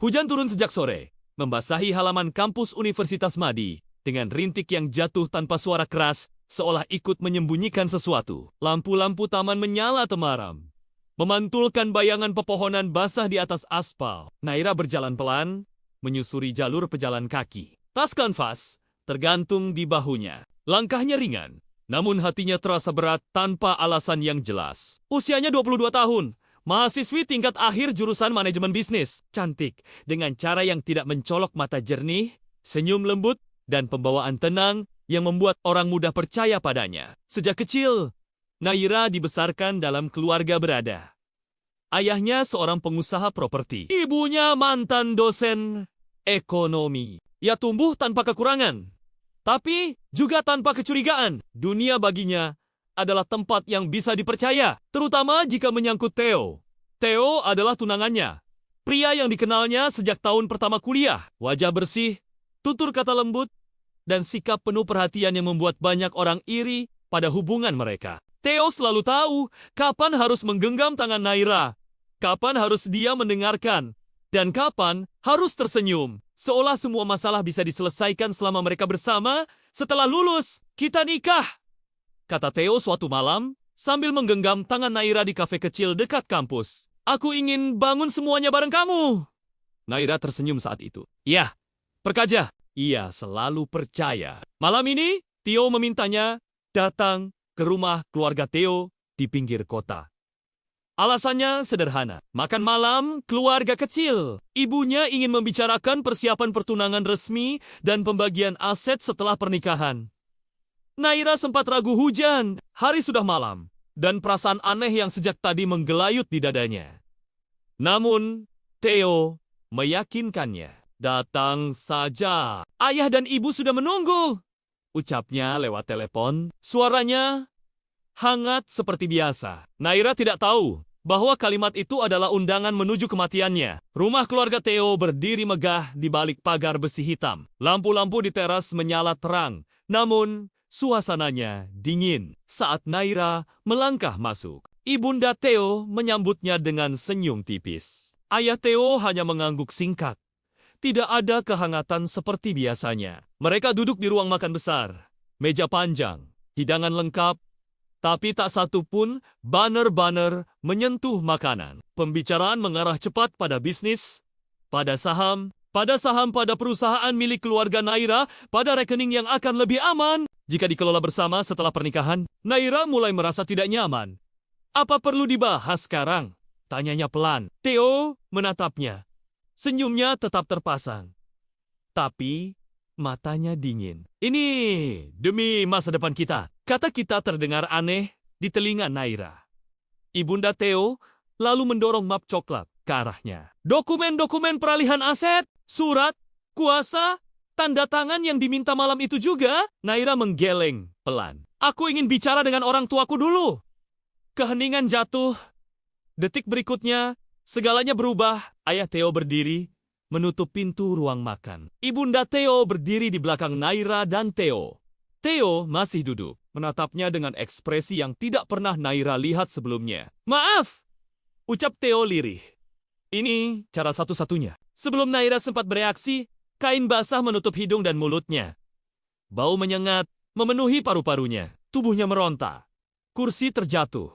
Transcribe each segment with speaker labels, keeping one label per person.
Speaker 1: Hujan turun sejak sore, membasahi halaman kampus Universitas Madi dengan rintik yang jatuh tanpa suara keras, seolah ikut menyembunyikan sesuatu. Lampu-lampu taman menyala temaram, memantulkan bayangan pepohonan basah di atas aspal. Naira berjalan pelan, menyusuri jalur pejalan kaki. Tas kanvas tergantung di bahunya. Langkahnya ringan, namun hatinya terasa berat tanpa alasan yang jelas. Usianya 22 tahun. Mahasiswi tingkat akhir jurusan manajemen bisnis. Cantik, dengan cara yang tidak mencolok mata jernih, senyum lembut, dan pembawaan tenang yang membuat orang mudah percaya padanya. Sejak kecil, Naira dibesarkan dalam keluarga berada. Ayahnya seorang pengusaha properti. Ibunya mantan dosen ekonomi. Ia tumbuh tanpa kekurangan, tapi juga tanpa kecurigaan. Dunia baginya adalah tempat yang bisa dipercaya, terutama jika menyangkut Theo. Theo adalah tunangannya, pria yang dikenalnya sejak tahun pertama kuliah. Wajah bersih, tutur kata lembut, dan sikap penuh perhatian yang membuat banyak orang iri pada hubungan mereka. Theo selalu tahu kapan harus menggenggam tangan Naira, kapan harus dia mendengarkan, dan kapan harus tersenyum. Seolah semua masalah bisa diselesaikan selama mereka bersama. Setelah lulus, kita nikah, kata Theo suatu malam sambil menggenggam tangan Naira di kafe kecil dekat kampus. Aku ingin bangun semuanya bareng kamu. Naira tersenyum saat itu. Ya, perkaja. Ia selalu percaya. Malam ini, Theo memintanya datang ke rumah keluarga Theo di pinggir kota. Alasannya sederhana. Makan malam keluarga kecil. Ibunya ingin membicarakan persiapan pertunangan resmi dan pembagian aset setelah pernikahan. Naira sempat ragu hujan, hari sudah malam, dan perasaan aneh yang sejak tadi menggelayut di dadanya. Namun, Theo meyakinkannya. Datang saja. Ayah dan ibu sudah menunggu, ucapnya lewat telepon. Suaranya hangat seperti biasa. Naira tidak tahu bahwa kalimat itu adalah undangan menuju kematiannya. Rumah keluarga Theo berdiri megah di balik pagar besi hitam. Lampu-lampu di teras menyala terang, namun suasananya dingin. Saat Naira melangkah masuk, Ibunda Theo menyambutnya dengan senyum tipis. Ayah Theo hanya mengangguk singkat. Tidak ada kehangatan seperti biasanya. Mereka duduk di ruang makan besar. Meja panjang, hidangan lengkap, tapi tak satu pun banner-banner menyentuh makanan. Pembicaraan mengarah cepat pada bisnis, pada saham pada perusahaan milik keluarga Naira, pada rekening yang akan lebih aman jika dikelola bersama setelah pernikahan. Naira mulai merasa tidak nyaman. Apa perlu dibahas sekarang? Tanyanya pelan. Theo menatapnya. Senyumnya tetap terpasang, tapi matanya dingin. Ini demi masa depan kita, kata kita terdengar aneh di telinga Naira. Ibunda Theo lalu mendorong map coklat ke arahnya. Dokumen-dokumen peralihan aset, surat, kuasa, tanda tangan yang diminta malam itu juga. Naira menggeleng pelan. Aku ingin bicara dengan orang tuaku dulu. Keheningan jatuh. Detik berikutnya, segalanya berubah. Ayah Theo berdiri, menutup pintu ruang makan. Ibunda Theo berdiri di belakang Naira dan Theo. Theo masih duduk, menatapnya dengan ekspresi yang tidak pernah Naira lihat sebelumnya. Maaf, ucap Theo lirih. Ini cara satu-satunya. Sebelum Naira sempat bereaksi, kain basah menutup hidung dan mulutnya. Bau menyengat memenuhi paru-parunya. Tubuhnya meronta. Kursi terjatuh.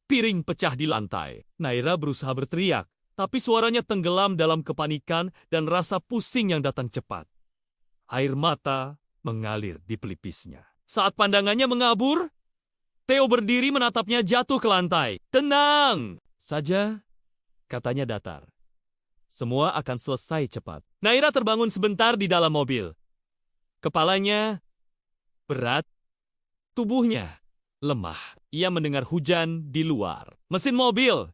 Speaker 1: Piring pecah di lantai. Naira berusaha berteriak, tapi suaranya tenggelam dalam kepanikan dan rasa pusing yang datang cepat. Air mata mengalir di pelipisnya. Saat pandangannya mengabur, Theo berdiri menatapnya jatuh ke lantai. Tenang saja, katanya datar. Semua akan selesai cepat. Naira terbangun sebentar di dalam mobil. Kepalanya berat, tubuhnya lemah. Ia mendengar hujan di luar. Mesin mobil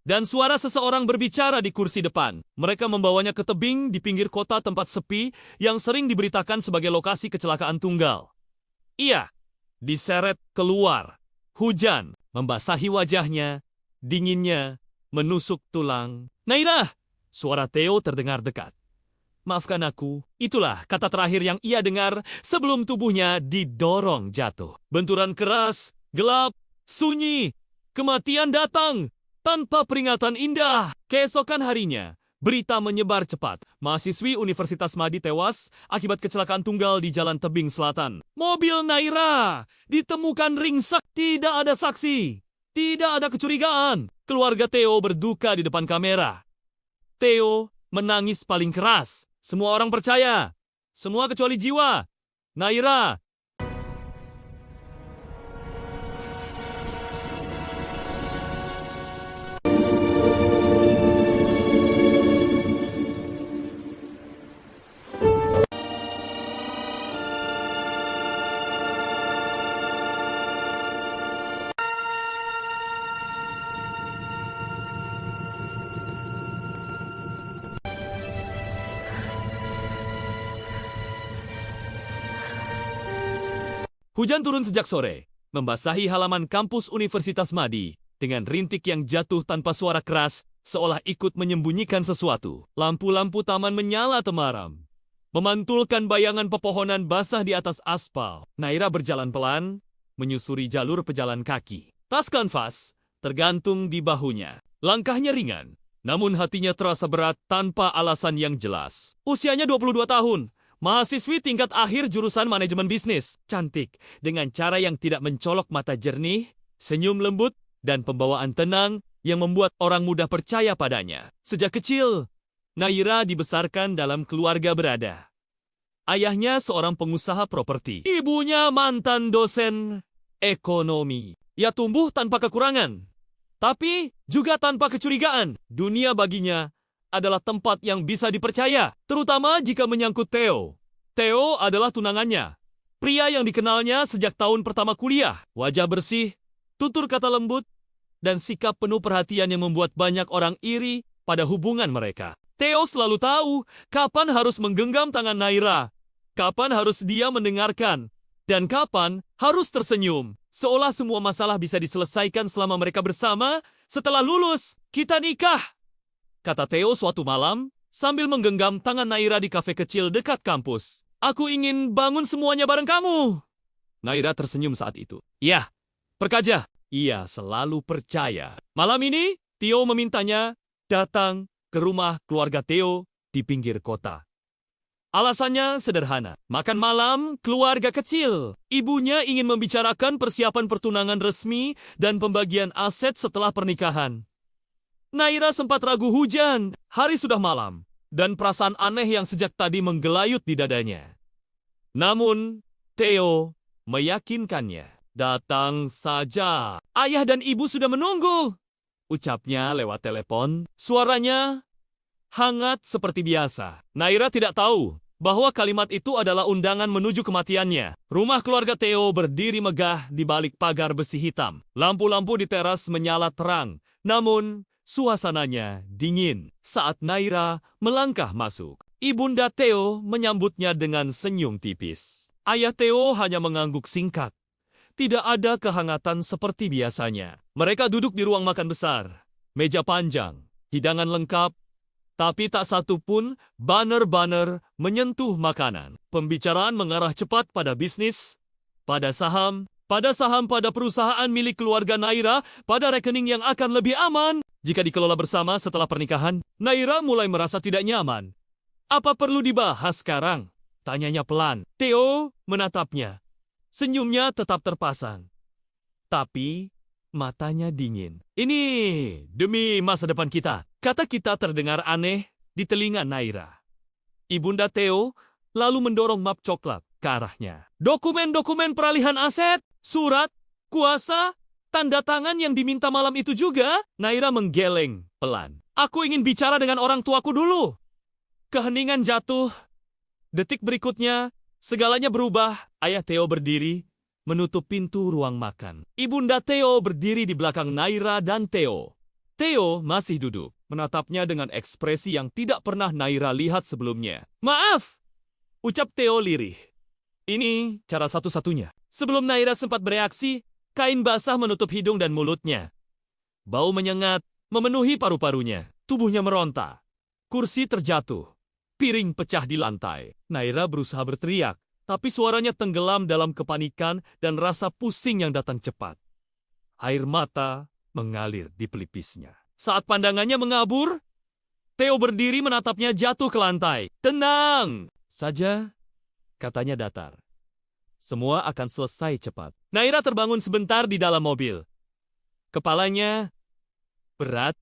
Speaker 1: dan suara seseorang berbicara di kursi depan. Mereka membawanya ke tebing di pinggir kota tempat sepi yang sering diberitakan sebagai lokasi kecelakaan tunggal. Ia diseret keluar. Hujan membasahi wajahnya, dinginnya menusuk tulang. Naira, suara Theo terdengar dekat. Maafkan aku. Itulah kata terakhir yang ia dengar sebelum tubuhnya didorong jatuh. Benturan keras, gelap, sunyi. Kematian datang tanpa peringatan indah. Keesokan harinya, Berita menyebar cepat. Mahasiswi Universitas Madi tewas akibat kecelakaan tunggal di Jalan Tebing Selatan. Mobil Naira ditemukan ringsek, tidak ada saksi, tidak ada kecurigaan. Keluarga Theo berduka di depan kamera. Theo menangis paling keras. Semua orang percaya. Semua kecuali jiwa. Naira. Hujan turun sejak sore, membasahi halaman kampus Universitas Madi dengan rintik yang jatuh tanpa suara keras, seolah ikut menyembunyikan sesuatu. Lampu-lampu taman menyala temaram, memantulkan bayangan pepohonan basah di atas aspal. Naira berjalan pelan, menyusuri jalur pejalan kaki. Tas kanvas tergantung di bahunya. Langkahnya ringan, namun hatinya terasa berat tanpa alasan yang jelas. Usianya 22 tahun. Mahasiswi tingkat akhir jurusan manajemen bisnis. Cantik, dengan cara yang tidak mencolok mata jernih, senyum lembut, dan pembawaan tenang yang membuat orang mudah percaya padanya. Sejak kecil, Naira dibesarkan dalam keluarga berada. Ayahnya seorang pengusaha properti. Ibunya mantan dosen ekonomi. Ia tumbuh tanpa kekurangan, tapi juga tanpa kecurigaan. Dunia baginya adalah tempat yang bisa dipercaya, terutama jika menyangkut Theo. Theo adalah tunangannya, pria yang dikenalnya sejak tahun pertama kuliah. Wajah bersih, tutur kata lembut, dan sikap penuh perhatian yang membuat banyak orang iri pada hubungan mereka. Theo selalu tahu kapan harus menggenggam tangan Naira, kapan harus dia mendengarkan, dan kapan harus tersenyum. Seolah semua masalah bisa diselesaikan selama mereka bersama. Setelah lulus, kita nikah, kata Theo suatu malam sambil menggenggam tangan Naira di kafe kecil dekat kampus. Aku ingin bangun semuanya bareng kamu. Naira tersenyum saat itu. Iya, perkaja. Ia selalu percaya. Malam ini, Theo memintanya datang ke rumah keluarga Theo di pinggir kota. Alasannya sederhana. Makan malam keluarga kecil. Ibunya ingin membicarakan persiapan pertunangan resmi dan pembagian aset setelah pernikahan. Naira sempat ragu hujan, hari sudah malam, dan perasaan aneh yang sejak tadi menggelayut di dadanya. Namun, Theo meyakinkannya. Datang saja. Ayah dan ibu sudah menunggu, ucapnya lewat telepon. Suaranya hangat seperti biasa. Naira tidak tahu bahwa kalimat itu adalah undangan menuju kematiannya. Rumah keluarga Theo berdiri megah di balik pagar besi hitam. Lampu-lampu di teras menyala terang, namun suasananya dingin. Saat Naira melangkah masuk, Ibunda Theo menyambutnya dengan senyum tipis. Ayah Theo hanya mengangguk singkat. Tidak ada kehangatan seperti biasanya. Mereka duduk di ruang makan besar. Meja panjang, hidangan lengkap, tapi tak satu pun banner-banner menyentuh makanan. Pembicaraan mengarah cepat pada bisnis, pada saham, pada perusahaan milik keluarga Naira, pada rekening yang akan lebih aman jika dikelola bersama setelah pernikahan. Naira mulai merasa tidak nyaman. Apa perlu dibahas sekarang? Tanyanya pelan. Theo menatapnya. Senyumnya tetap terpasang, tapi matanya dingin. Ini demi masa depan kita. Kata kita terdengar aneh di telinga Naira. Ibunda Theo lalu mendorong map coklat ke arahnya. Dokumen-dokumen peralihan aset, surat, kuasa, tanda tangan yang diminta malam itu juga. Naira menggeleng pelan. Aku ingin bicara dengan orang tuaku dulu. Keheningan jatuh. Detik berikutnya, segalanya berubah. Ayah Theo berdiri, menutup pintu ruang makan. Ibunda Theo berdiri di belakang Naira dan Theo. Theo masih duduk, menatapnya dengan ekspresi yang tidak pernah Naira lihat sebelumnya. Maaf, ucap Theo lirih. Ini cara satu-satunya. Sebelum Naira sempat bereaksi, kain basah menutup hidung dan mulutnya. Bau menyengat memenuhi paru-parunya. Tubuhnya meronta. Kursi terjatuh. Piring pecah di lantai. Naira berusaha berteriak, tapi suaranya tenggelam dalam kepanikan dan rasa pusing yang datang cepat. Air mata mengalir di pelipisnya. Saat pandangannya mengabur, Theo berdiri menatapnya jatuh ke lantai. Tenang saja, katanya datar. Semua akan selesai cepat. Naira terbangun sebentar di dalam mobil. Kepalanya berat,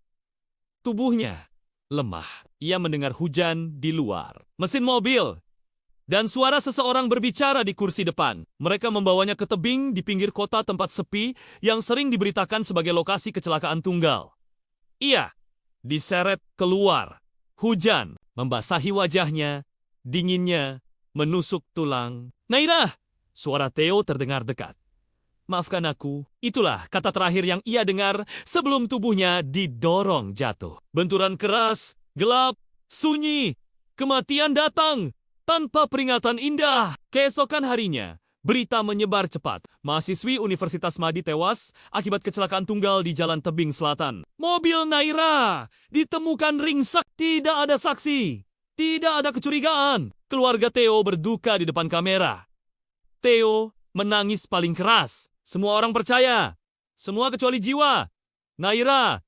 Speaker 1: tubuhnya lemah. Ia mendengar hujan di luar. Mesin mobil dan suara seseorang berbicara di kursi depan. Mereka membawanya ke tebing di pinggir kota tempat sepi yang sering diberitakan sebagai lokasi kecelakaan tunggal. Ia diseret keluar. Hujan membasahi wajahnya, dinginnya menusuk tulang. Naira! Suara Theo terdengar dekat. Maafkan aku, itulah kata terakhir yang ia dengar sebelum tubuhnya didorong jatuh. Benturan keras, gelap, sunyi, kematian datang tanpa peringatan indah. Keesokan harinya, berita menyebar cepat. Mahasiswi Universitas Madi tewas akibat kecelakaan tunggal di Jalan Tebing Selatan. Mobil Naira ditemukan ringsek, tidak ada saksi, tidak ada kecurigaan. Keluarga Theo berduka di depan kamera. Theo menangis paling keras. Semua orang percaya. Semua kecuali jiwa. Naira.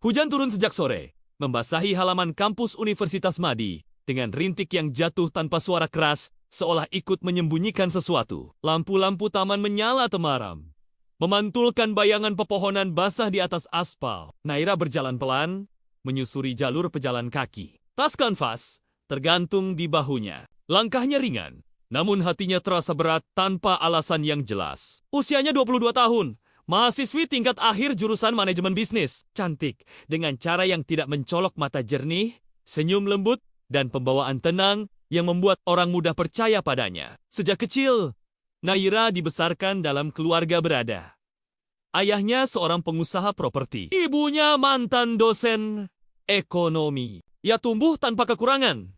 Speaker 1: Hujan turun sejak sore, membasahi halaman kampus Universitas Madi dengan rintik yang jatuh tanpa suara keras, seolah ikut menyembunyikan sesuatu. Lampu-lampu taman menyala temaram, memantulkan bayangan pepohonan basah di atas aspal. Naira berjalan pelan, menyusuri jalur pejalan kaki. Tas kanvas tergantung di bahunya. Langkahnya ringan, namun hatinya terasa berat tanpa alasan yang jelas. Usianya 22 tahun. Mahasiswi tingkat akhir jurusan manajemen bisnis. Cantik, dengan cara yang tidak mencolok mata jernih, senyum lembut, dan pembawaan tenang yang membuat orang mudah percaya padanya. Sejak kecil, Naira dibesarkan dalam keluarga berada. Ayahnya seorang pengusaha properti. Ibunya mantan dosen ekonomi. Ia tumbuh tanpa kekurangan,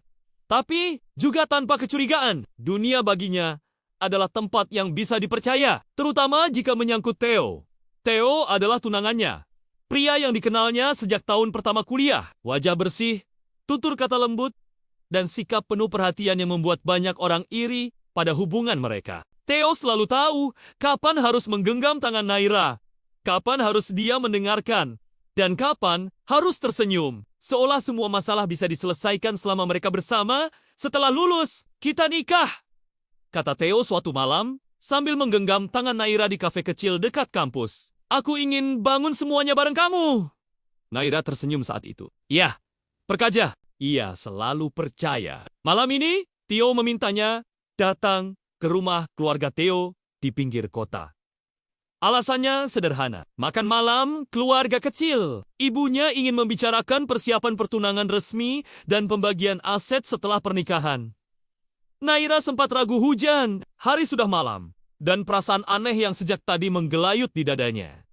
Speaker 1: tapi juga tanpa kecurigaan. Dunia baginya adalah tempat yang bisa dipercaya, terutama jika menyangkut Theo. Theo adalah tunangannya, pria yang dikenalnya sejak tahun pertama kuliah. Wajah bersih, tutur kata lembut, dan sikap penuh perhatian yang membuat banyak orang iri pada hubungan mereka. Theo selalu tahu kapan harus menggenggam tangan Naira, kapan harus dia mendengarkan, dan kapan harus tersenyum. Seolah semua masalah bisa diselesaikan selama mereka bersama. Setelah lulus, kita nikah, kata Theo suatu malam sambil menggenggam tangan Naira di kafe kecil dekat kampus. Aku ingin bangun semuanya bareng kamu. Naira tersenyum saat itu. Ya, perkaja. Ia selalu percaya. Malam ini, Theo memintanya datang ke rumah keluarga Theo di pinggir kota. Alasannya sederhana. Makan malam keluarga kecil. Ibunya ingin membicarakan persiapan pertunangan resmi dan pembagian aset setelah pernikahan. Naira sempat ragu hujan, hari sudah malam, dan perasaan aneh yang sejak tadi menggelayut di dadanya.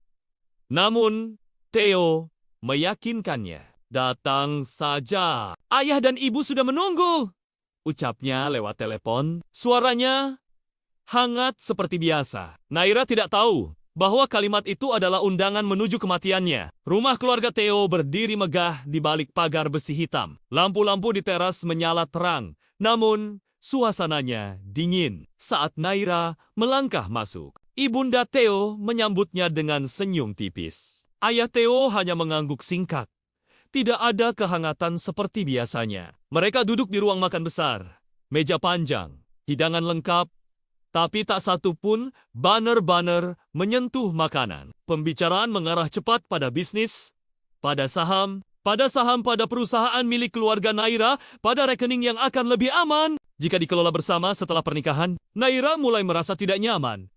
Speaker 1: Namun, Theo meyakinkannya. Datang saja. Ayah dan ibu sudah menunggu, ucapnya lewat telepon. Suaranya hangat seperti biasa. Naira tidak tahu bahwa kalimat itu adalah undangan menuju kematiannya. Rumah keluarga Theo berdiri megah di balik pagar besi hitam. Lampu-lampu di teras menyala terang, namun suasananya dingin. Saat Naira melangkah masuk, Ibunda Theo menyambutnya dengan senyum tipis. Ayah Theo hanya mengangguk singkat. Tidak ada kehangatan seperti biasanya. Mereka duduk di ruang makan besar. Meja panjang, hidangan lengkap, tapi tak satu pun banner-banner menyentuh makanan. Pembicaraan mengarah cepat pada bisnis, pada saham pada perusahaan milik keluarga Naira, pada rekening yang akan lebih aman jika dikelola bersama setelah pernikahan. Naira mulai merasa tidak nyaman.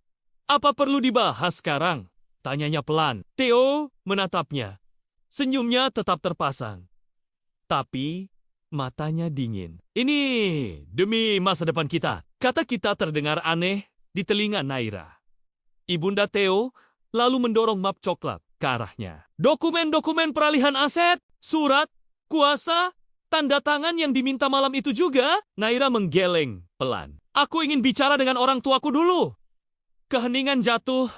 Speaker 1: Apa perlu dibahas sekarang? Tanyanya pelan. Theo menatapnya. Senyumnya tetap terpasang, tapi matanya dingin. Ini demi masa depan kita. Kata kita terdengar aneh di telinga Naira. Ibunda Theo lalu mendorong map coklat ke arahnya. Dokumen-dokumen peralihan aset, surat, Kuasa? Tanda tangan yang diminta malam itu juga? Naira menggeleng pelan. Aku ingin bicara dengan orang tuaku dulu. Keheningan jatuh.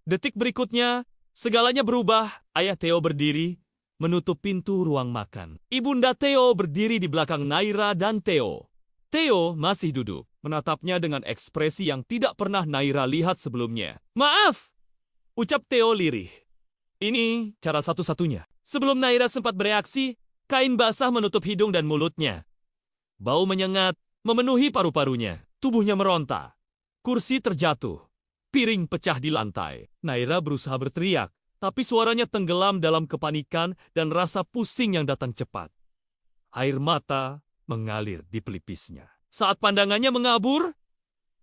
Speaker 1: Detik berikutnya, segalanya berubah. Ayah Theo berdiri, menutup pintu ruang makan. Ibunda Theo berdiri di belakang Naira dan Theo. Theo masih duduk, menatapnya dengan ekspresi yang tidak pernah Naira lihat sebelumnya. Maaf, ucap Theo lirih. Ini cara satu-satunya. Sebelum Naira sempat bereaksi, kain basah menutup hidung dan mulutnya. Bau menyengat memenuhi paru-parunya. Tubuhnya meronta. Kursi terjatuh. Piring pecah di lantai. Naira berusaha berteriak, tapi suaranya tenggelam dalam kepanikan dan rasa pusing yang datang cepat. Air mata mengalir di pelipisnya. Saat pandangannya mengabur,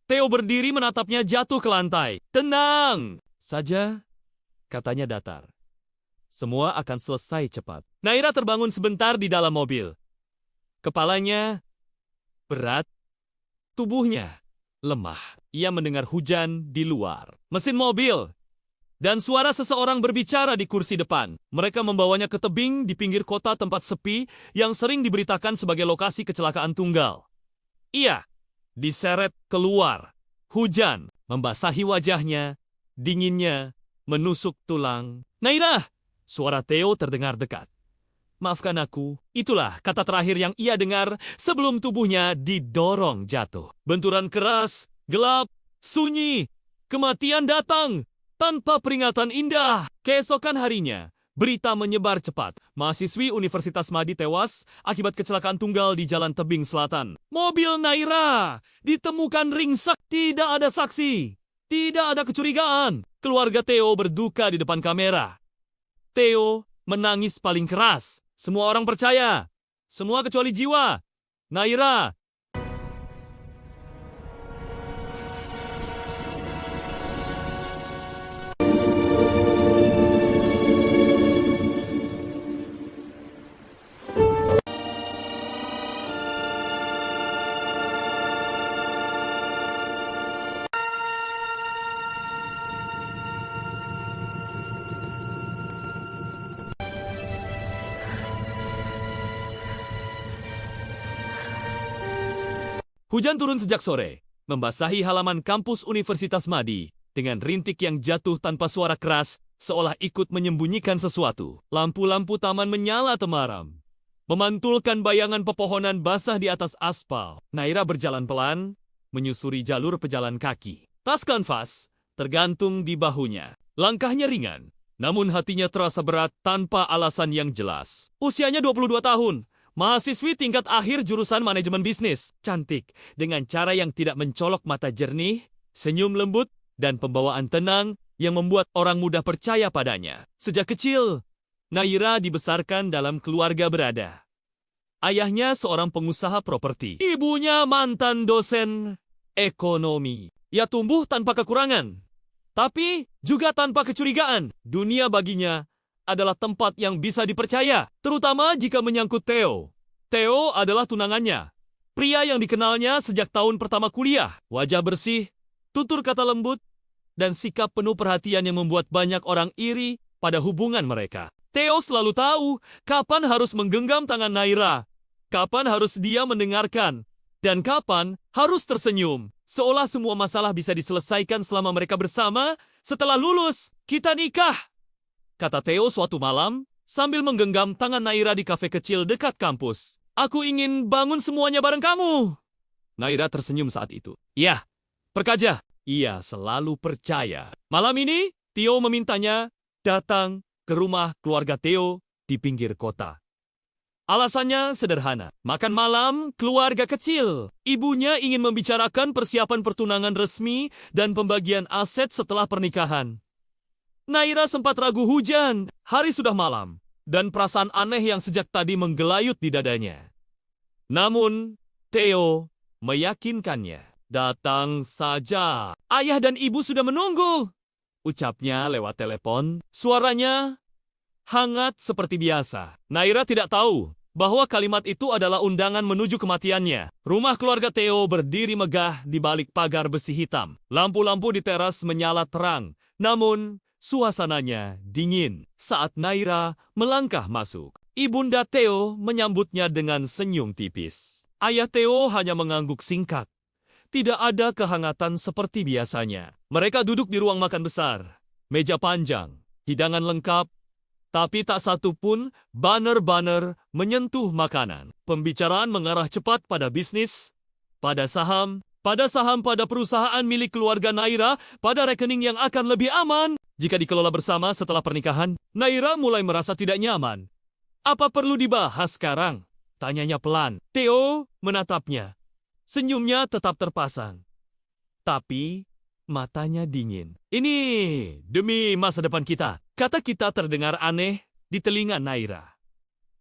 Speaker 1: Theo berdiri menatapnya jatuh ke lantai. Tenang saja, katanya datar. Semua akan selesai cepat. Naira terbangun sebentar di dalam mobil. Kepalanya berat, tubuhnya lemah. Ia mendengar hujan di luar, mesin mobil, dan suara seseorang berbicara di kursi depan. Mereka membawanya ke tebing di pinggir kota tempat sepi yang sering diberitakan sebagai lokasi kecelakaan tunggal. Ia diseret keluar. Hujan membasahi wajahnya, dinginnya menusuk tulang. Naira! Suara Theo terdengar dekat. Maafkan aku. Itulah kata terakhir yang ia dengar sebelum tubuhnya didorong jatuh. Benturan keras, gelap, sunyi. Kematian datang tanpa peringatan indah. Keesokan harinya, berita menyebar cepat. Mahasiswi Universitas Madi tewas akibat kecelakaan tunggal di Jalan Tebing Selatan. Mobil Naira ditemukan ringsek. Tidak ada saksi. Tidak ada kecurigaan. Keluarga Theo berduka di depan kamera. Theo menangis paling keras. Semua orang percaya. Semua kecuali jiwa. Naira. Hujan turun sejak sore, membasahi halaman kampus Universitas Madi dengan rintik yang jatuh tanpa suara keras, seolah ikut menyembunyikan sesuatu. Lampu-lampu taman menyala temaram, memantulkan bayangan pepohonan basah di atas aspal. Naira berjalan pelan, menyusuri jalur pejalan kaki. Tas kanvas tergantung di bahunya. Langkahnya ringan, namun hatinya terasa berat tanpa alasan yang jelas. Usianya 22 tahun. Mahasiswi tingkat akhir jurusan manajemen bisnis. Cantik, dengan cara yang tidak mencolok mata jernih, senyum lembut, dan pembawaan tenang yang membuat orang mudah percaya padanya. Sejak kecil, Naira dibesarkan dalam keluarga berada. Ayahnya seorang pengusaha properti. Ibunya mantan dosen ekonomi. Ia tumbuh tanpa kekurangan, tapi juga tanpa kecurigaan. Dunia baginya adalah tempat yang bisa dipercaya, terutama jika menyangkut Theo. Theo adalah tunangannya, pria yang dikenalnya sejak tahun pertama kuliah. Wajah bersih, tutur kata lembut, dan sikap penuh perhatian yang membuat banyak orang iri pada hubungan mereka. Theo selalu tahu kapan harus menggenggam tangan Naira, kapan harus dia mendengarkan, dan kapan harus tersenyum. Seolah semua masalah bisa diselesaikan selama mereka bersama. Setelah lulus, kita nikah, kata Theo suatu malam sambil menggenggam tangan Naira di kafe kecil dekat kampus. Aku ingin bangun semuanya bareng kamu. Naira tersenyum saat itu. Iya, perkaja. Ia selalu percaya. Malam ini, Theo memintanya datang ke rumah keluarga Theo di pinggir kota. Alasannya sederhana. Makan malam keluarga kecil. Ibunya ingin membicarakan persiapan pertunangan resmi dan pembagian aset setelah pernikahan. Naira sempat ragu hujan, hari sudah malam, dan perasaan aneh yang sejak tadi menggelayut di dadanya. Namun, Theo meyakinkannya. Datang saja. Ayah dan ibu sudah menunggu, ucapnya lewat telepon. Suaranya hangat seperti biasa. Naira tidak tahu bahwa kalimat itu adalah undangan menuju kematiannya. Rumah keluarga Theo berdiri megah di balik pagar besi hitam. Lampu-lampu di teras menyala terang, namun suasananya dingin saat Naira melangkah masuk. Ibunda Theo menyambutnya dengan senyum tipis. Ayah Theo hanya mengangguk singkat. Tidak ada kehangatan seperti biasanya. Mereka duduk di ruang makan besar. Meja panjang, hidangan lengkap, tapi tak satu pun banner-banner menyentuh makanan. Pembicaraan mengarah cepat pada bisnis, pada saham, pada perusahaan milik keluarga Naira, pada rekening yang akan lebih aman jika dikelola bersama setelah pernikahan. Naira mulai merasa tidak nyaman. Apa perlu dibahas sekarang? Tanyanya pelan. Theo menatapnya. Senyumnya tetap terpasang. Tapi matanya dingin. Ini demi masa depan kita. Kata kita terdengar aneh di telinga Naira.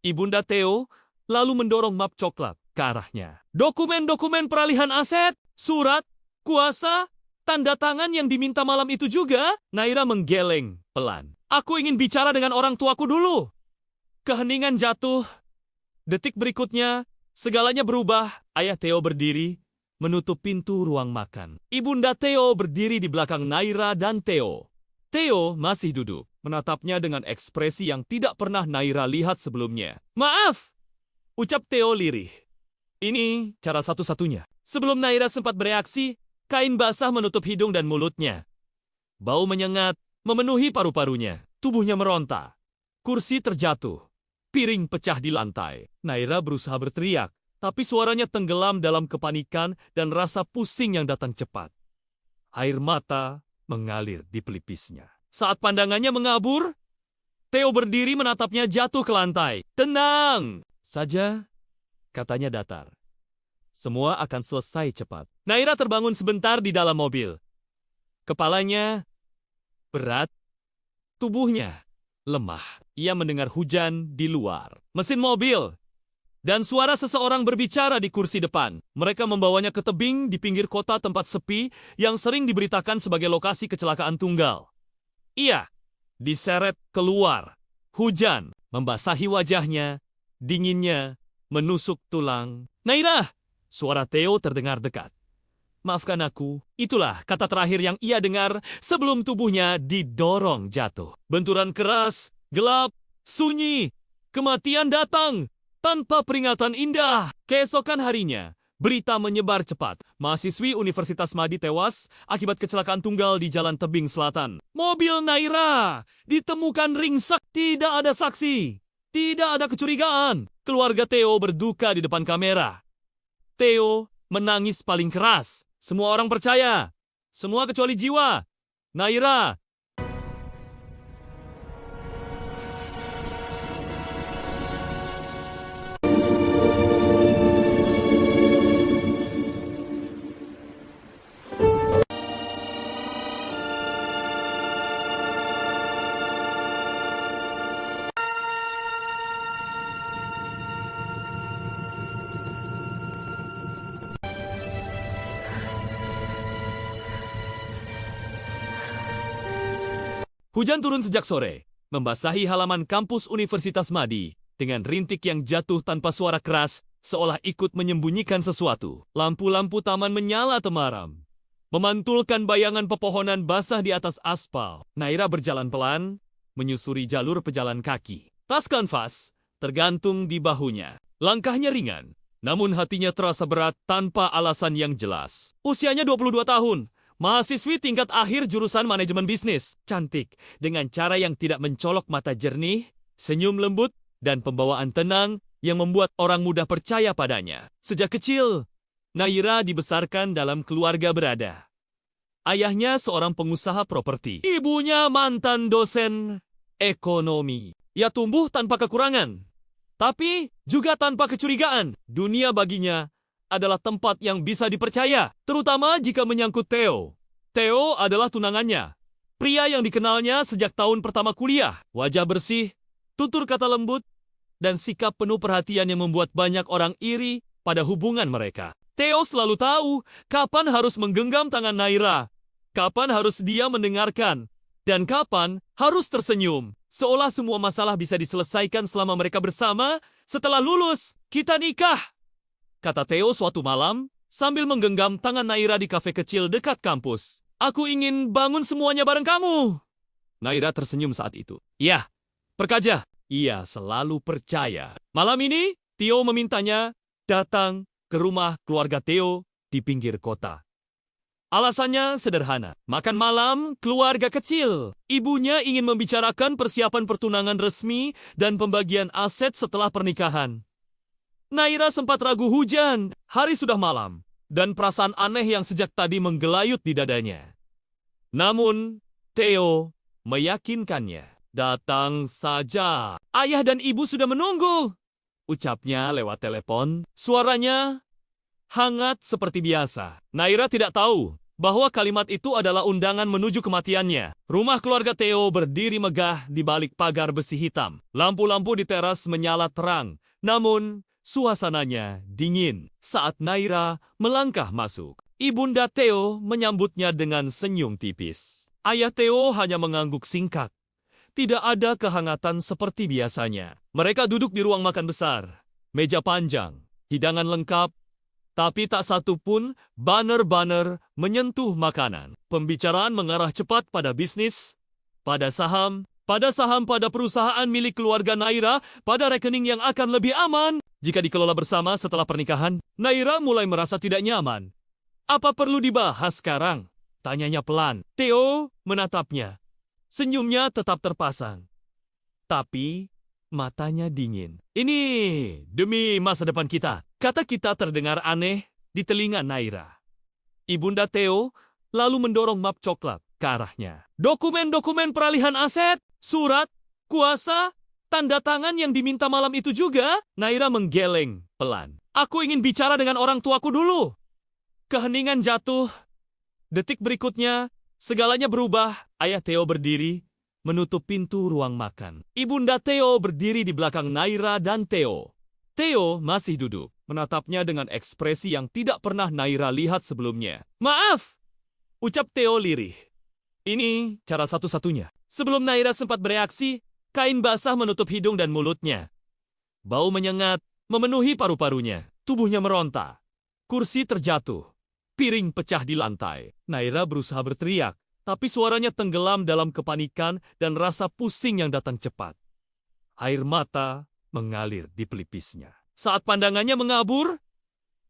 Speaker 1: Ibunda Theo lalu mendorong map coklat ke arahnya. Dokumen-dokumen peralihan aset, surat, kuasa, tanda tangan yang diminta malam itu juga. Naira menggeleng pelan. Aku ingin bicara dengan orang tuaku dulu. Keheningan jatuh. Detik berikutnya, segalanya berubah. Ayah Theo berdiri, menutup pintu ruang makan. Ibunda Theo berdiri di belakang Naira dan Theo. Theo masih duduk, menatapnya dengan ekspresi yang tidak pernah Naira lihat sebelumnya. Maaf, ucap Theo lirih. Ini cara satu-satunya. Sebelum Naira sempat bereaksi, kain basah menutup hidung dan mulutnya. Bau menyengat, memenuhi paru-parunya. Tubuhnya meronta. Kursi terjatuh. Piring pecah di lantai. Naira berusaha berteriak, tapi suaranya tenggelam dalam kepanikan dan rasa pusing yang datang cepat. Air mata mengalir di pelipisnya. Saat pandangannya mengabur, Theo berdiri menatapnya jatuh ke lantai. Tenang saja, katanya datar. Semua akan selesai cepat. Naira terbangun sebentar di dalam mobil. Kepalanya berat, tubuhnya lemah. Ia mendengar hujan di luar. Mesin mobil. Dan suara seseorang berbicara di kursi depan. Mereka membawanya ke tebing di pinggir kota tempat sepi yang sering diberitakan sebagai lokasi kecelakaan tunggal. Ia diseret keluar. Hujan membasahi wajahnya. Dinginnya menusuk tulang. Naira! Suara Theo terdengar dekat. Maafkan aku, itulah kata terakhir yang ia dengar sebelum tubuhnya didorong jatuh. Benturan keras, gelap, sunyi, kematian datang tanpa peringatan indah. Keesokan harinya, berita menyebar cepat. Mahasiswi Universitas Madi tewas akibat kecelakaan tunggal di Jalan Tebing Selatan. Mobil Naira ditemukan ringsek, tidak ada saksi, tidak ada kecurigaan. Keluarga Theo berduka di depan kamera. Theo menangis paling keras. Semua orang percaya. Semua kecuali jiwa. Naira. Hujan turun sejak sore, membasahi halaman kampus Universitas Madi dengan rintik yang jatuh tanpa suara keras, seolah ikut menyembunyikan sesuatu. Lampu-lampu taman menyala temaram, memantulkan bayangan pepohonan basah di atas aspal. Naira berjalan pelan, menyusuri jalur pejalan kaki. Tas kanvas tergantung di bahunya. Langkahnya ringan, namun hatinya terasa berat tanpa alasan yang jelas. Usianya 22 tahun. Mahasiswi tingkat akhir jurusan manajemen bisnis. Cantik, dengan cara yang tidak mencolok mata jernih, senyum lembut, dan pembawaan tenang yang membuat orang mudah percaya padanya. Sejak kecil, Naira dibesarkan dalam keluarga berada. Ayahnya seorang pengusaha properti. Ibunya mantan dosen ekonomi. Ia tumbuh tanpa kekurangan, tapi juga tanpa kecurigaan. Dunia baginya adalah tempat yang bisa dipercaya, terutama jika menyangkut Theo. Theo adalah tunangannya, pria yang dikenalnya sejak tahun pertama kuliah. Wajah bersih, tutur kata lembut, dan sikap penuh perhatian yang membuat banyak orang iri pada hubungan mereka. Theo selalu tahu kapan harus menggenggam tangan Naira, kapan harus dia mendengarkan, dan kapan harus tersenyum. Seolah semua masalah bisa diselesaikan selama mereka bersama. Setelah lulus, kita nikah, kata Theo suatu malam, sambil menggenggam tangan Naira di kafe kecil dekat kampus. Aku ingin bangun semuanya bareng kamu. Naira tersenyum saat itu. Ya, Perkaja, ia selalu percaya. Malam ini, Theo memintanya datang ke rumah keluarga Theo di pinggir kota. Alasannya sederhana, makan malam keluarga kecil. Ibunya ingin membicarakan persiapan pertunangan resmi dan pembagian aset setelah pernikahan. Naira sempat ragu hujan, hari sudah malam, dan perasaan aneh yang sejak tadi menggelayut di dadanya. Namun, Theo meyakinkannya. Datang saja, ayah dan ibu sudah menunggu, ucapnya lewat telepon. Suaranya hangat seperti biasa. Naira tidak tahu bahwa kalimat itu adalah undangan menuju kematiannya. Rumah keluarga Theo berdiri megah di balik pagar besi hitam. Lampu-lampu di teras menyala terang, namun suasananya dingin. Saat Naira melangkah masuk, Ibunda Theo menyambutnya dengan senyum tipis. Ayah Theo hanya mengangguk singkat. Tidak ada kehangatan seperti biasanya. Mereka duduk di ruang makan besar. Meja panjang, hidangan lengkap, tapi tak satu pun banner-banner menyentuh makanan. Pembicaraan mengarah cepat pada bisnis, pada saham pada perusahaan milik keluarga Naira, pada rekening yang akan lebih aman jika dikelola bersama setelah pernikahan. Naira mulai merasa tidak nyaman. Apa perlu dibahas sekarang? Tanyanya pelan. Theo menatapnya. Senyumnya tetap terpasang. Tapi matanya dingin. Ini demi masa depan kita. Kata kita terdengar aneh di telinga Naira. Ibunda Theo lalu mendorong map coklat ke arahnya. Dokumen-dokumen peralihan aset, surat, kuasa, tanda tangan yang diminta malam itu juga. Naira menggeleng pelan. Aku ingin bicara dengan orang tuaku dulu. Keheningan jatuh. Detik berikutnya, segalanya berubah. Ayah Theo berdiri, menutup pintu ruang makan. Ibunda Theo berdiri di belakang Naira dan Theo. Theo masih duduk, menatapnya dengan ekspresi yang tidak pernah Naira lihat sebelumnya. Maaf, ucap Theo lirih. Ini cara satu-satunya. Sebelum Naira sempat bereaksi, kain basah menutup hidung dan mulutnya. Bau menyengat memenuhi paru-parunya. Tubuhnya meronta. Kursi terjatuh. Piring pecah di lantai. Naira berusaha berteriak, tapi suaranya tenggelam dalam kepanikan dan rasa pusing yang datang cepat. Air mata mengalir di pelipisnya. Saat pandangannya mengabur,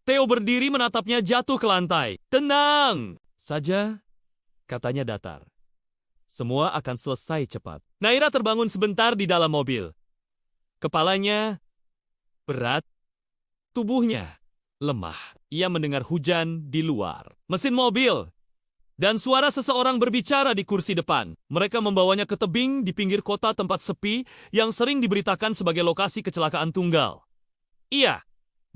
Speaker 1: Theo berdiri menatapnya jatuh ke lantai. Tenang saja, katanya datar. Semua akan selesai cepat. Naira terbangun sebentar di dalam mobil. Kepalanya berat, tubuhnya lemah. Ia mendengar hujan di luar. Mesin mobil dan suara seseorang berbicara di kursi depan. Mereka membawanya ke tebing di pinggir kota tempat sepi yang sering diberitakan sebagai lokasi kecelakaan tunggal. Ia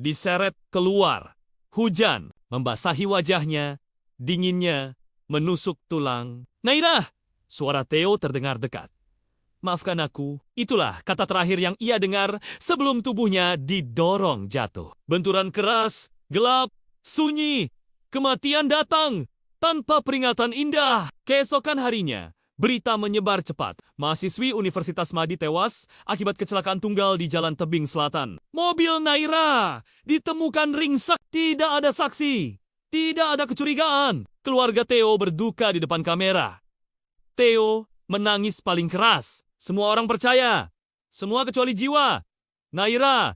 Speaker 1: diseret keluar. Hujan membasahi wajahnya, dinginnya menusuk tulang. Naira! Suara Theo terdengar dekat. Maafkan aku, itulah kata terakhir yang ia dengar sebelum tubuhnya didorong jatuh. Benturan keras, gelap, sunyi, kematian datang tanpa peringatan indah. Keesokan harinya, berita menyebar cepat. Mahasiswi Universitas Madi tewas akibat kecelakaan tunggal di Jalan Tebing Selatan. Mobil Naira ditemukan ringsek, tidak ada saksi, tidak ada kecurigaan. Keluarga Theo berduka di depan kamera. Theo menangis paling keras. Semua orang percaya. Semua kecuali jiwa. Naira.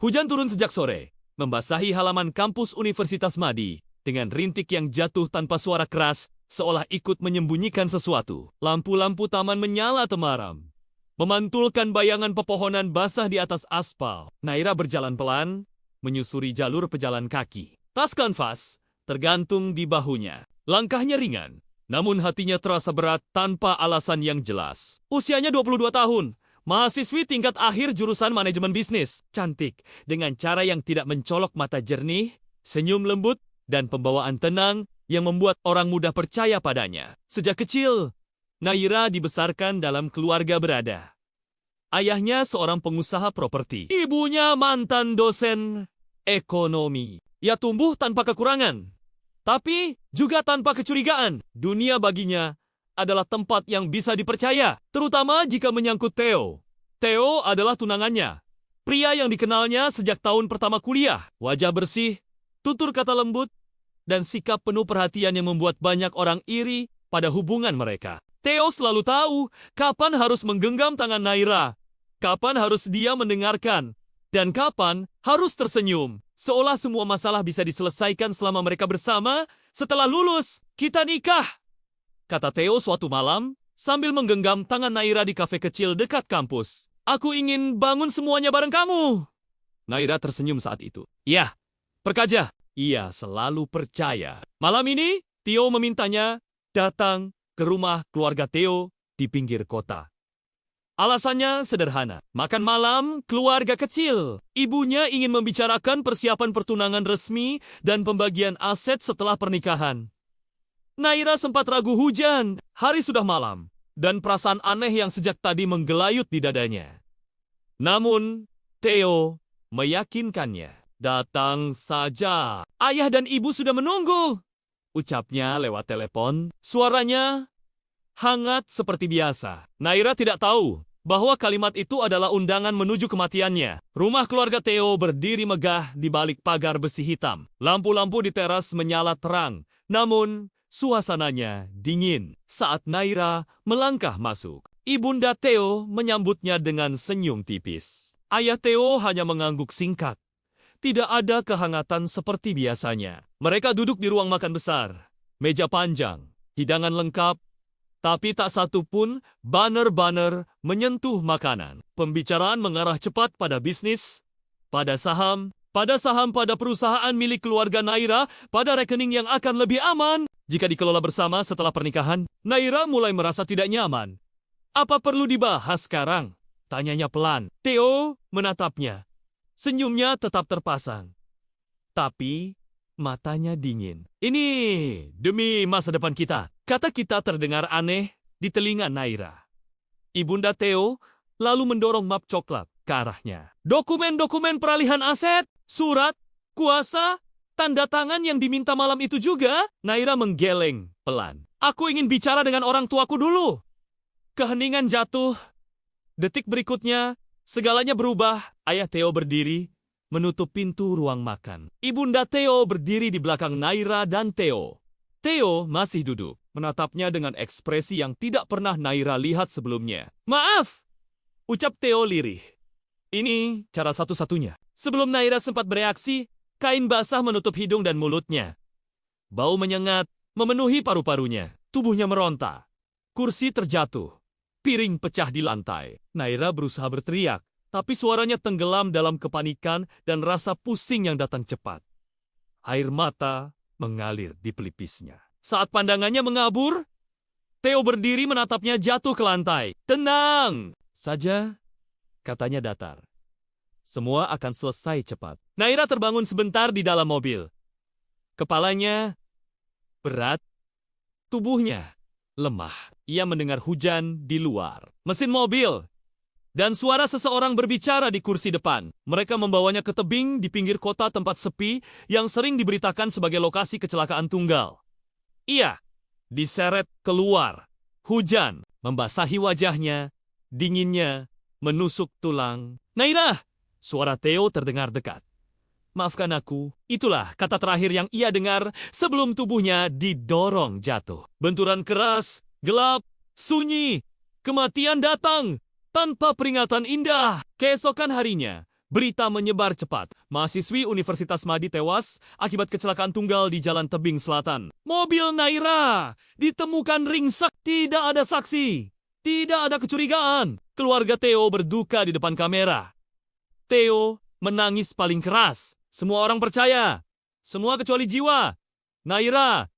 Speaker 1: Hujan turun sejak sore, membasahi halaman kampus Universitas Madi dengan rintik yang jatuh tanpa suara keras, seolah ikut menyembunyikan sesuatu. Lampu-lampu taman menyala temaram, memantulkan bayangan pepohonan basah di atas aspal. Naira berjalan pelan, menyusuri jalur pejalan kaki. Tas kanvas tergantung di bahunya. Langkahnya ringan, namun hatinya terasa berat tanpa alasan yang jelas. Usianya 22 tahun. Mahasiswi tingkat akhir jurusan manajemen bisnis. Cantik, dengan cara yang tidak mencolok mata jernih, senyum lembut, dan pembawaan tenang yang membuat orang mudah percaya padanya. Sejak kecil, Naira dibesarkan dalam keluarga berada. Ayahnya seorang pengusaha properti. Ibunya mantan dosen ekonomi. Ia tumbuh tanpa kekurangan, tapi juga tanpa kecurigaan. Dunia baginya adalah tempat yang bisa dipercaya, terutama jika menyangkut Theo. Theo adalah tunangannya, pria yang dikenalnya sejak tahun pertama kuliah. Wajah bersih, tutur kata lembut, dan sikap penuh perhatian yang membuat banyak orang iri pada hubungan mereka. Theo selalu tahu kapan harus menggenggam tangan Naira, kapan harus dia mendengarkan, dan kapan harus tersenyum. Seolah semua masalah bisa diselesaikan selama mereka bersama. Setelah lulus, kita nikah, kata Theo suatu malam sambil menggenggam tangan Naira di kafe kecil dekat kampus. Aku ingin bangun semuanya bareng kamu. Naira tersenyum saat itu. Iya, perkaja. Ia selalu percaya. Malam ini, Theo memintanya datang ke rumah keluarga Theo di pinggir kota. Alasannya sederhana, makan malam keluarga kecil. Ibunya ingin membicarakan persiapan pertunangan resmi dan pembagian aset setelah pernikahan. Naira sempat ragu hujan, hari sudah malam, dan perasaan aneh yang sejak tadi menggelayut di dadanya. Namun, Theo meyakinkannya. Datang saja, ayah dan ibu sudah menunggu, ucapnya lewat telepon. Suaranya hangat seperti biasa. Naira tidak tahu bahwa kalimat itu adalah undangan menuju kematiannya. Rumah keluarga Theo berdiri megah di balik pagar besi hitam. Lampu-lampu di teras menyala terang, namun suasananya dingin. Saat Naira melangkah masuk, ibunda Theo menyambutnya dengan senyum tipis. Ayah Theo hanya mengangguk singkat. Tidak ada kehangatan seperti biasanya. Mereka duduk di ruang makan besar. Meja panjang, hidangan lengkap, tapi tak satu pun banner-banner menyentuh makanan. Pembicaraan mengarah cepat pada bisnis, pada saham pada perusahaan milik keluarga Naira, pada rekening yang akan lebih aman jika dikelola bersama setelah pernikahan. Naira mulai merasa tidak nyaman. Apa perlu dibahas sekarang? Tanyanya pelan. Theo menatapnya. Senyumnya tetap terpasang, tapi matanya dingin. Ini demi masa depan kita, kata kita terdengar aneh di telinga Naira. Ibunda Theo lalu mendorong map coklat ke arahnya. Dokumen-dokumen peralihan aset, surat, kuasa, tanda tangan yang diminta malam itu juga. Naira menggeleng pelan. Aku ingin bicara dengan orang tuaku dulu. Keheningan jatuh. Detik berikutnya, segalanya berubah. Ayah Theo berdiri, menutup pintu ruang makan. Ibunda Theo berdiri di belakang Naira dan Theo. Theo masih duduk, menatapnya dengan ekspresi yang tidak pernah Naira lihat sebelumnya. Maaf, ucap Theo lirih. Ini cara satu-satunya. Sebelum Naira sempat bereaksi, kain basah menutup hidung dan mulutnya. Bau menyengat memenuhi paru-parunya. Tubuhnya meronta. Kursi terjatuh. Piring pecah di lantai. Naira berusaha berteriak, tapi suaranya tenggelam dalam kepanikan dan rasa pusing yang datang cepat. Air mata mengalir di pelipisnya. Saat pandangannya mengabur, Theo berdiri menatapnya jatuh ke lantai. Tenang saja, katanya datar. Semua akan selesai cepat. Naira terbangun sebentar di dalam mobil. Kepalanya berat, tubuhnya lemah. Ia mendengar hujan di luar. Mesin mobil dan suara seseorang berbicara di kursi depan. Mereka membawanya ke tebing di pinggir kota tempat sepi yang sering diberitakan sebagai lokasi kecelakaan tunggal. Ia diseret keluar. Hujan membasahi wajahnya, dinginnya menusuk tulang. Naira, suara Theo terdengar dekat. Maafkan aku, itulah kata terakhir yang ia dengar sebelum tubuhnya didorong jatuh. Benturan keras, gelap, sunyi, kematian datang. Tanpa peringatan indah, keesokan harinya, berita menyebar cepat. Mahasiswi Universitas Madi tewas akibat kecelakaan tunggal di Jalan Tebing Selatan. Mobil Naira ditemukan ringsek, tidak ada saksi, tidak ada kecurigaan. Keluarga Theo berduka di depan kamera. Theo menangis paling keras. Semua orang percaya, semua kecuali jiwa. Naira.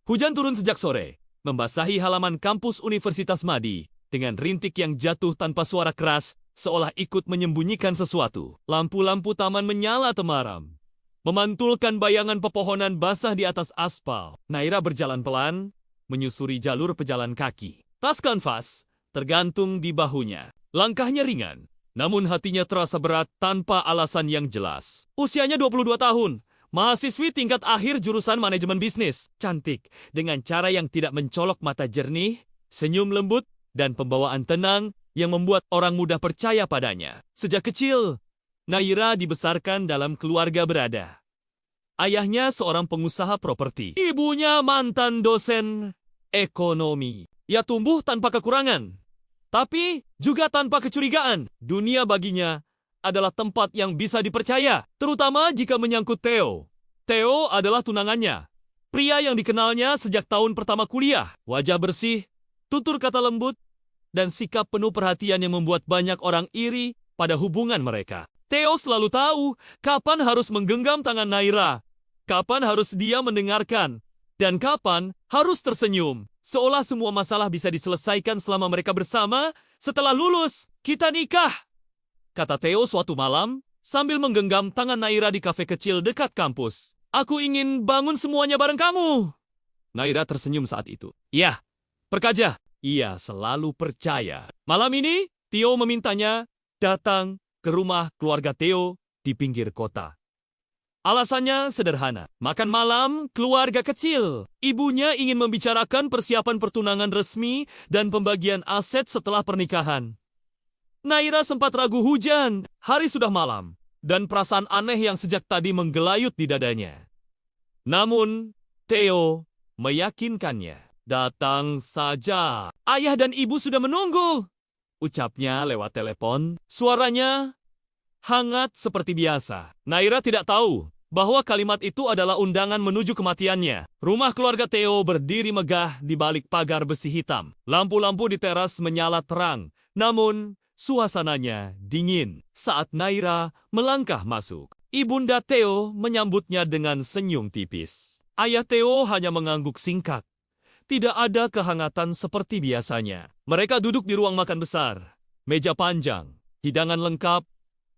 Speaker 1: Hujan turun sejak sore, membasahi halaman kampus Universitas Madi dengan rintik yang jatuh tanpa suara keras, seolah ikut menyembunyikan sesuatu. Lampu-lampu taman menyala temaram, memantulkan bayangan pepohonan basah di atas aspal. Naira berjalan pelan, menyusuri jalur pejalan kaki. Tas kanvas tergantung di bahunya. Langkahnya ringan, namun hatinya terasa berat tanpa alasan yang jelas. Usianya 22 tahun. Mahasiswi tingkat akhir jurusan manajemen bisnis. Cantik, dengan cara yang tidak mencolok mata jernih, senyum lembut, dan pembawaan tenang yang membuat orang mudah percaya padanya. Sejak kecil, Naira dibesarkan dalam keluarga berada. Ayahnya seorang pengusaha properti. Ibunya mantan dosen ekonomi. Ia tumbuh tanpa kekurangan, tapi juga tanpa kecurigaan. Dunia baginya adalah tempat yang bisa dipercaya, terutama jika menyangkut Theo. Theo adalah tunangannya, pria yang dikenalnya sejak tahun pertama kuliah. Wajah bersih, tutur kata lembut, dan sikap penuh perhatian yang membuat banyak orang iri pada hubungan mereka. Theo selalu tahu kapan harus menggenggam tangan Naira, kapan harus dia mendengarkan, dan kapan harus tersenyum. Seolah semua masalah bisa diselesaikan selama mereka bersama. Setelah lulus, kita nikah, kata Theo suatu malam sambil menggenggam tangan Naira di kafe kecil dekat kampus. Aku ingin bangun semuanya bareng kamu. Naira tersenyum saat itu. Ya, perkaja. Ia selalu percaya. Malam ini, Theo memintanya datang ke rumah keluarga Theo di pinggir kota. Alasannya sederhana. Makan malam keluarga kecil. Ibunya ingin membicarakan persiapan pertunangan resmi dan pembagian aset setelah pernikahan. Naira sempat ragu hujan, hari sudah malam, dan perasaan aneh yang sejak tadi menggelayut di dadanya. Namun, Theo meyakinkannya. Datang saja. Ayah dan ibu sudah menunggu, ucapnya lewat telepon. Suaranya hangat seperti biasa. Naira tidak tahu bahwa kalimat itu adalah undangan menuju kematiannya. Rumah keluarga Theo berdiri megah di balik pagar besi hitam. Lampu-lampu di teras menyala terang, namun suasananya dingin. Saat Naira melangkah masuk, ibunda Theo menyambutnya dengan senyum tipis. Ayah Theo hanya mengangguk singkat. Tidak ada kehangatan seperti biasanya. Mereka duduk di ruang makan besar. Meja panjang, hidangan lengkap,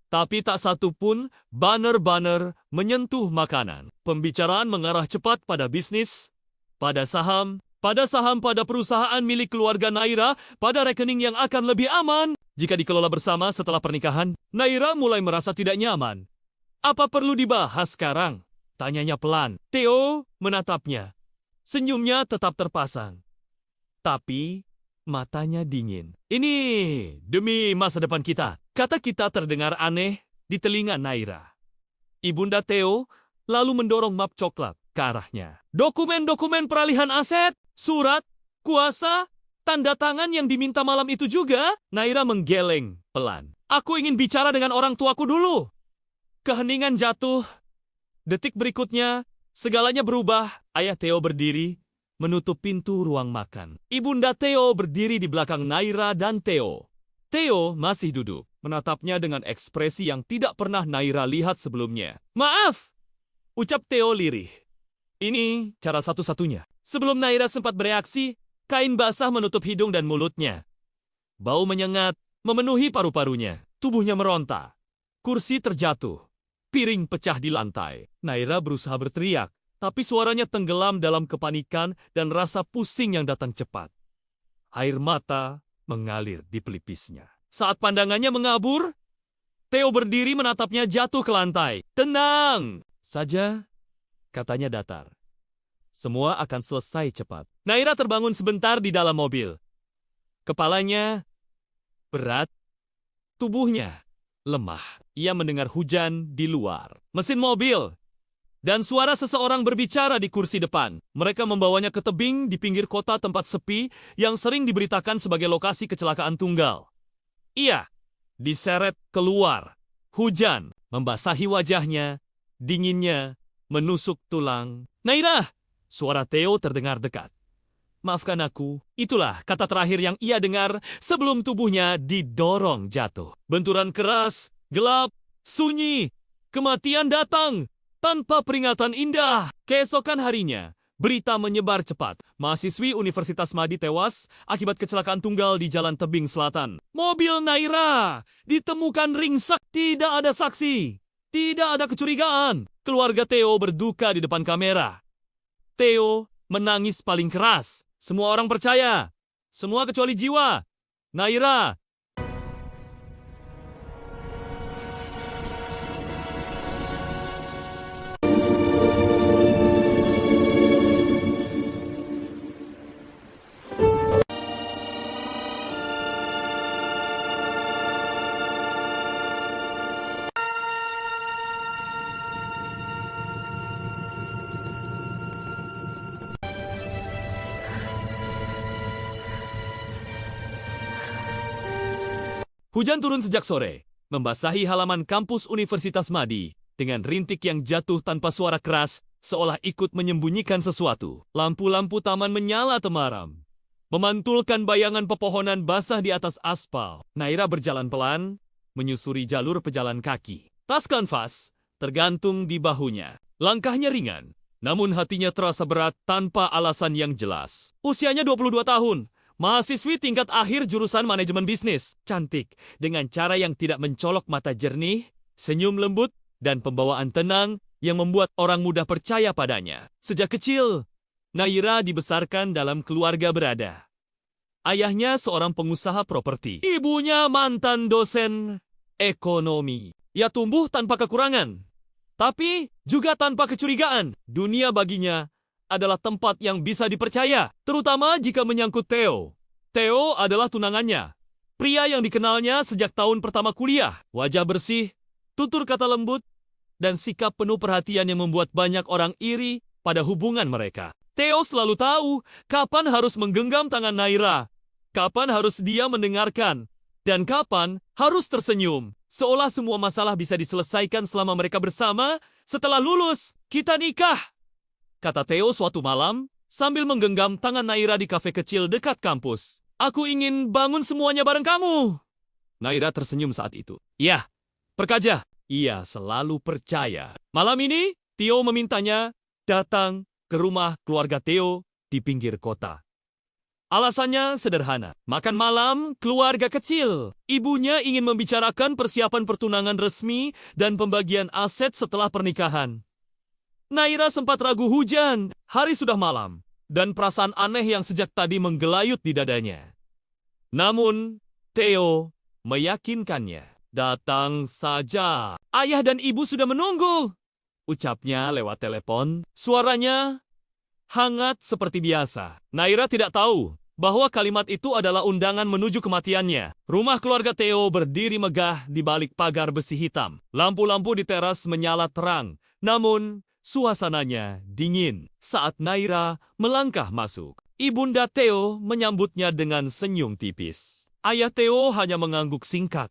Speaker 1: tapi tak satu pun banner-banner menyentuh makanan. Pembicaraan mengarah cepat pada bisnis, pada saham, pada perusahaan milik keluarga Naira, pada rekening yang akan lebih aman jika dikelola bersama setelah pernikahan. Naira mulai merasa tidak nyaman. Apa perlu dibahas sekarang? Tanyanya pelan. Theo menatapnya. Senyumnya tetap terpasang, tapi matanya dingin. Ini demi masa depan kita. Kata kita terdengar aneh di telinga Naira. Ibunda Theo lalu mendorong map coklat ke arahnya. Dokumen-dokumen peralihan aset, surat, kuasa, tanda tangan yang diminta malam itu juga. Naira menggeleng pelan. Aku ingin bicara dengan orang tuaku dulu. Keheningan jatuh. Detik berikutnya, segalanya berubah. Ayah Theo berdiri, menutup pintu ruang makan. Ibunda Theo berdiri di belakang Naira dan Theo. Theo masih duduk, menatapnya dengan ekspresi yang tidak pernah Naira lihat sebelumnya. Maaf, ucap Theo lirih. Ini cara satu-satunya. Sebelum Naira sempat bereaksi, kain basah menutup hidung dan mulutnya. Bau menyengat memenuhi paru-parunya. Tubuhnya meronta. Kursi terjatuh. Piring pecah di lantai. Naira berusaha berteriak, tapi suaranya tenggelam dalam kepanikan dan rasa pusing yang datang cepat. Air mata mengalir di pelipisnya. Saat pandangannya mengabur, Theo berdiri menatapnya jatuh ke lantai. Tenang saja, katanya datar. Semua akan selesai cepat. Naira terbangun sebentar di dalam mobil. Kepalanya berat, tubuhnya lemah. Ia mendengar hujan di luar. Mesin mobil dan suara seseorang berbicara di kursi depan. Mereka membawanya ke tebing di pinggir kota tempat sepi yang sering diberitakan sebagai lokasi kecelakaan tunggal. Ia diseret keluar. Hujan membasahi wajahnya, dinginnya menusuk tulang. Naira, suara Theo terdengar dekat. Maafkan aku. Itulah kata terakhir yang ia dengar sebelum tubuhnya didorong jatuh. Benturan keras, gelap, sunyi. Kematian datang tanpa peringatan indah. Keesokan harinya, Berita menyebar cepat. Mahasiswi Universitas Madi tewas akibat kecelakaan tunggal di Jalan Tebing Selatan. Mobil Naira ditemukan ringsek, tidak ada saksi, tidak ada kecurigaan. Keluarga Theo berduka di depan kamera. Theo menangis paling keras. Semua orang percaya. Semua kecuali jiwa. Naira. Hujan turun sejak sore, membasahi halaman kampus Universitas Madi dengan rintik yang jatuh tanpa suara keras, seolah ikut menyembunyikan sesuatu. Lampu-lampu taman menyala temaram, memantulkan bayangan pepohonan basah di atas aspal. Naira berjalan pelan, menyusuri jalur pejalan kaki. Tas kanvas tergantung di bahunya. Langkahnya ringan, namun hatinya terasa berat tanpa alasan yang jelas. Usianya 22 tahun. Mahasiswi tingkat akhir jurusan manajemen bisnis. Cantik, dengan cara yang tidak mencolok mata jernih, senyum lembut, dan pembawaan tenang yang membuat orang mudah percaya padanya. Sejak kecil, Naira dibesarkan dalam keluarga berada. Ayahnya seorang pengusaha properti. Ibunya mantan dosen ekonomi. Ia tumbuh tanpa kekurangan, tapi juga tanpa kecurigaan. Dunia baginya adalah tempat yang bisa dipercaya, terutama jika menyangkut Theo. Theo adalah tunangannya, pria yang dikenalnya sejak tahun pertama kuliah. Wajah bersih, tutur kata lembut, dan sikap penuh perhatian yang membuat banyak orang iri pada hubungan mereka. Theo selalu tahu kapan harus menggenggam tangan Naira, kapan harus dia mendengarkan, dan kapan harus tersenyum. Seolah semua masalah bisa diselesaikan selama mereka bersama. Setelah lulus, kita nikah, kata Theo suatu malam sambil menggenggam tangan Naira di kafe kecil dekat kampus. Aku ingin bangun semuanya bareng kamu. Naira tersenyum saat itu. Ya, perkaja. Ia selalu percaya. Malam ini, Theo memintanya datang ke rumah keluarga Theo di pinggir kota. Alasannya sederhana. Makan malam keluarga kecil. Ibunya ingin membicarakan persiapan pertunangan resmi dan pembagian aset setelah pernikahan. Naira sempat ragu hujan, hari sudah malam, dan perasaan aneh yang sejak tadi menggelayut di dadanya. Namun, Theo meyakinkannya. Datang saja. Ayah dan ibu sudah menunggu, ucapnya lewat telepon. Suaranya hangat seperti biasa. Naira tidak tahu bahwa kalimat itu adalah undangan menuju kematiannya. Rumah keluarga Theo berdiri megah di balik pagar besi hitam. Lampu-lampu di teras menyala terang, namun suasananya dingin. Saat Naira melangkah masuk, Ibunda Theo menyambutnya dengan senyum tipis. Ayah Theo hanya mengangguk singkat.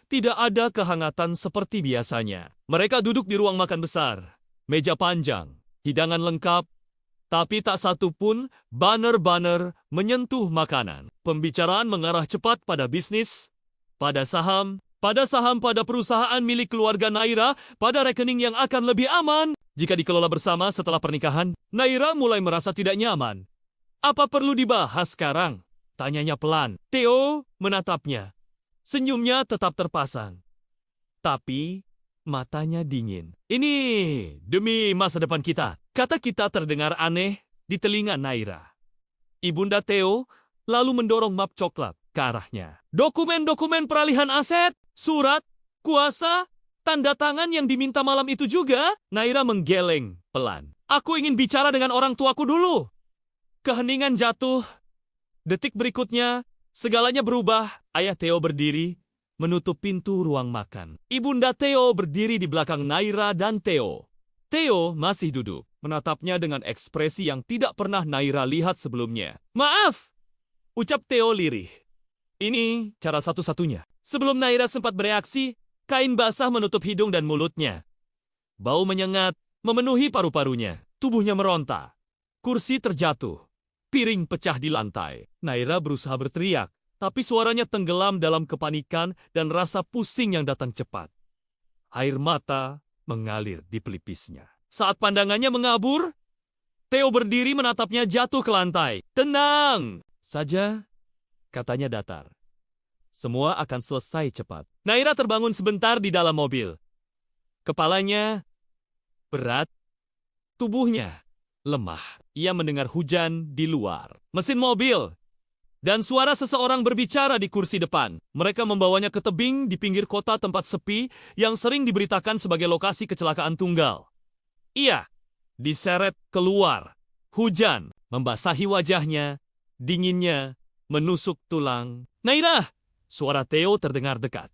Speaker 1: Tidak ada kehangatan seperti biasanya. Mereka duduk di ruang makan besar. Meja panjang, hidangan lengkap, tapi tak satu pun banner-banner menyentuh makanan. Pembicaraan mengarah cepat pada bisnis, pada saham, pada perusahaan milik keluarga Naira, pada rekening yang akan lebih aman jika dikelola bersama setelah pernikahan. Naira mulai merasa tidak nyaman. Apa perlu dibahas sekarang? Tanyanya pelan. Theo menatapnya. Senyumnya tetap terpasang, tapi matanya dingin. Ini demi masa depan kita. Kata kita terdengar aneh di telinga Naira. Ibunda Theo lalu mendorong map coklat ke arahnya. Dokumen-dokumen peralihan aset, surat, kuasa, tanda tangan yang diminta malam itu juga. Naira menggeleng pelan. Aku ingin bicara dengan orang tuaku dulu. Keheningan jatuh. Detik berikutnya, segalanya berubah. Ayah Theo berdiri, menutup pintu ruang makan. Ibunda Theo berdiri di belakang Naira dan Theo. Theo masih duduk, menatapnya dengan ekspresi yang tidak pernah Naira lihat sebelumnya. Maaf, ucap Theo lirih. Ini cara satu-satunya. Sebelum Naira sempat bereaksi, kain basah menutup hidung dan mulutnya. Bau menyengat memenuhi paru-parunya. Tubuhnya meronta. Kursi terjatuh. Piring pecah di lantai. Naira berusaha berteriak, tapi suaranya tenggelam dalam kepanikan dan rasa pusing yang datang cepat. Air mata mengalir di pelipisnya. Saat pandangannya mengabur, Theo berdiri menatapnya jatuh ke lantai. Tenang saja, katanya datar. Semua akan selesai cepat. Naira terbangun sebentar di dalam mobil. Kepalanya berat, tubuhnya lemah. Ia mendengar hujan di luar. Mesin mobil dan suara seseorang berbicara di kursi depan. Mereka membawanya ke tebing di pinggir kota tempat sepi yang sering diberitakan sebagai lokasi kecelakaan tunggal. Ia diseret keluar. Hujan membasahi wajahnya, dinginnya menusuk tulang. Naira! Suara Theo terdengar dekat.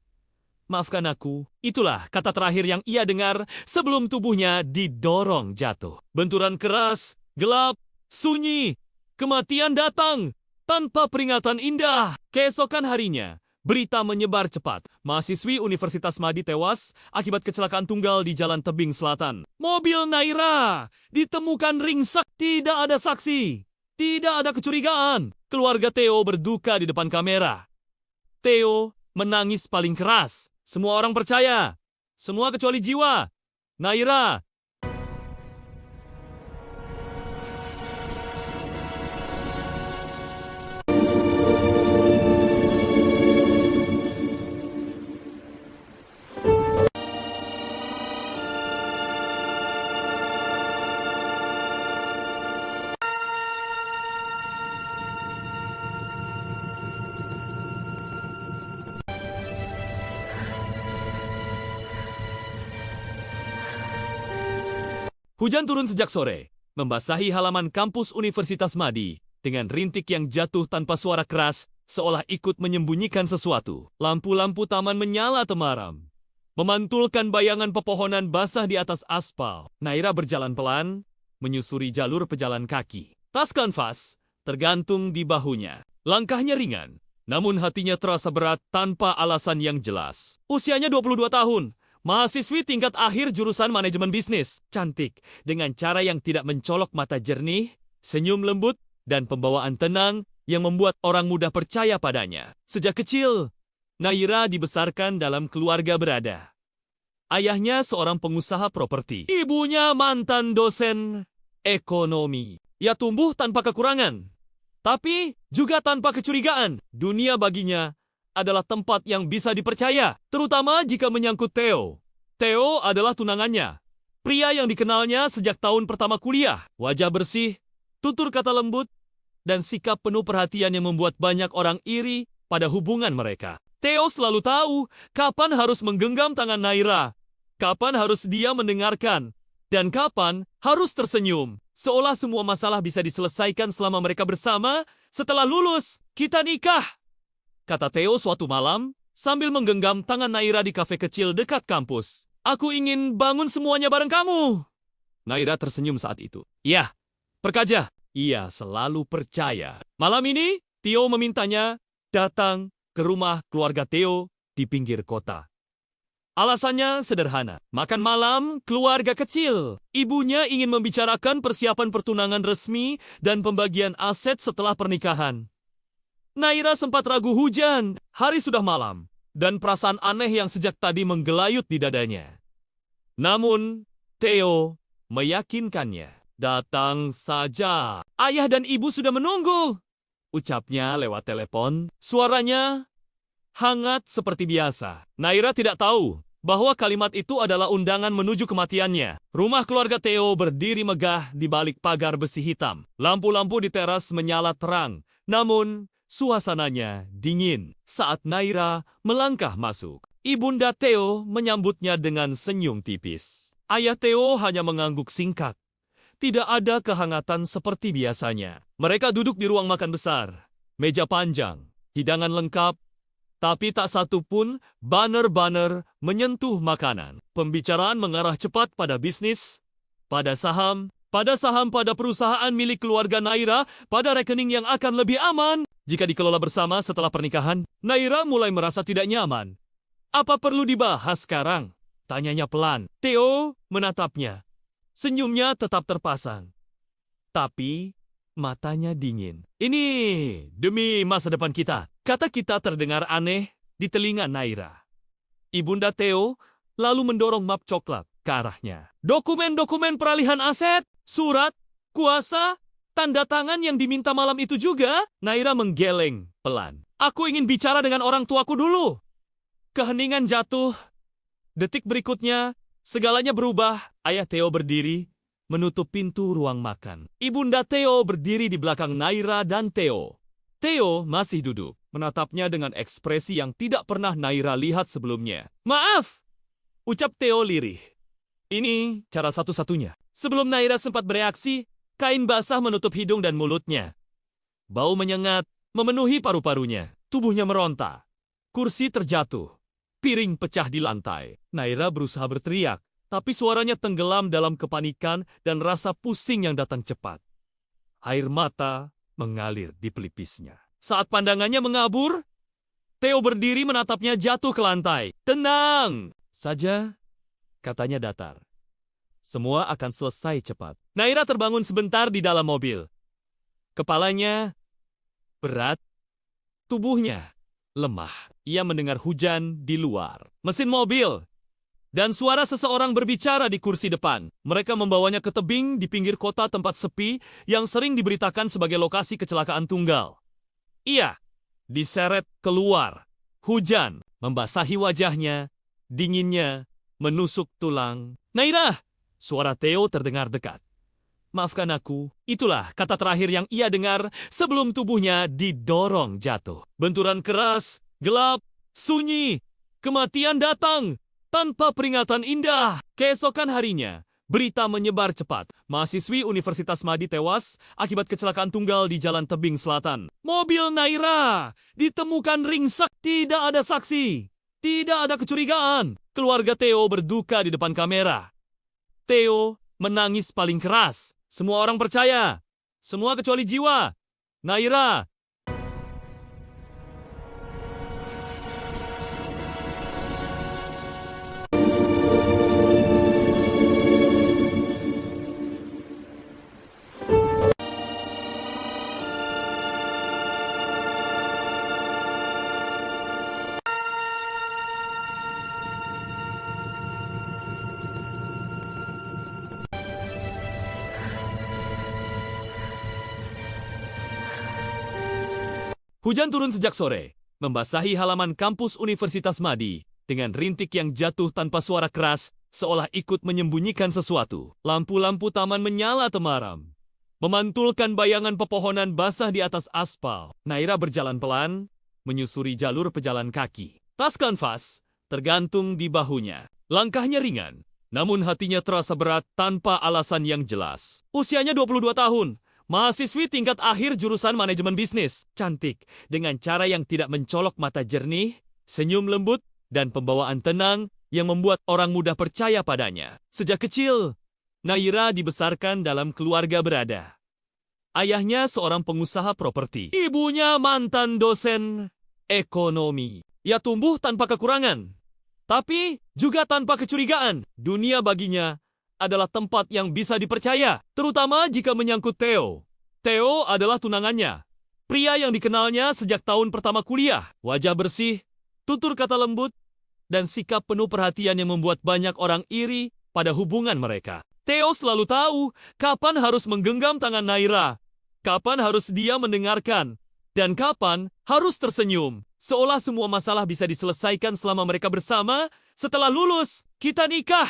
Speaker 1: Maafkan aku, itulah kata terakhir yang ia dengar sebelum tubuhnya didorong jatuh. Benturan keras, gelap, sunyi, kematian datang tanpa peringatan indah. Keesokan harinya, berita menyebar cepat. Mahasiswi Universitas Madi tewas akibat kecelakaan tunggal di Jalan Tebing Selatan. Mobil Naira ditemukan ringsek, tidak ada saksi, tidak ada kecurigaan. Keluarga Theo berduka di depan kamera. Theo menangis paling keras. Semua orang percaya. Semua kecuali jiwa. Naira. Hujan turun sejak sore, membasahi halaman kampus Universitas Madi dengan rintik yang jatuh tanpa suara keras, seolah ikut menyembunyikan sesuatu. Lampu-lampu taman menyala temaram, memantulkan bayangan pepohonan basah di atas aspal. Naira berjalan pelan, menyusuri jalur pejalan kaki. Tas kanvas tergantung di bahunya. Langkahnya ringan, namun hatinya terasa berat tanpa alasan yang jelas. Usianya 22 tahun. Mahasiswi tingkat akhir jurusan manajemen bisnis. Cantik, dengan cara yang tidak mencolok mata jernih, senyum lembut, dan pembawaan tenang yang membuat orang mudah percaya padanya. Sejak kecil, Naira dibesarkan dalam keluarga berada. Ayahnya seorang pengusaha properti. Ibunya mantan dosen ekonomi. Ia tumbuh tanpa kekurangan, tapi juga tanpa kecurigaan. Dunia baginya adalah tempat yang bisa dipercaya, terutama jika menyangkut Theo. Theo adalah tunangannya, pria yang dikenalnya sejak tahun pertama kuliah. Wajah bersih, tutur kata lembut, dan sikap penuh perhatian yang membuat banyak orang iri pada hubungan mereka. Theo selalu tahu kapan harus menggenggam tangan Naira, kapan harus dia mendengarkan, dan kapan harus tersenyum. Seolah semua masalah bisa diselesaikan selama mereka bersama. Setelah lulus, kita nikah, kata Theo suatu malam sambil menggenggam tangan Naira di kafe kecil dekat kampus. Aku ingin bangun semuanya bareng kamu. Naira tersenyum saat itu. Ya, perkaja. Ia selalu percaya. Malam ini, Theo memintanya datang ke rumah keluarga Theo di pinggir kota. Alasannya sederhana. Makan malam keluarga kecil. Ibunya ingin membicarakan persiapan pertunangan resmi dan pembagian aset setelah pernikahan. Naira sempat ragu hujan, hari sudah malam, dan perasaan aneh yang sejak tadi menggelayut di dadanya. Namun, Theo meyakinkannya. Datang saja. Ayah dan ibu sudah menunggu, ucapnya lewat telepon. Suaranya hangat seperti biasa. Naira tidak tahu bahwa kalimat itu adalah undangan menuju kematiannya. Rumah keluarga Theo berdiri megah di balik pagar besi hitam. Lampu-lampu di teras menyala terang, namun suasananya dingin. Saat Naira melangkah masuk, Ibunda Theo menyambutnya dengan senyum tipis. Ayah Theo hanya mengangguk singkat. Tidak ada kehangatan seperti biasanya. Mereka duduk di ruang makan besar. Meja panjang, hidangan lengkap, tapi tak satu pun banner-banner menyentuh makanan. Pembicaraan mengarah cepat pada bisnis, pada saham pada perusahaan milik keluarga Naira, pada rekening yang akan lebih aman jika dikelola bersama setelah pernikahan. Naira mulai merasa tidak nyaman. Apa perlu dibahas sekarang? Tanyanya pelan. Theo menatapnya. Senyumnya tetap terpasang, tapi matanya dingin. Ini demi masa depan kita. Kata kita terdengar aneh di telinga Naira. Ibunda Theo lalu mendorong map coklat ke arahnya. Dokumen-dokumen peralihan aset, surat, Kuasa? Tanda tangan yang diminta malam itu juga? Naira menggeleng pelan. Aku ingin bicara dengan orang tuaku dulu. Keheningan jatuh. Detik berikutnya, segalanya berubah. Ayah Theo berdiri, menutup pintu ruang makan. Ibunda Theo berdiri di belakang Naira dan Theo. Theo masih duduk, menatapnya dengan ekspresi yang tidak pernah Naira lihat sebelumnya. Maaf! Ucap Theo lirih. Ini cara satu-satunya. Sebelum Naira sempat bereaksi, kain basah menutup hidung dan mulutnya. Bau menyengat, memenuhi paru-parunya. Tubuhnya meronta. Kursi terjatuh. Piring pecah di lantai. Naira berusaha berteriak, tapi suaranya tenggelam dalam kepanikan dan rasa pusing yang datang cepat. Air mata mengalir di pelipisnya. Saat pandangannya mengabur, Theo berdiri menatapnya jatuh ke lantai. Tenang saja, katanya datar. Semua akan selesai cepat. Naira terbangun sebentar di dalam mobil. Kepalanya berat, tubuhnya lemah. Ia mendengar hujan di luar. Mesin mobil dan suara seseorang berbicara di kursi depan. Mereka membawanya ke tebing di pinggir kota tempat sepi yang sering diberitakan sebagai lokasi kecelakaan tunggal. Ia diseret keluar. Hujan membasahi wajahnya, dinginnya menusuk tulang. Naira! Suara Theo terdengar dekat. Maafkan aku, itulah kata terakhir yang ia dengar sebelum tubuhnya didorong jatuh. Benturan keras, gelap, sunyi, kematian datang. Tanpa peringatan indah, keesokan harinya, berita menyebar cepat. Mahasiswi Universitas Madi tewas akibat kecelakaan tunggal di Jalan Tebing Selatan. Mobil Naira ditemukan ringsek, tidak ada saksi, tidak ada kecurigaan. Keluarga Theo berduka di depan kamera. Theo menangis paling keras. Semua orang percaya, semua kecuali jiwa. Naira. Hujan turun sejak sore, membasahi halaman kampus Universitas Madi dengan rintik yang jatuh tanpa suara keras, seolah ikut menyembunyikan sesuatu. Lampu-lampu taman menyala temaram, memantulkan bayangan pepohonan basah di atas aspal. Naira berjalan pelan, menyusuri jalur pejalan kaki. Tas kanvas tergantung di bahunya. Langkahnya ringan, namun hatinya terasa berat tanpa alasan yang jelas. Usianya 22 tahun. Mahasiswi tingkat akhir jurusan manajemen bisnis. Cantik, dengan cara yang tidak mencolok mata jernih, senyum lembut, dan pembawaan tenang yang membuat orang mudah percaya padanya. Sejak kecil, Naira dibesarkan dalam keluarga berada. Ayahnya seorang pengusaha properti. Ibunya mantan dosen ekonomi. Ia tumbuh tanpa kekurangan, tapi juga tanpa kecurigaan. Dunia baginya adalah tempat yang bisa dipercaya, terutama jika menyangkut Theo. Theo adalah tunangannya, pria yang dikenalnya sejak tahun pertama kuliah. Wajah bersih, tutur kata lembut, dan sikap penuh perhatian yang membuat banyak orang iri pada hubungan mereka. Theo selalu tahu kapan harus menggenggam tangan Naira, kapan harus dia mendengarkan, dan kapan harus tersenyum. Seolah semua masalah bisa diselesaikan selama mereka bersama. Setelah lulus, kita nikah,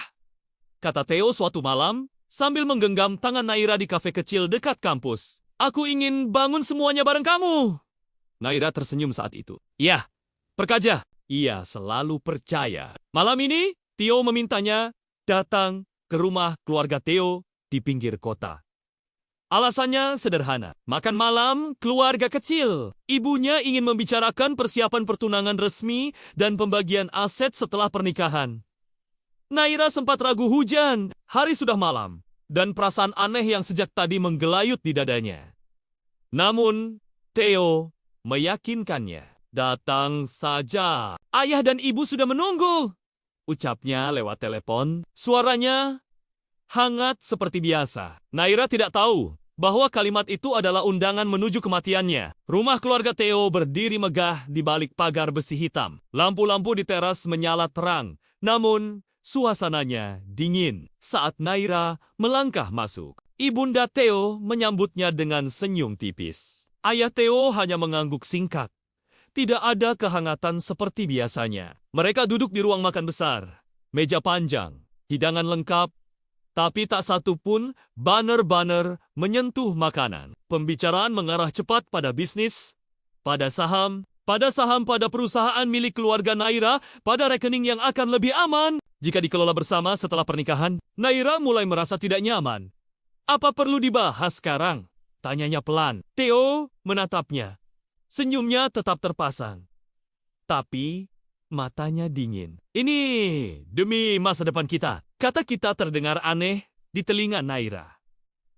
Speaker 1: kata Theo suatu malam, sambil menggenggam tangan Naira di kafe kecil dekat kampus. Aku ingin bangun semuanya bareng kamu. Naira tersenyum saat itu. Ya, perkaja. Ia selalu percaya. Malam ini, Theo memintanya datang ke rumah keluarga Theo di pinggir kota. Alasannya sederhana. Makan malam keluarga kecil. Ibunya ingin membicarakan persiapan pertunangan resmi dan pembagian aset setelah pernikahan. Naira sempat ragu hujan, hari sudah malam, dan perasaan aneh yang sejak tadi menggelayut di dadanya. Namun, Theo meyakinkannya. Datang saja. Ayah dan ibu sudah menunggu, ucapnya lewat telepon. Suaranya hangat seperti biasa. Naira tidak tahu bahwa kalimat itu adalah undangan menuju kematiannya. Rumah keluarga Theo berdiri megah di balik pagar besi hitam. Lampu-lampu di teras menyala terang, namun suasananya dingin saat Naira melangkah masuk. Ibunda Theo menyambutnya dengan senyum tipis. Ayah Theo hanya mengangguk singkat. Tidak ada kehangatan seperti biasanya. Mereka duduk di ruang makan besar. Meja panjang, hidangan lengkap, tapi tak satu pun banner-banner menyentuh makanan. Pembicaraan mengarah cepat pada bisnis, pada saham, pada perusahaan milik keluarga Naira, pada rekening yang akan lebih aman jika dikelola bersama setelah pernikahan. Naira mulai merasa tidak nyaman. Apa perlu dibahas sekarang? Tanyanya pelan. Theo menatapnya. Senyumnya tetap terpasang. Tapi matanya dingin. Ini demi masa depan kita. Kata kita terdengar aneh di telinga Naira.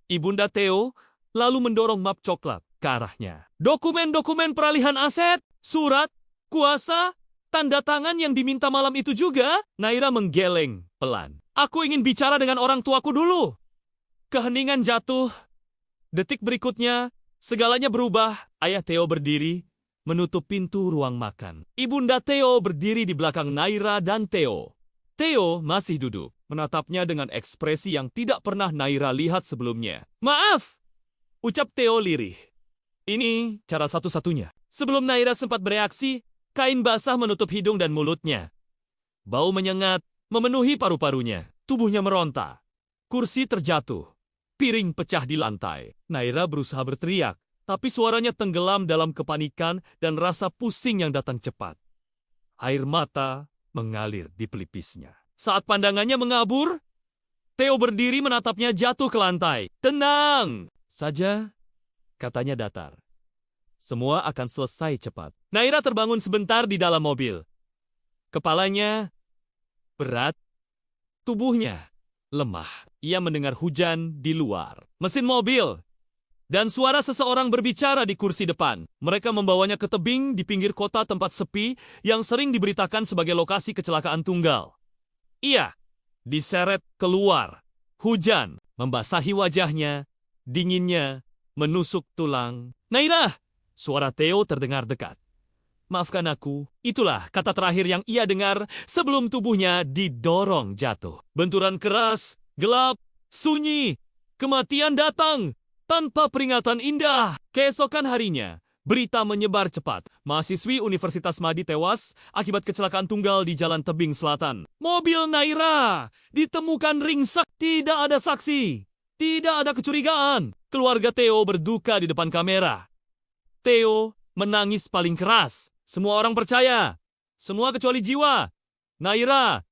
Speaker 1: Ibunda Theo lalu mendorong map coklat ke arahnya. Dokumen-dokumen peralihan aset, surat, kuasa, tanda tangan yang diminta malam itu juga. Naira menggeleng pelan. Aku ingin bicara dengan orang tuaku dulu. Keheningan jatuh. Detik berikutnya, segalanya berubah. Ayah Theo berdiri, menutup pintu ruang makan. Ibunda Theo berdiri di belakang Naira dan Theo. Theo masih duduk, menatapnya dengan ekspresi yang tidak pernah Naira lihat sebelumnya. Maaf, ucap Theo lirih. Ini cara satu-satunya. Sebelum Naira sempat bereaksi, kain basah menutup hidung dan mulutnya. Bau menyengat memenuhi paru-parunya. Tubuhnya meronta. Kursi terjatuh. Piring pecah di lantai. Naira berusaha berteriak, tapi suaranya tenggelam dalam kepanikan dan rasa pusing yang datang cepat. Air mata mengalir di pelipisnya. Saat pandangannya mengabur, Theo berdiri menatapnya jatuh ke lantai. Tenang saja, katanya datar. Semua akan selesai cepat. Naira terbangun sebentar di dalam mobil. Kepalanya berat, tubuhnya lemah. Ia mendengar hujan di luar. Mesin mobil dan suara seseorang berbicara di kursi depan. Mereka membawanya ke tebing di pinggir kota tempat sepi yang sering diberitakan sebagai lokasi kecelakaan tunggal. Ia diseret keluar. Hujan membasahi wajahnya, dinginnya menusuk tulang. Naira! Suara Theo terdengar dekat. Maafkan aku. Itulah kata terakhir yang ia dengar sebelum tubuhnya didorong jatuh. Benturan keras, gelap, sunyi. Kematian datang tanpa peringatan indah. Keesokan harinya, berita menyebar cepat. Mahasiswi Universitas Madi tewas akibat kecelakaan tunggal di Jalan Tebing Selatan. Mobil Naira ditemukan ringsek. Tidak ada saksi. Tidak ada kecurigaan. Keluarga Theo berduka di depan kamera. Theo menangis paling keras. Semua orang percaya. Semua kecuali jiwa. Naira.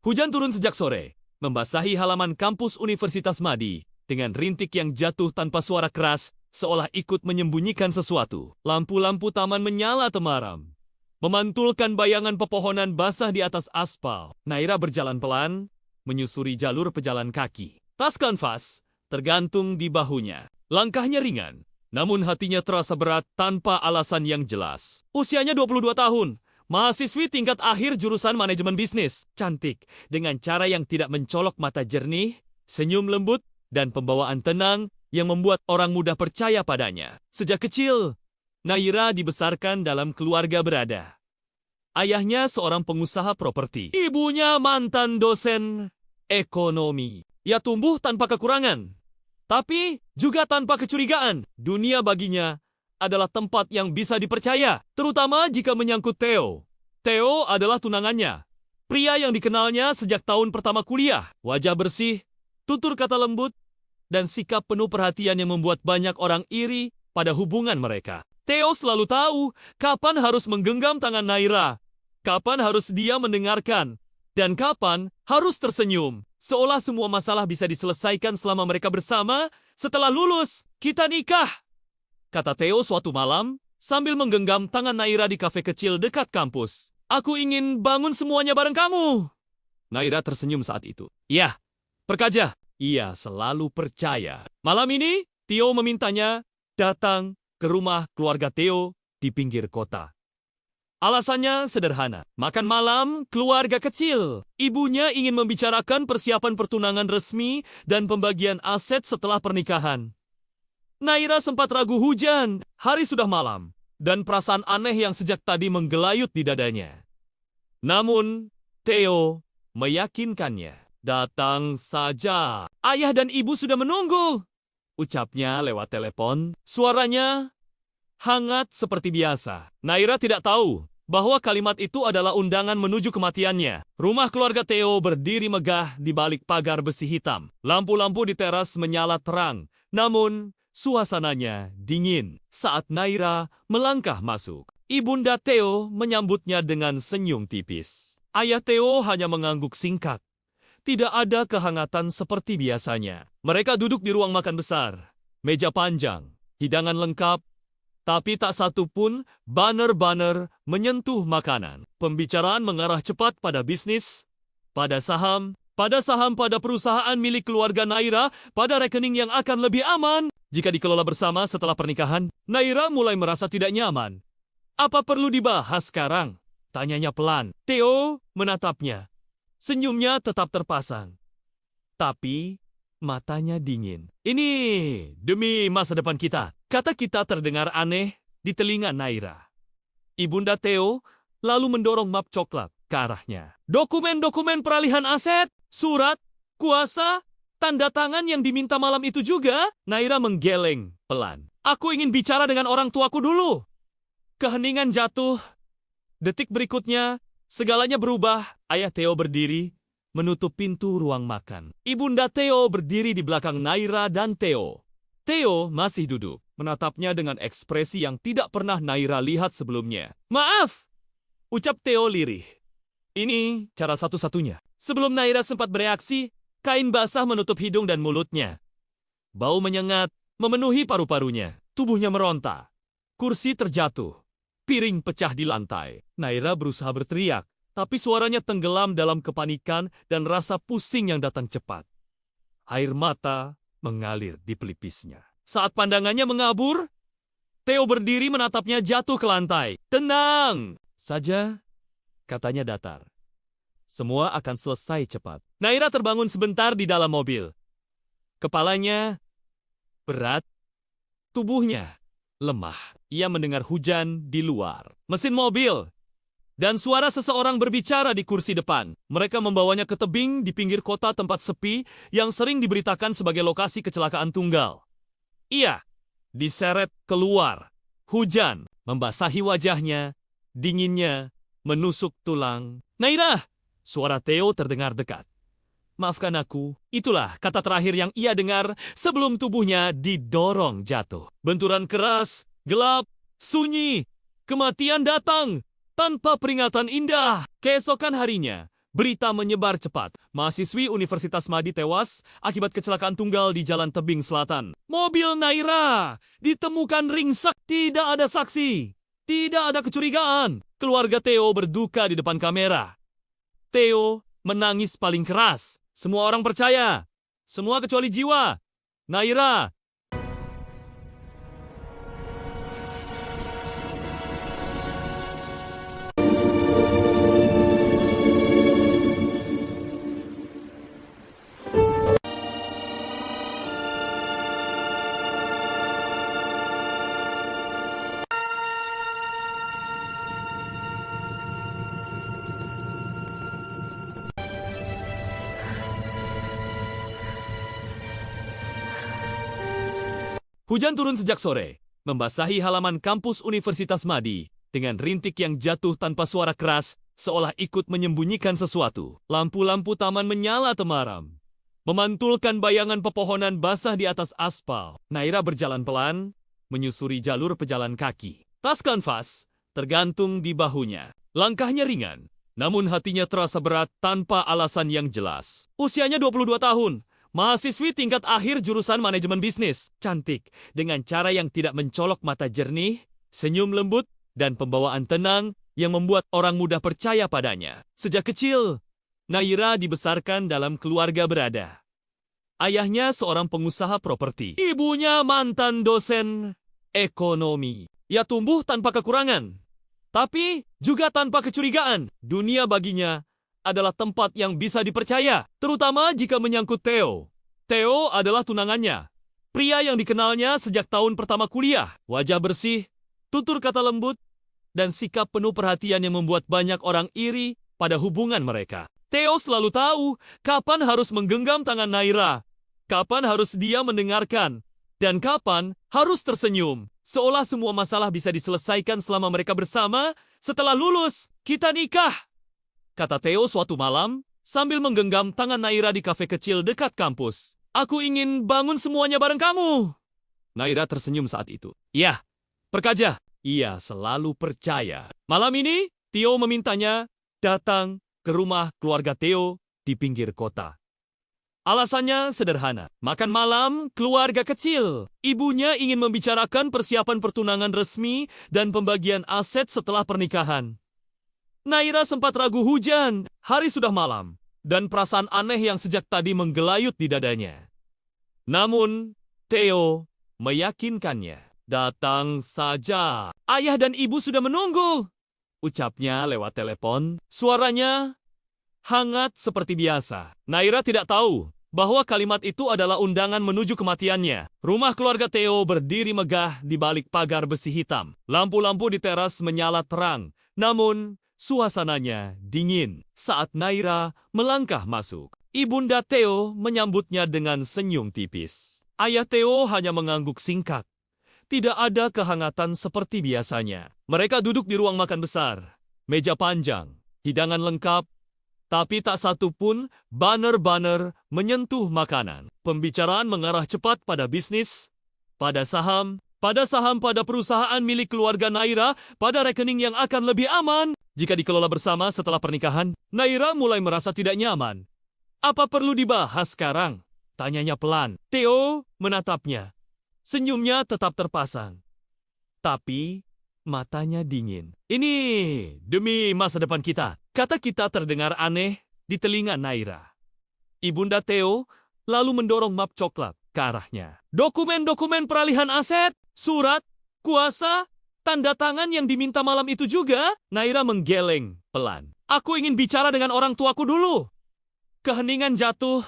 Speaker 1: Hujan turun sejak sore, membasahi halaman kampus Universitas Madi dengan rintik yang jatuh tanpa suara keras, seolah ikut menyembunyikan sesuatu. Lampu-lampu taman menyala temaram, memantulkan bayangan pepohonan basah di atas aspal. Naira berjalan pelan, menyusuri jalur pejalan kaki. Tas kanvas tergantung di bahunya. Langkahnya ringan, namun hatinya terasa berat tanpa alasan yang jelas. Usianya 22 tahun. Mahasiswi tingkat akhir jurusan manajemen bisnis. Cantik, dengan cara yang tidak mencolok mata jernih, senyum lembut, dan pembawaan tenang yang membuat orang mudah percaya padanya. Sejak kecil, Naira dibesarkan dalam keluarga berada. Ayahnya seorang pengusaha properti. Ibunya mantan dosen ekonomi. Ia tumbuh tanpa kekurangan, tapi juga tanpa kecurigaan. Dunia baginya adalah tempat yang bisa dipercaya, terutama jika menyangkut Theo. Theo adalah tunangannya, pria yang dikenalnya sejak tahun pertama kuliah. Wajah bersih, tutur kata lembut, dan sikap penuh perhatian yang membuat banyak orang iri pada hubungan mereka. Theo selalu tahu kapan harus menggenggam tangan Naira, kapan harus dia mendengarkan, dan kapan harus tersenyum. Seolah semua masalah bisa diselesaikan selama mereka bersama. Setelah lulus, kita nikah, kata Theo suatu malam sambil menggenggam tangan Naira di kafe kecil dekat kampus. Aku ingin bangun semuanya bareng kamu. Naira tersenyum saat itu. Iya, perkaja. ia selalu percaya. Malam ini, Theo memintanya datang ke rumah keluarga Theo di pinggir kota. Alasannya sederhana, makan malam keluarga kecil. Ibunya ingin membicarakan persiapan pertunangan resmi dan pembagian aset setelah pernikahan. Naira sempat ragu hujan, hari sudah malam, dan perasaan aneh yang sejak tadi menggelayut di dadanya. Namun, Theo meyakinkannya. Datang saja, ayah dan ibu sudah menunggu. Ucapnya lewat telepon, suaranya hangat seperti biasa. Naira tidak tahu bahwa kalimat itu adalah undangan menuju kematiannya. Rumah keluarga Theo berdiri megah di balik pagar besi hitam. Lampu-lampu di teras menyala terang, namun suasananya dingin. Saat Naira melangkah masuk, Ibunda Theo menyambutnya dengan senyum tipis. Ayah Theo hanya mengangguk singkat. Tidak ada kehangatan seperti biasanya. Mereka duduk di ruang makan besar. Meja panjang, hidangan lengkap, tapi tak satu pun banner-banner menyentuh makanan. Pembicaraan mengarah cepat pada bisnis, pada saham pada perusahaan milik keluarga Naira, pada rekening yang akan lebih aman jika dikelola bersama setelah pernikahan. Naira mulai merasa tidak nyaman. Apa perlu dibahas sekarang? Tanyanya pelan. Theo menatapnya. Senyumnya tetap terpasang. Tapi matanya dingin. Ini demi masa depan kita. Kata kita terdengar aneh di telinga Naira. Ibunda Theo lalu mendorong map coklat ke arahnya. Dokumen-dokumen peralihan aset, surat, kuasa, tanda tangan yang diminta malam itu juga. Naira menggeleng pelan. Aku ingin bicara dengan orang tuaku dulu. Keheningan jatuh. Detik berikutnya, segalanya berubah. Ayah Theo berdiri, menutup pintu ruang makan. Ibunda Theo berdiri di belakang Naira dan Theo. Theo masih duduk, menatapnya dengan ekspresi yang tidak pernah Naira lihat sebelumnya. Maaf, ucap Theo lirih. Ini cara satu-satunya. Sebelum Naira sempat bereaksi, kain basah menutup hidung dan mulutnya. Bau menyengat memenuhi paru-parunya. Tubuhnya meronta. Kursi terjatuh. Piring pecah di lantai. Naira berusaha berteriak, tapi suaranya tenggelam dalam kepanikan dan rasa pusing yang datang cepat. Air mata mengalir di pelipisnya. Saat pandangannya mengabur, Theo berdiri menatapnya jatuh ke lantai. Tenang saja, katanya datar. Semua akan selesai cepat. Naira terbangun sebentar di dalam mobil. Kepalanya berat, tubuhnya lemah. Ia mendengar hujan di luar. Mesin mobil dan suara seseorang berbicara di kursi depan. Mereka membawanya ke tebing di pinggir kota tempat sepi yang sering diberitakan sebagai lokasi kecelakaan tunggal. Ia diseret keluar. Hujan membasahi wajahnya, dinginnya menusuk tulang. Naira! Suara Theo terdengar dekat. Maafkan aku, itulah kata terakhir yang ia dengar sebelum tubuhnya didorong jatuh. Benturan keras, gelap, sunyi, kematian datang tanpa peringatan indah. Keesokan harinya, berita menyebar cepat. Mahasiswi Universitas Madi tewas akibat kecelakaan tunggal di Jalan Tebing Selatan. Mobil Naira ditemukan ringsek, tidak ada saksi, tidak ada kecurigaan. Keluarga Theo berduka di depan kamera. Theo menangis paling keras. Semua orang percaya. Semua kecuali jiwa. Naira. Hujan turun sejak sore, membasahi halaman kampus Universitas Madi dengan rintik yang jatuh tanpa suara keras, seolah ikut menyembunyikan sesuatu. Lampu-lampu taman menyala temaram, memantulkan bayangan pepohonan basah di atas aspal. Naira berjalan pelan, menyusuri jalur pejalan kaki. Tas kanvas tergantung di bahunya. Langkahnya ringan, namun hatinya terasa berat tanpa alasan yang jelas. Usianya 22 tahun. Mahasiswi tingkat akhir jurusan manajemen bisnis. Cantik, dengan cara yang tidak mencolok mata jernih, senyum lembut, dan pembawaan tenang yang membuat orang mudah percaya padanya. Sejak kecil, Naira dibesarkan dalam keluarga berada. Ayahnya seorang pengusaha properti. Ibunya mantan dosen ekonomi. Ia tumbuh tanpa kekurangan, tapi juga tanpa kecurigaan. Dunia baginya adalah tempat yang bisa dipercaya, terutama jika menyangkut Theo. Theo adalah tunangannya, pria yang dikenalnya sejak tahun pertama kuliah. Wajah bersih, tutur kata lembut, dan sikap penuh perhatian yang membuat banyak orang iri pada hubungan mereka. Theo selalu tahu kapan harus menggenggam tangan Naira, kapan harus dia mendengarkan, dan kapan harus tersenyum. Seolah semua masalah bisa diselesaikan selama mereka bersama. Setelah lulus, kita nikah, kata Theo suatu malam sambil menggenggam tangan Naira di kafe kecil dekat kampus. Aku ingin bangun semuanya bareng kamu. Naira tersenyum saat itu. Ya, perkaja. Ia selalu percaya. Malam ini, Theo memintanya datang ke rumah keluarga Theo di pinggir kota. Alasannya sederhana. Makan malam keluarga kecil. Ibunya ingin membicarakan persiapan pertunangan resmi dan pembagian aset setelah pernikahan. Naira sempat ragu hujan. Hari sudah malam. Dan perasaan aneh yang sejak tadi menggelayut di dadanya. Namun, Theo meyakinkannya. Datang saja. Ayah dan ibu sudah menunggu, ucapnya lewat telepon. Suaranya hangat seperti biasa. Naira tidak tahu bahwa kalimat itu adalah undangan menuju kematiannya. Rumah keluarga Theo berdiri megah di balik pagar besi hitam. Lampu-lampu di teras menyala terang, namun suasananya dingin. Saat Naira melangkah masuk, ibunda Theo menyambutnya dengan senyum tipis. Ayah Theo hanya mengangguk singkat. Tidak ada kehangatan seperti biasanya. Mereka duduk di ruang makan besar. Meja panjang, hidangan lengkap, tapi tak satu pun banner-banner menyentuh makanan. Pembicaraan mengarah cepat pada bisnis, pada saham pada perusahaan milik keluarga Naira, pada rekening yang akan lebih aman jika dikelola bersama setelah pernikahan. Naira mulai merasa tidak nyaman. Apa perlu dibahas sekarang? Tanyanya pelan. Theo menatapnya. Senyumnya tetap terpasang, tapi matanya dingin. Ini demi masa depan kita. Kata kita terdengar aneh di telinga Naira. Ibunda Theo lalu mendorong map coklat ke arahnya. Dokumen-dokumen peralihan aset, surat, kuasa, tanda tangan yang diminta malam itu juga. Naira menggeleng pelan. Aku ingin bicara dengan orang tuaku dulu. Keheningan jatuh.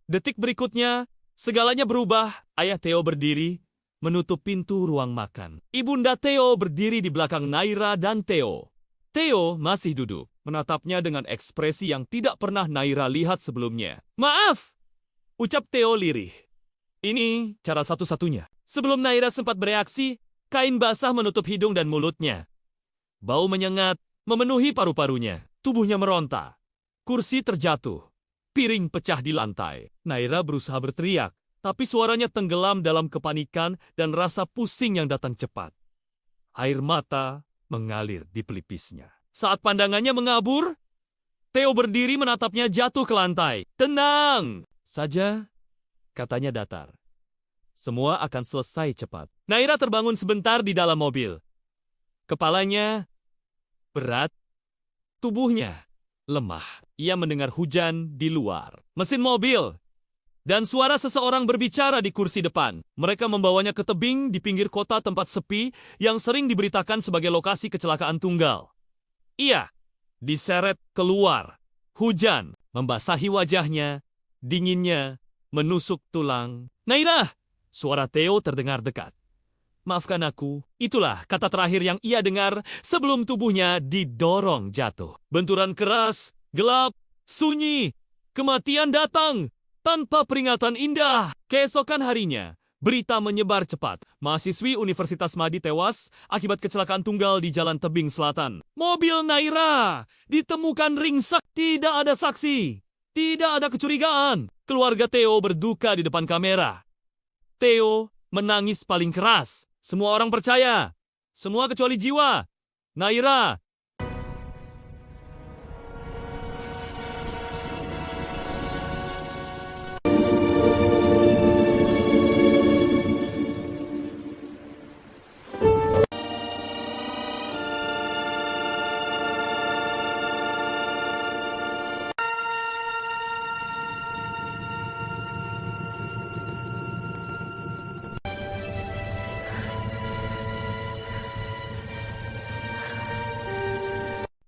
Speaker 1: Detik berikutnya, segalanya berubah. Ayah Theo berdiri, menutup pintu ruang makan. Ibunda Theo berdiri di belakang Naira dan Theo. Theo masih duduk, menatapnya dengan ekspresi yang tidak pernah Naira lihat sebelumnya. Maaf, ucap Theo lirih. Ini cara satu-satunya. Sebelum Naira sempat bereaksi, kain basah menutup hidung dan mulutnya. Bau menyengat memenuhi paru-parunya. Tubuhnya meronta. Kursi terjatuh. Piring pecah di lantai. Naira berusaha berteriak, tapi suaranya tenggelam dalam kepanikan dan rasa pusing yang datang cepat. Air mata mengalir di pelipisnya. Saat pandangannya mengabur, Theo berdiri menatapnya jatuh ke lantai. Tenang saja, katanya datar. Semua akan selesai cepat. Naira terbangun sebentar di dalam mobil. Kepalanya berat, tubuhnya lemah. Ia mendengar hujan di luar. Mesin mobil dan suara seseorang berbicara di kursi depan. Mereka membawanya ke tebing di pinggir kota tempat sepi yang sering diberitakan sebagai lokasi kecelakaan tunggal. Ia diseret keluar. Hujan membasahi wajahnya, dinginnya menusuk tulang. Naira! Suara Theo terdengar dekat. Maafkan aku. Itulah kata terakhir yang ia dengar sebelum tubuhnya didorong jatuh. Benturan keras, gelap, sunyi. Kematian datang tanpa peringatan indah. Keesokan harinya, berita menyebar cepat. Mahasiswi Universitas Madi tewas akibat kecelakaan tunggal di Jalan Tebing Selatan. Mobil Naira ditemukan ringsek. Tidak ada saksi. Tidak ada kecurigaan. Keluarga Theo berduka di depan kamera. Theo menangis paling keras. Semua orang percaya. Semua kecuali jiwa. Naira.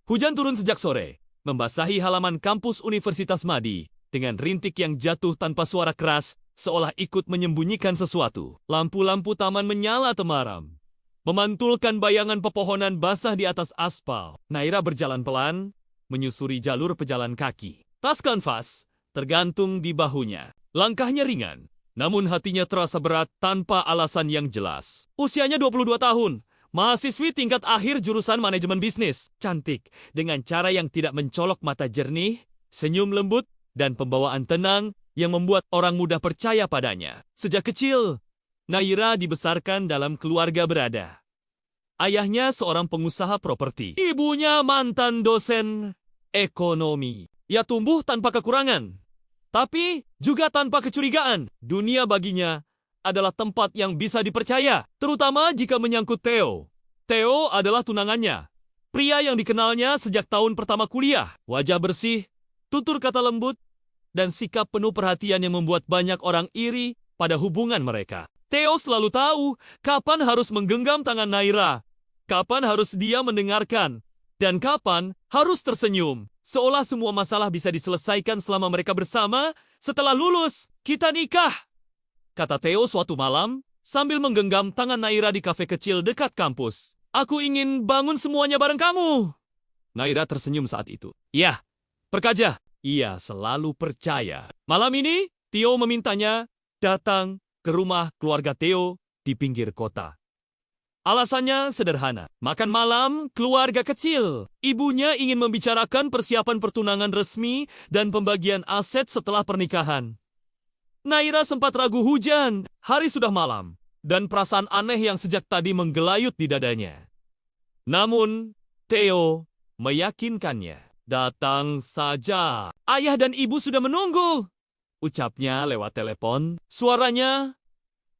Speaker 1: Hujan turun sejak sore, membasahi halaman kampus Universitas Madi, dengan rintik yang jatuh tanpa suara keras, seolah ikut menyembunyikan sesuatu. Lampu-lampu taman menyala temaram, memantulkan bayangan pepohonan basah di atas aspal. Naira berjalan pelan, menyusuri jalur pejalan kaki. Tas kanvas tergantung di bahunya. Langkahnya ringan, namun hatinya terasa berat tanpa alasan yang jelas. Usianya 22 tahun, mahasiswi tingkat akhir jurusan manajemen bisnis. Cantik, dengan cara yang tidak mencolok mata jernih, senyum lembut, dan pembawaan tenang yang membuat orang mudah percaya padanya. Sejak kecil, Naira dibesarkan dalam keluarga berada. Ayahnya seorang pengusaha properti. Ibunya mantan dosen ekonomi. Ia tumbuh tanpa kekurangan, tapi juga tanpa kecurigaan. Dunia baginya adalah tempat yang bisa dipercaya, terutama jika menyangkut Theo. Theo adalah tunangannya, pria yang dikenalnya sejak tahun pertama kuliah. Wajah bersih, tutur kata lembut, dan sikap penuh perhatian yang membuat banyak orang iri pada hubungan mereka. Theo selalu tahu kapan harus menggenggam tangan Naira, kapan harus dia mendengarkan, dan kapan harus tersenyum. Seolah semua masalah bisa diselesaikan selama mereka bersama. Setelah lulus, kita nikah, kata Theo suatu malam sambil menggenggam tangan Naira di kafe kecil dekat kampus. Aku ingin bangun semuanya bareng kamu. Naira tersenyum saat itu. Iya, perkaja. Ia selalu percaya. Malam ini, Theo memintanya datang ke rumah keluarga Theo di pinggir kota. Alasannya sederhana, makan malam keluarga kecil. Ibunya ingin membicarakan persiapan pertunangan resmi dan pembagian aset setelah pernikahan. Naira sempat ragu hujan, hari sudah malam, dan perasaan aneh yang sejak tadi menggelayut di dadanya. Namun, Theo meyakinkannya. Datang saja. Ayah dan ibu sudah menunggu, ucapnya lewat telepon. Suaranya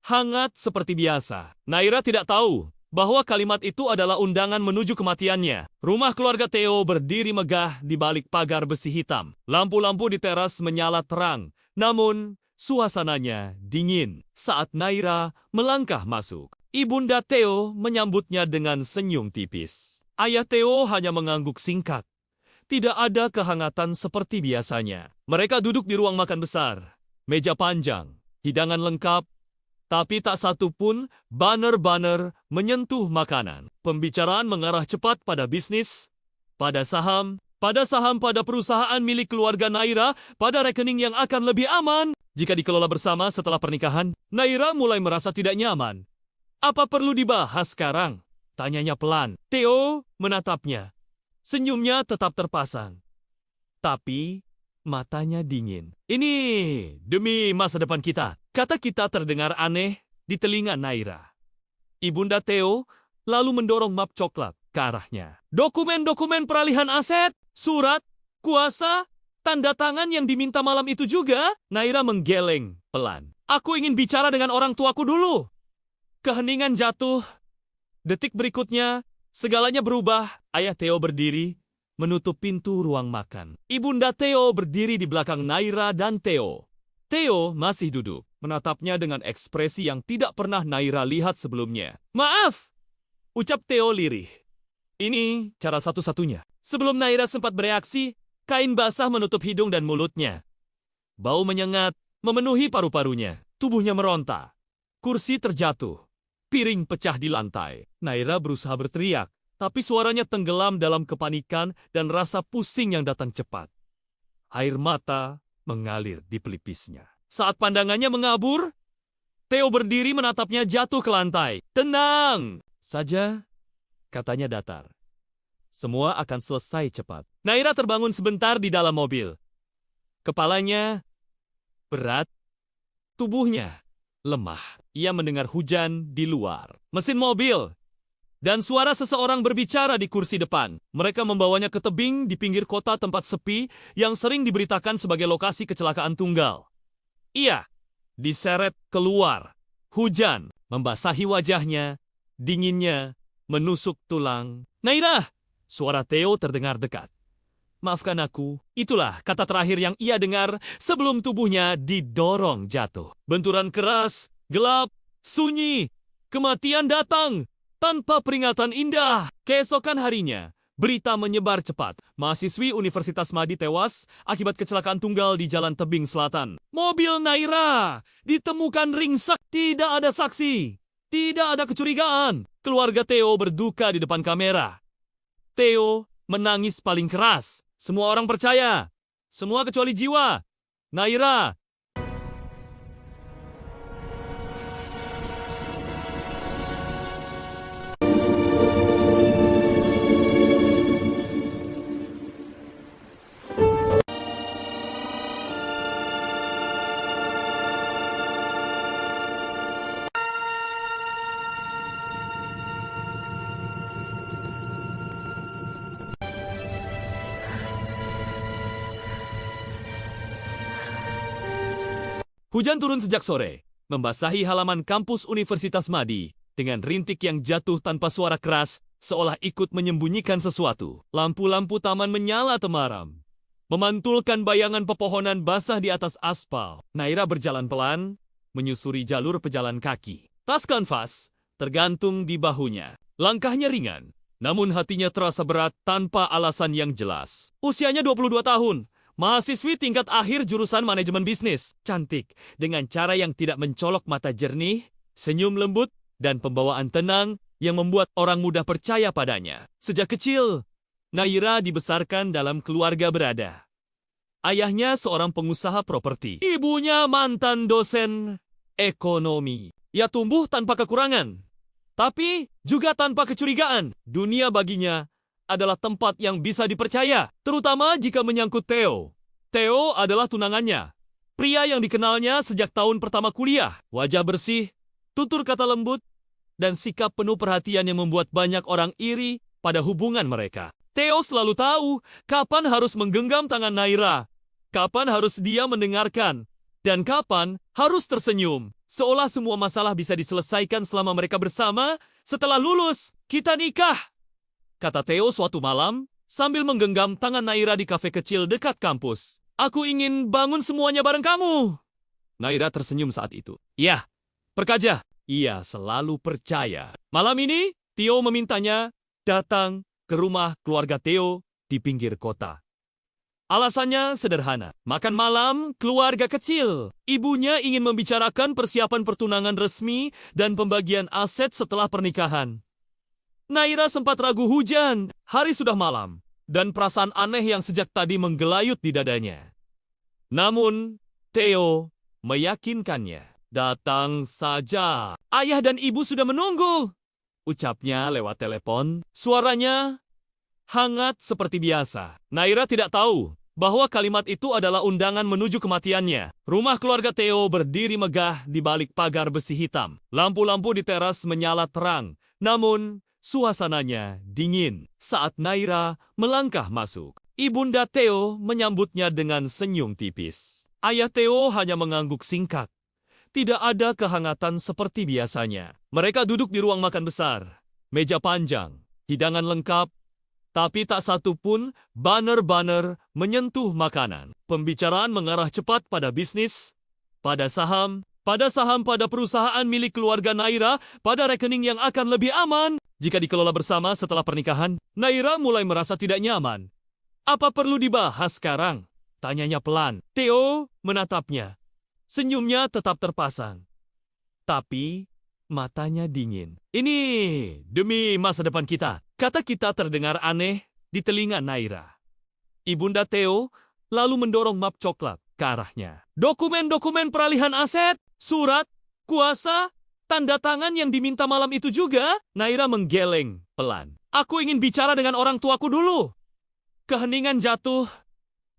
Speaker 1: hangat seperti biasa. Naira tidak tahu bahwa kalimat itu adalah undangan menuju kematiannya. Rumah keluarga Theo berdiri megah di balik pagar besi hitam. Lampu-lampu di teras menyala terang, namun suasananya dingin. Saat Naira melangkah masuk, ibunda Theo menyambutnya dengan senyum tipis. Ayah Theo hanya mengangguk singkat. Tidak ada kehangatan seperti biasanya. Mereka duduk di ruang makan besar. Meja panjang, hidangan lengkap, tapi tak satu pun banner-banner menyentuh makanan. Pembicaraan mengarah cepat pada bisnis, pada saham pada perusahaan milik keluarga Naira, pada rekening yang akan lebih aman jika dikelola bersama setelah pernikahan. Naira mulai merasa tidak nyaman. Apa perlu dibahas sekarang? Tanyanya pelan. Theo menatapnya. Senyumnya tetap terpasang, tapi matanya dingin. Ini demi masa depan kita. Kata kita terdengar aneh di telinga Naira. Ibunda Theo lalu mendorong map coklat ke arahnya. Dokumen-dokumen peralihan aset, surat, kuasa, tanda tangan yang diminta malam itu juga. Naira menggeleng pelan. Aku ingin bicara dengan orang tuaku dulu. Keheningan jatuh. Detik berikutnya, segalanya berubah. Ayah Theo berdiri, menutup pintu ruang makan. Ibunda Theo berdiri di belakang Naira dan Theo. Theo masih duduk, menatapnya dengan ekspresi yang tidak pernah Naira lihat sebelumnya. Maaf, ucap Theo lirih. Ini cara satu-satunya. Sebelum Naira sempat bereaksi, kain basah menutup hidung dan mulutnya. Bau menyengat memenuhi paru-parunya. Tubuhnya meronta. Kursi terjatuh. Piring pecah di lantai. Naira berusaha berteriak, tapi suaranya tenggelam dalam kepanikan dan rasa pusing yang datang cepat. Air mata mengalir di pelipisnya. Saat pandangannya mengabur, Theo berdiri menatapnya jatuh ke lantai. Tenang saja, katanya datar. Semua akan selesai cepat. Naira terbangun sebentar di dalam mobil. Kepalanya berat, tubuhnya lemah. Ia mendengar hujan di luar. Mesin mobil dan suara seseorang berbicara di kursi depan. Mereka membawanya ke tebing di pinggir kota tempat sepi yang sering diberitakan sebagai lokasi kecelakaan tunggal. Ia diseret keluar. Hujan membasahi wajahnya, dinginnya menusuk tulang. Naira! Suara Theo terdengar dekat. Maafkan aku, itulah kata terakhir yang ia dengar sebelum tubuhnya didorong jatuh. Benturan keras, gelap, sunyi, kematian datang tanpa peringatan indah. Keesokan harinya, Berita menyebar cepat. Mahasiswi Universitas Madi tewas akibat kecelakaan tunggal di Jalan Tebing Selatan. Mobil Naira ditemukan ringsek, tidak ada saksi, tidak ada kecurigaan. Keluarga Theo berduka di depan kamera. Theo menangis paling keras. Semua orang percaya. Semua kecuali jiwa. Naira. Hujan turun sejak sore, membasahi halaman kampus Universitas Madi dengan rintik yang jatuh tanpa suara keras, seolah ikut menyembunyikan sesuatu. Lampu-lampu taman menyala temaram, memantulkan bayangan pepohonan basah di atas aspal. Naira berjalan pelan, menyusuri jalur pejalan kaki. Tas kanvas tergantung di bahunya. Langkahnya ringan, namun hatinya terasa berat tanpa alasan yang jelas. Usianya 22 tahun. Mahasiswi tingkat akhir jurusan manajemen bisnis. Cantik, dengan cara yang tidak mencolok mata jernih, senyum lembut, dan pembawaan tenang yang membuat orang mudah percaya padanya. Sejak kecil, Naira dibesarkan dalam keluarga berada. Ayahnya seorang pengusaha properti. Ibunya mantan dosen ekonomi. Ia tumbuh tanpa kekurangan, tapi juga tanpa kecurigaan. Dunia baginya adalah tempat yang bisa dipercaya, terutama jika menyangkut Theo. Theo adalah tunangannya, pria yang dikenalnya sejak tahun pertama kuliah. Wajah bersih, tutur kata lembut, dan sikap penuh perhatian yang membuat banyak orang iri pada hubungan mereka. Theo selalu tahu kapan harus menggenggam tangan Naira, kapan harus dia mendengarkan, dan kapan harus tersenyum. Seolah semua masalah bisa diselesaikan selama mereka bersama. Setelah lulus, kita nikah, kata Theo suatu malam sambil menggenggam tangan Naira di kafe kecil dekat kampus. Aku ingin bangun semuanya bareng kamu. Naira tersenyum saat itu. Ya, perkaja. Ia selalu percaya. Malam ini, Theo memintanya datang ke rumah keluarga Theo di pinggir kota. Alasannya sederhana. Makan malam keluarga kecil. Ibunya ingin membicarakan persiapan pertunangan resmi dan pembagian aset setelah pernikahan. Naira sempat ragu hujan, hari sudah malam, dan perasaan aneh yang sejak tadi menggelayut di dadanya. Namun, Theo meyakinkannya. Datang saja. Ayah dan ibu sudah menunggu, ucapnya lewat telepon. Suaranya hangat seperti biasa. Naira tidak tahu bahwa kalimat itu adalah undangan menuju kematiannya. Rumah keluarga Theo berdiri megah di balik pagar besi hitam. Lampu-lampu di teras menyala terang, namun suasananya dingin. Saat Naira melangkah masuk, ibunda Theo menyambutnya dengan senyum tipis. Ayah Theo hanya mengangguk singkat. Tidak ada kehangatan seperti biasanya. Mereka duduk di ruang makan besar. Meja panjang, hidangan lengkap, tapi tak satu pun banner-banner menyentuh makanan. Pembicaraan mengarah cepat pada bisnis, pada saham, pada perusahaan milik keluarga Naira, pada rekening yang akan lebih aman jika dikelola bersama setelah pernikahan. Naira mulai merasa tidak nyaman. Apa perlu dibahas sekarang? Tanyanya pelan. Theo menatapnya. Senyumnya tetap terpasang, tapi matanya dingin. Ini demi masa depan kita. Kata kita terdengar aneh di telinga Naira. Ibunda Theo lalu mendorong map coklat ke arahnya. Dokumen-dokumen peralihan aset, surat, kuasa, tanda tangan yang diminta malam itu juga. Naira menggeleng pelan. Aku ingin bicara dengan orang tuaku dulu. Keheningan jatuh.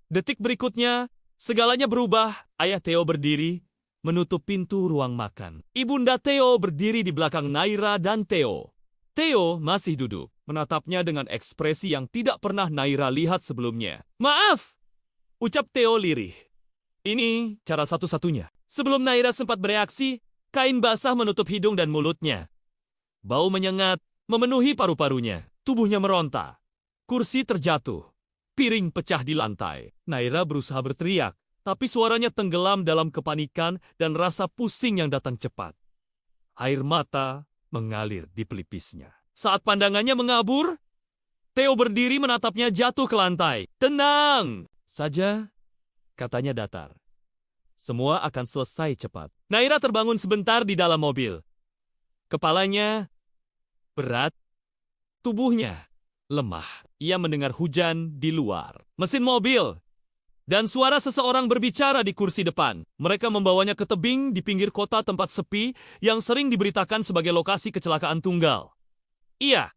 Speaker 1: Detik berikutnya, segalanya berubah. Ayah Theo berdiri, menutup pintu ruang makan. Ibunda Theo berdiri di belakang Naira dan Theo. Theo masih duduk, menatapnya dengan ekspresi yang tidak pernah Naira lihat sebelumnya. Maaf, ucap Theo lirih. Ini cara satu-satunya. Sebelum Naira sempat bereaksi, kain basah menutup hidung dan mulutnya. Bau menyengat memenuhi paru-parunya. Tubuhnya meronta. Kursi terjatuh. Piring pecah di lantai. Naira berusaha berteriak, tapi suaranya tenggelam dalam kepanikan dan rasa pusing yang datang cepat. Air mata mengalir di pelipisnya. Saat pandangannya mengabur, Theo berdiri menatapnya jatuh ke lantai. Tenang saja, katanya datar. Semua akan selesai cepat. Naira terbangun sebentar di dalam mobil. Kepalanya berat, tubuhnya lemah. Ia mendengar hujan di luar. Mesin mobil dan suara seseorang berbicara di kursi depan. Mereka membawanya ke tebing di pinggir kota tempat sepi yang sering diberitakan sebagai lokasi kecelakaan tunggal. Ia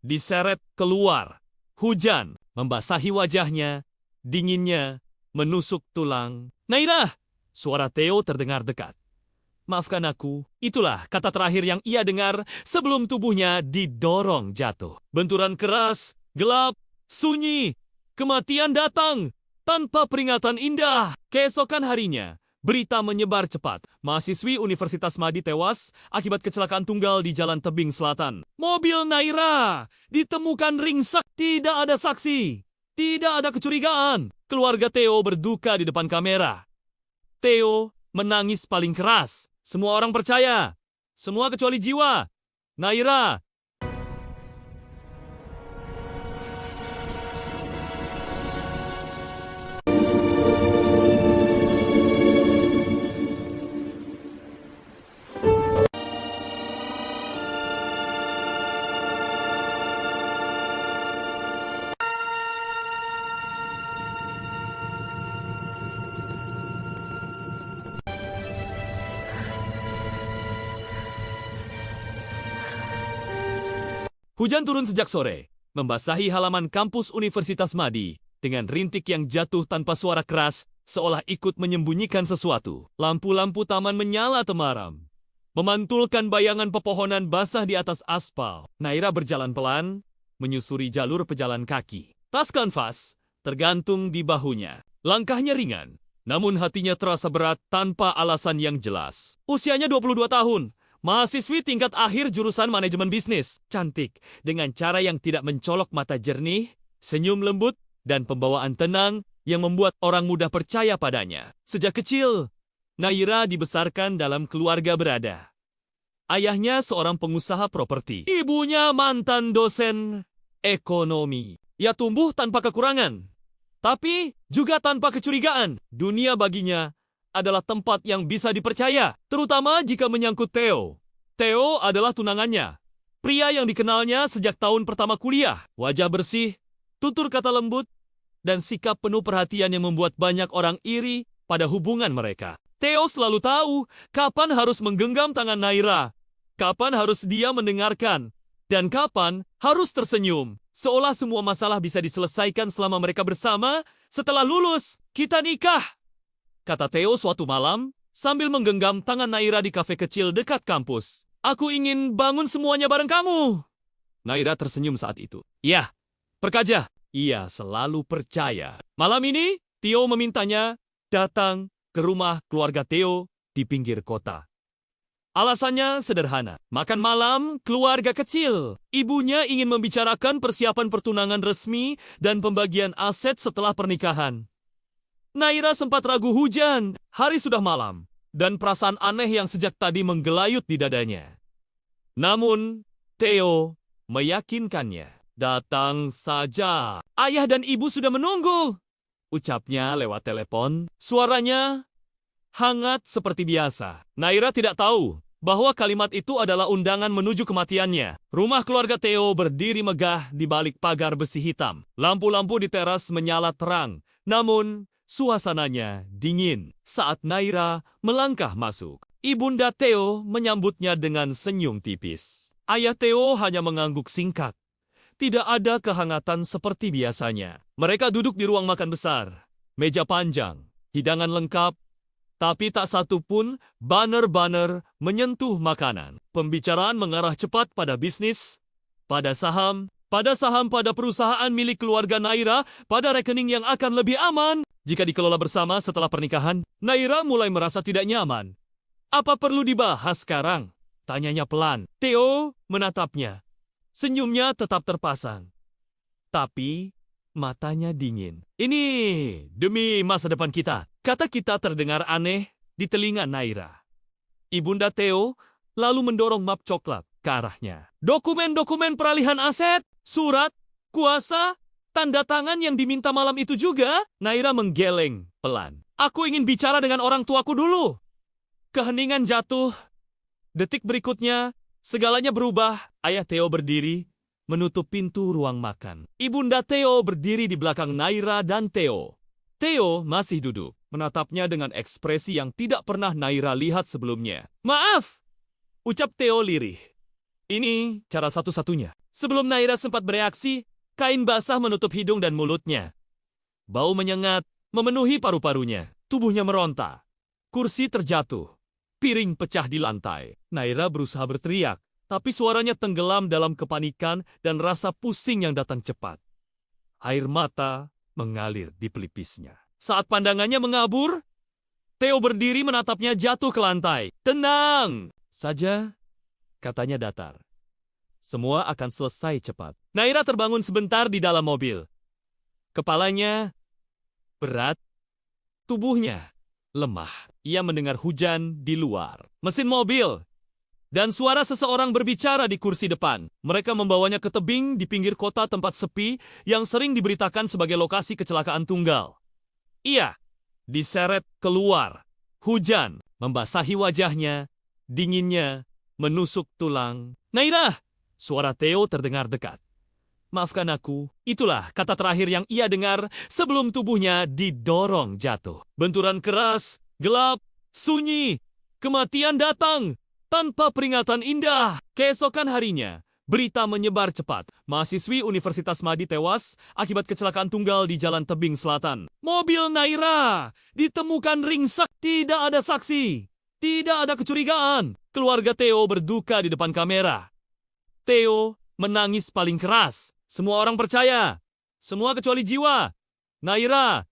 Speaker 1: diseret keluar. Hujan membasahi wajahnya, dinginnya menusuk tulang. Naira! Suara Theo terdengar dekat. Maafkan aku, itulah kata terakhir yang ia dengar sebelum tubuhnya didorong jatuh. Benturan keras, gelap, sunyi, kematian datang tanpa peringatan indah. Keesokan harinya, berita menyebar cepat. Mahasiswi Universitas Madi tewas akibat kecelakaan tunggal di Jalan Tebing Selatan. Mobil Naira ditemukan ringsek, tidak ada saksi, tidak ada kecurigaan. Keluarga Theo berduka di depan kamera. Theo menangis paling keras. Semua orang percaya. Semua kecuali jiwa. Naira. Hujan turun sejak sore, membasahi halaman kampus Universitas Madi dengan rintik yang jatuh tanpa suara keras, seolah ikut menyembunyikan sesuatu. Lampu-lampu taman menyala temaram, memantulkan bayangan pepohonan basah di atas aspal. Naira berjalan pelan, menyusuri jalur pejalan kaki. Tas kanvas tergantung di bahunya. Langkahnya ringan, namun hatinya terasa berat tanpa alasan yang jelas. Usianya 22 tahun. Mahasiswi tingkat akhir jurusan manajemen bisnis. Cantik, dengan cara yang tidak mencolok mata jernih, senyum lembut, dan pembawaan tenang yang membuat orang mudah percaya padanya. Sejak kecil, Naira dibesarkan dalam keluarga berada. Ayahnya seorang pengusaha properti. Ibunya mantan dosen ekonomi. Ia tumbuh tanpa kekurangan, tapi juga tanpa kecurigaan. Dunia baginya adalah tempat yang bisa dipercaya, terutama jika menyangkut Theo. Theo adalah tunangannya, pria yang dikenalnya sejak tahun pertama kuliah. Wajah bersih, tutur kata lembut, dan sikap penuh perhatian yang membuat banyak orang iri pada hubungan mereka. Theo selalu tahu kapan harus menggenggam tangan Naira, kapan harus dia mendengarkan, dan kapan harus tersenyum. Seolah semua masalah bisa diselesaikan selama mereka bersama. Setelah lulus, kita nikah, kata Theo suatu malam sambil menggenggam tangan Naira di kafe kecil dekat kampus. Aku ingin bangun semuanya bareng kamu. Naira tersenyum saat itu. Iya, perkaja. Ia selalu percaya. Malam ini, Theo memintanya datang ke rumah keluarga Theo di pinggir kota. Alasannya sederhana. Makan malam keluarga kecil. Ibunya ingin membicarakan persiapan pertunangan resmi dan pembagian aset setelah pernikahan. Naira sempat ragu hujan, hari sudah malam, dan perasaan aneh yang sejak tadi menggelayut di dadanya. Namun, Theo meyakinkannya. Datang saja. Ayah dan ibu sudah menunggu, ucapnya lewat telepon. Suaranya hangat seperti biasa. Naira tidak tahu bahwa kalimat itu adalah undangan menuju kematiannya. Rumah keluarga Theo berdiri megah di balik pagar besi hitam. Lampu-lampu di teras menyala terang, namun suasananya dingin. Saat Naira melangkah masuk, ibunda Theo menyambutnya dengan senyum tipis. Ayah Theo hanya mengangguk singkat. Tidak ada kehangatan seperti biasanya. Mereka duduk di ruang makan besar. Meja panjang, hidangan lengkap, tapi tak satu pun banner-banner menyentuh makanan. Pembicaraan mengarah cepat pada bisnis, pada saham pada perusahaan milik keluarga Naira, pada rekening yang akan lebih aman jika dikelola bersama setelah pernikahan. Naira mulai merasa tidak nyaman. Apa perlu dibahas sekarang? Tanyanya pelan. Theo menatapnya. Senyumnya tetap terpasang, tapi matanya dingin. Ini demi masa depan kita. Kata kita terdengar aneh di telinga Naira. Ibunda Theo lalu mendorong map coklat ke arahnya. Dokumen-dokumen peralihan aset, surat, Kuasa? Tanda tangan yang diminta malam itu juga? Naira menggeleng pelan. Aku ingin bicara dengan orang tuaku dulu. Keheningan jatuh. Detik berikutnya, segalanya berubah. Ayah Theo berdiri, menutup pintu ruang makan. Ibunda Theo berdiri di belakang Naira dan Theo. Theo masih duduk, menatapnya dengan ekspresi yang tidak pernah Naira lihat sebelumnya. Maaf, ucap Theo lirih. Ini cara satu-satunya. Sebelum Naira sempat bereaksi, kain basah menutup hidung dan mulutnya. Bau menyengat memenuhi paru-parunya. Tubuhnya meronta. Kursi terjatuh. Piring pecah di lantai. Naira berusaha berteriak, tapi suaranya tenggelam dalam kepanikan dan rasa pusing yang datang cepat. Air mata mengalir di pelipisnya. Saat pandangannya mengabur, Theo berdiri menatapnya jatuh ke lantai. Tenang saja, katanya datar. Semua akan selesai cepat. Naira terbangun sebentar di dalam mobil. Kepalanya berat, tubuhnya lemah. Ia mendengar hujan di luar. Mesin mobil dan suara seseorang berbicara di kursi depan. Mereka membawanya ke tebing di pinggir kota tempat sepi yang sering diberitakan sebagai lokasi kecelakaan tunggal. Ia diseret keluar. Hujan membasahi wajahnya, dinginnya menusuk tulang. Naira! Suara Theo terdengar dekat. Maafkan aku, itulah kata terakhir yang ia dengar sebelum tubuhnya didorong jatuh. Benturan keras, gelap, sunyi, kematian datang tanpa peringatan indah. Keesokan harinya, berita menyebar cepat. Mahasiswi Universitas Madi tewas akibat kecelakaan tunggal di Jalan Tebing Selatan. Mobil Naira ditemukan ringsek, tidak ada saksi, tidak ada kecurigaan. Keluarga Theo berduka di depan kamera. Theo menangis paling keras. Semua orang percaya. Semua kecuali jiwa. Naira.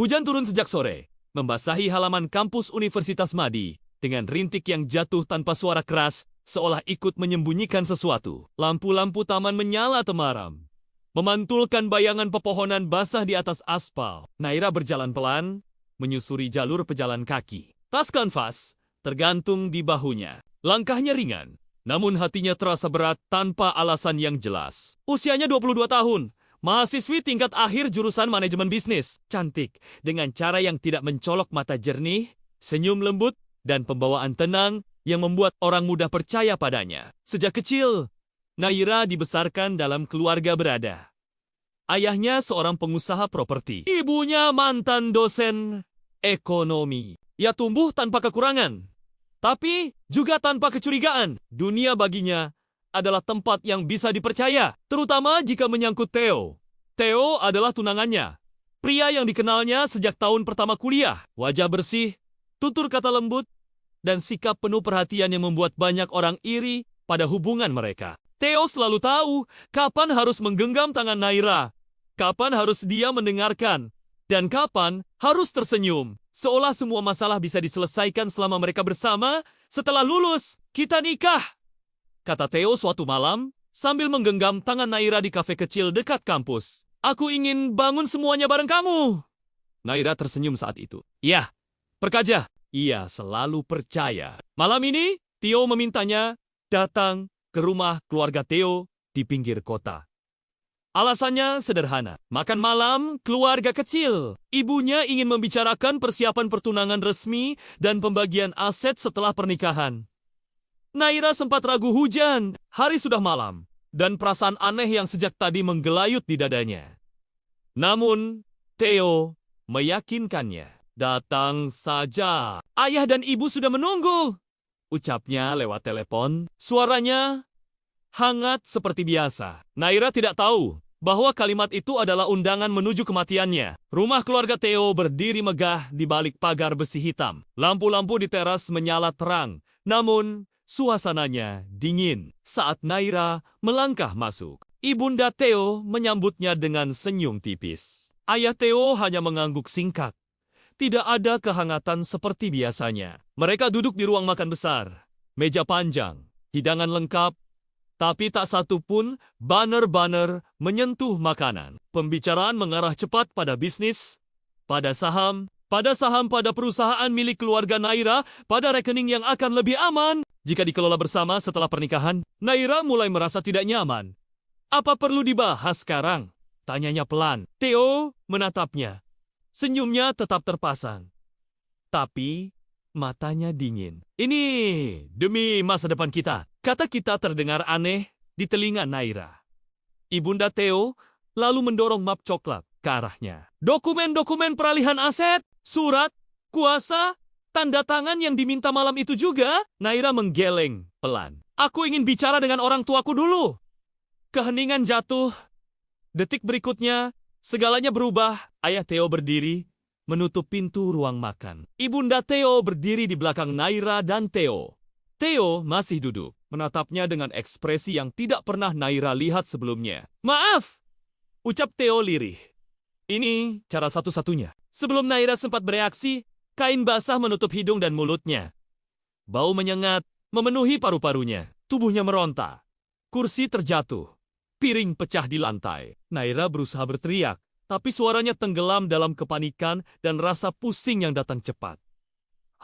Speaker 1: Hujan turun sejak sore, membasahi halaman kampus Universitas Madi dengan rintik yang jatuh tanpa suara keras, seolah ikut menyembunyikan sesuatu. Lampu-lampu taman menyala temaram, memantulkan bayangan pepohonan basah di atas aspal. Naira berjalan pelan, menyusuri jalur pejalan kaki. Tas kanvas tergantung di bahunya. Langkahnya ringan, namun hatinya terasa berat tanpa alasan yang jelas. Usianya 22 tahun. Mahasiswi tingkat akhir jurusan manajemen bisnis. Cantik, dengan cara yang tidak mencolok mata jernih, senyum lembut, dan pembawaan tenang yang membuat orang mudah percaya padanya. Sejak kecil, Naira dibesarkan dalam keluarga berada. Ayahnya seorang pengusaha properti. Ibunya mantan dosen ekonomi. Ia tumbuh tanpa kekurangan, tapi juga tanpa kecurigaan. Dunia baginya adalah tempat yang bisa dipercaya, terutama jika menyangkut Theo. Theo adalah tunangannya, pria yang dikenalnya sejak tahun pertama kuliah. Wajah bersih, tutur kata lembut, dan sikap penuh perhatian yang membuat banyak orang iri pada hubungan mereka. Theo selalu tahu kapan harus menggenggam tangan Naira, kapan harus dia mendengarkan, dan kapan harus tersenyum. Seolah semua masalah bisa diselesaikan selama mereka bersama. Setelah lulus, kita nikah, kata Theo suatu malam, sambil menggenggam tangan Naira di kafe kecil dekat kampus. Aku ingin bangun semuanya bareng kamu. Naira tersenyum saat itu. Iya, perkaja. Ia selalu percaya. Malam ini, Theo memintanya datang ke rumah keluarga Theo di pinggir kota. Alasannya sederhana. Makan malam keluarga kecil. Ibunya ingin membicarakan persiapan pertunangan resmi dan pembagian aset setelah pernikahan. Naira sempat ragu hujan, hari sudah malam, dan perasaan aneh yang sejak tadi menggelayut di dadanya. Namun, Theo meyakinkannya. Datang saja. Ayah dan ibu sudah menunggu, ucapnya lewat telepon. Suaranya hangat seperti biasa. Naira tidak tahu bahwa kalimat itu adalah undangan menuju kematiannya. Rumah keluarga Theo berdiri megah di balik pagar besi hitam. Lampu-lampu di teras menyala terang, namun suasananya dingin. Saat Naira melangkah masuk, Ibunda Theo menyambutnya dengan senyum tipis. Ayah Theo hanya mengangguk singkat. Tidak ada kehangatan seperti biasanya. Mereka duduk di ruang makan besar. Meja panjang, hidangan lengkap, tapi tak satu pun banner-banner menyentuh makanan. Pembicaraan mengarah cepat pada bisnis, pada saham, pada perusahaan milik keluarga Naira, pada rekening yang akan lebih aman jika dikelola bersama setelah pernikahan. Naira mulai merasa tidak nyaman. Apa perlu dibahas sekarang? Tanyanya pelan. Theo menatapnya. Senyumnya tetap terpasang. Tapi matanya dingin. Ini demi masa depan kita. Kata kita terdengar aneh di telinga Naira. Ibunda Theo lalu mendorong map coklat ke arahnya. Dokumen-dokumen peralihan aset, surat, kuasa, tanda tangan yang diminta malam itu juga. Naira menggeleng pelan. Aku ingin bicara dengan orang tuaku dulu. Keheningan jatuh. Detik berikutnya, segalanya berubah. Ayah Theo berdiri, menutup pintu ruang makan. Ibunda Theo berdiri di belakang Naira dan Theo. Theo masih duduk, menatapnya dengan ekspresi yang tidak pernah Naira lihat sebelumnya. Maaf, ucap Theo lirih. Ini cara satu-satunya. Sebelum Naira sempat bereaksi, kain basah menutup hidung dan mulutnya. Bau menyengat memenuhi paru-parunya. Tubuhnya meronta. Kursi terjatuh. Piring pecah di lantai. Naira berusaha berteriak, tapi suaranya tenggelam dalam kepanikan dan rasa pusing yang datang cepat.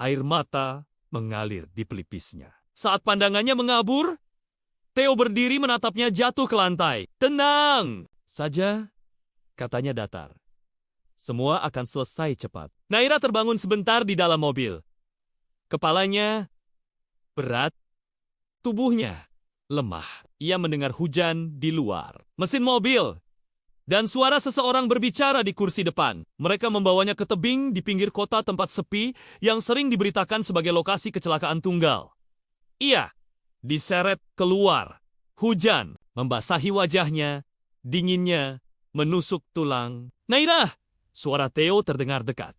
Speaker 1: Air mata mengalir di pelipisnya. Saat pandangannya mengabur, Theo berdiri menatapnya jatuh ke lantai. Tenang saja, katanya datar. Semua akan selesai cepat. Naira terbangun sebentar di dalam mobil. Kepalanya berat, tubuhnya lemah. Ia mendengar hujan di luar, mesin mobil, dan suara seseorang berbicara di kursi depan. Mereka membawanya ke tebing di pinggir kota tempat sepi yang sering diberitakan sebagai lokasi kecelakaan tunggal. Ia diseret keluar. Hujan membasahi wajahnya, dinginnya menusuk tulang. Naira! Suara Theo terdengar dekat.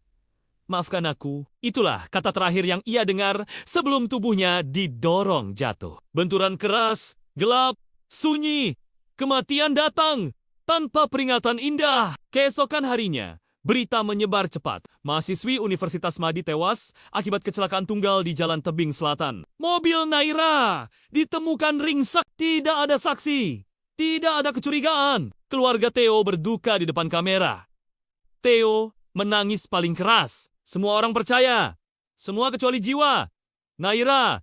Speaker 1: Maafkan aku. Itulah kata terakhir yang ia dengar sebelum tubuhnya didorong jatuh. Benturan keras, gelap, sunyi. Kematian datang tanpa peringatan indah. Keesokan harinya, berita menyebar cepat. Mahasiswi Universitas Madi tewas akibat kecelakaan tunggal di Jalan Tebing Selatan. Mobil Naira ditemukan ringsek. Tidak ada saksi. Tidak ada kecurigaan. Keluarga Theo berduka di depan kamera. Theo menangis paling keras. Semua orang percaya. Semua kecuali jiwa. Naira.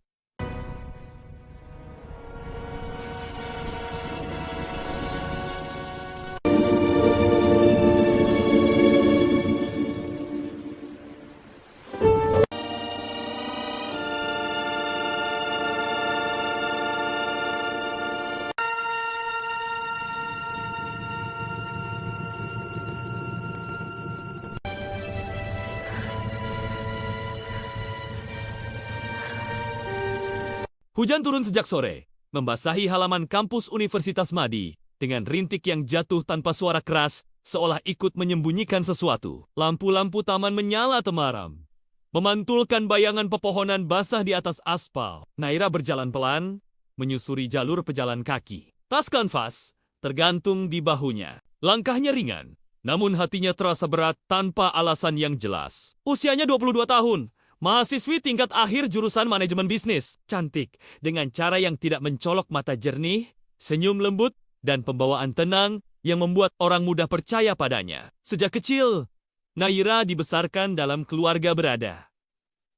Speaker 1: Hujan turun sejak sore, membasahi halaman kampus Universitas Madi dengan rintik yang jatuh tanpa suara keras, seolah ikut menyembunyikan sesuatu. Lampu-lampu taman menyala temaram, memantulkan bayangan pepohonan basah di atas aspal. Naira berjalan pelan, menyusuri jalur pejalan kaki. Tas kanvas tergantung di bahunya. Langkahnya ringan, namun hatinya terasa berat tanpa alasan yang jelas. Usianya 22 tahun. Mahasiswi tingkat akhir jurusan manajemen bisnis. Cantik, dengan cara yang tidak mencolok mata jernih, senyum lembut, dan pembawaan tenang yang membuat orang mudah percaya padanya. Sejak kecil, Naira dibesarkan dalam keluarga berada.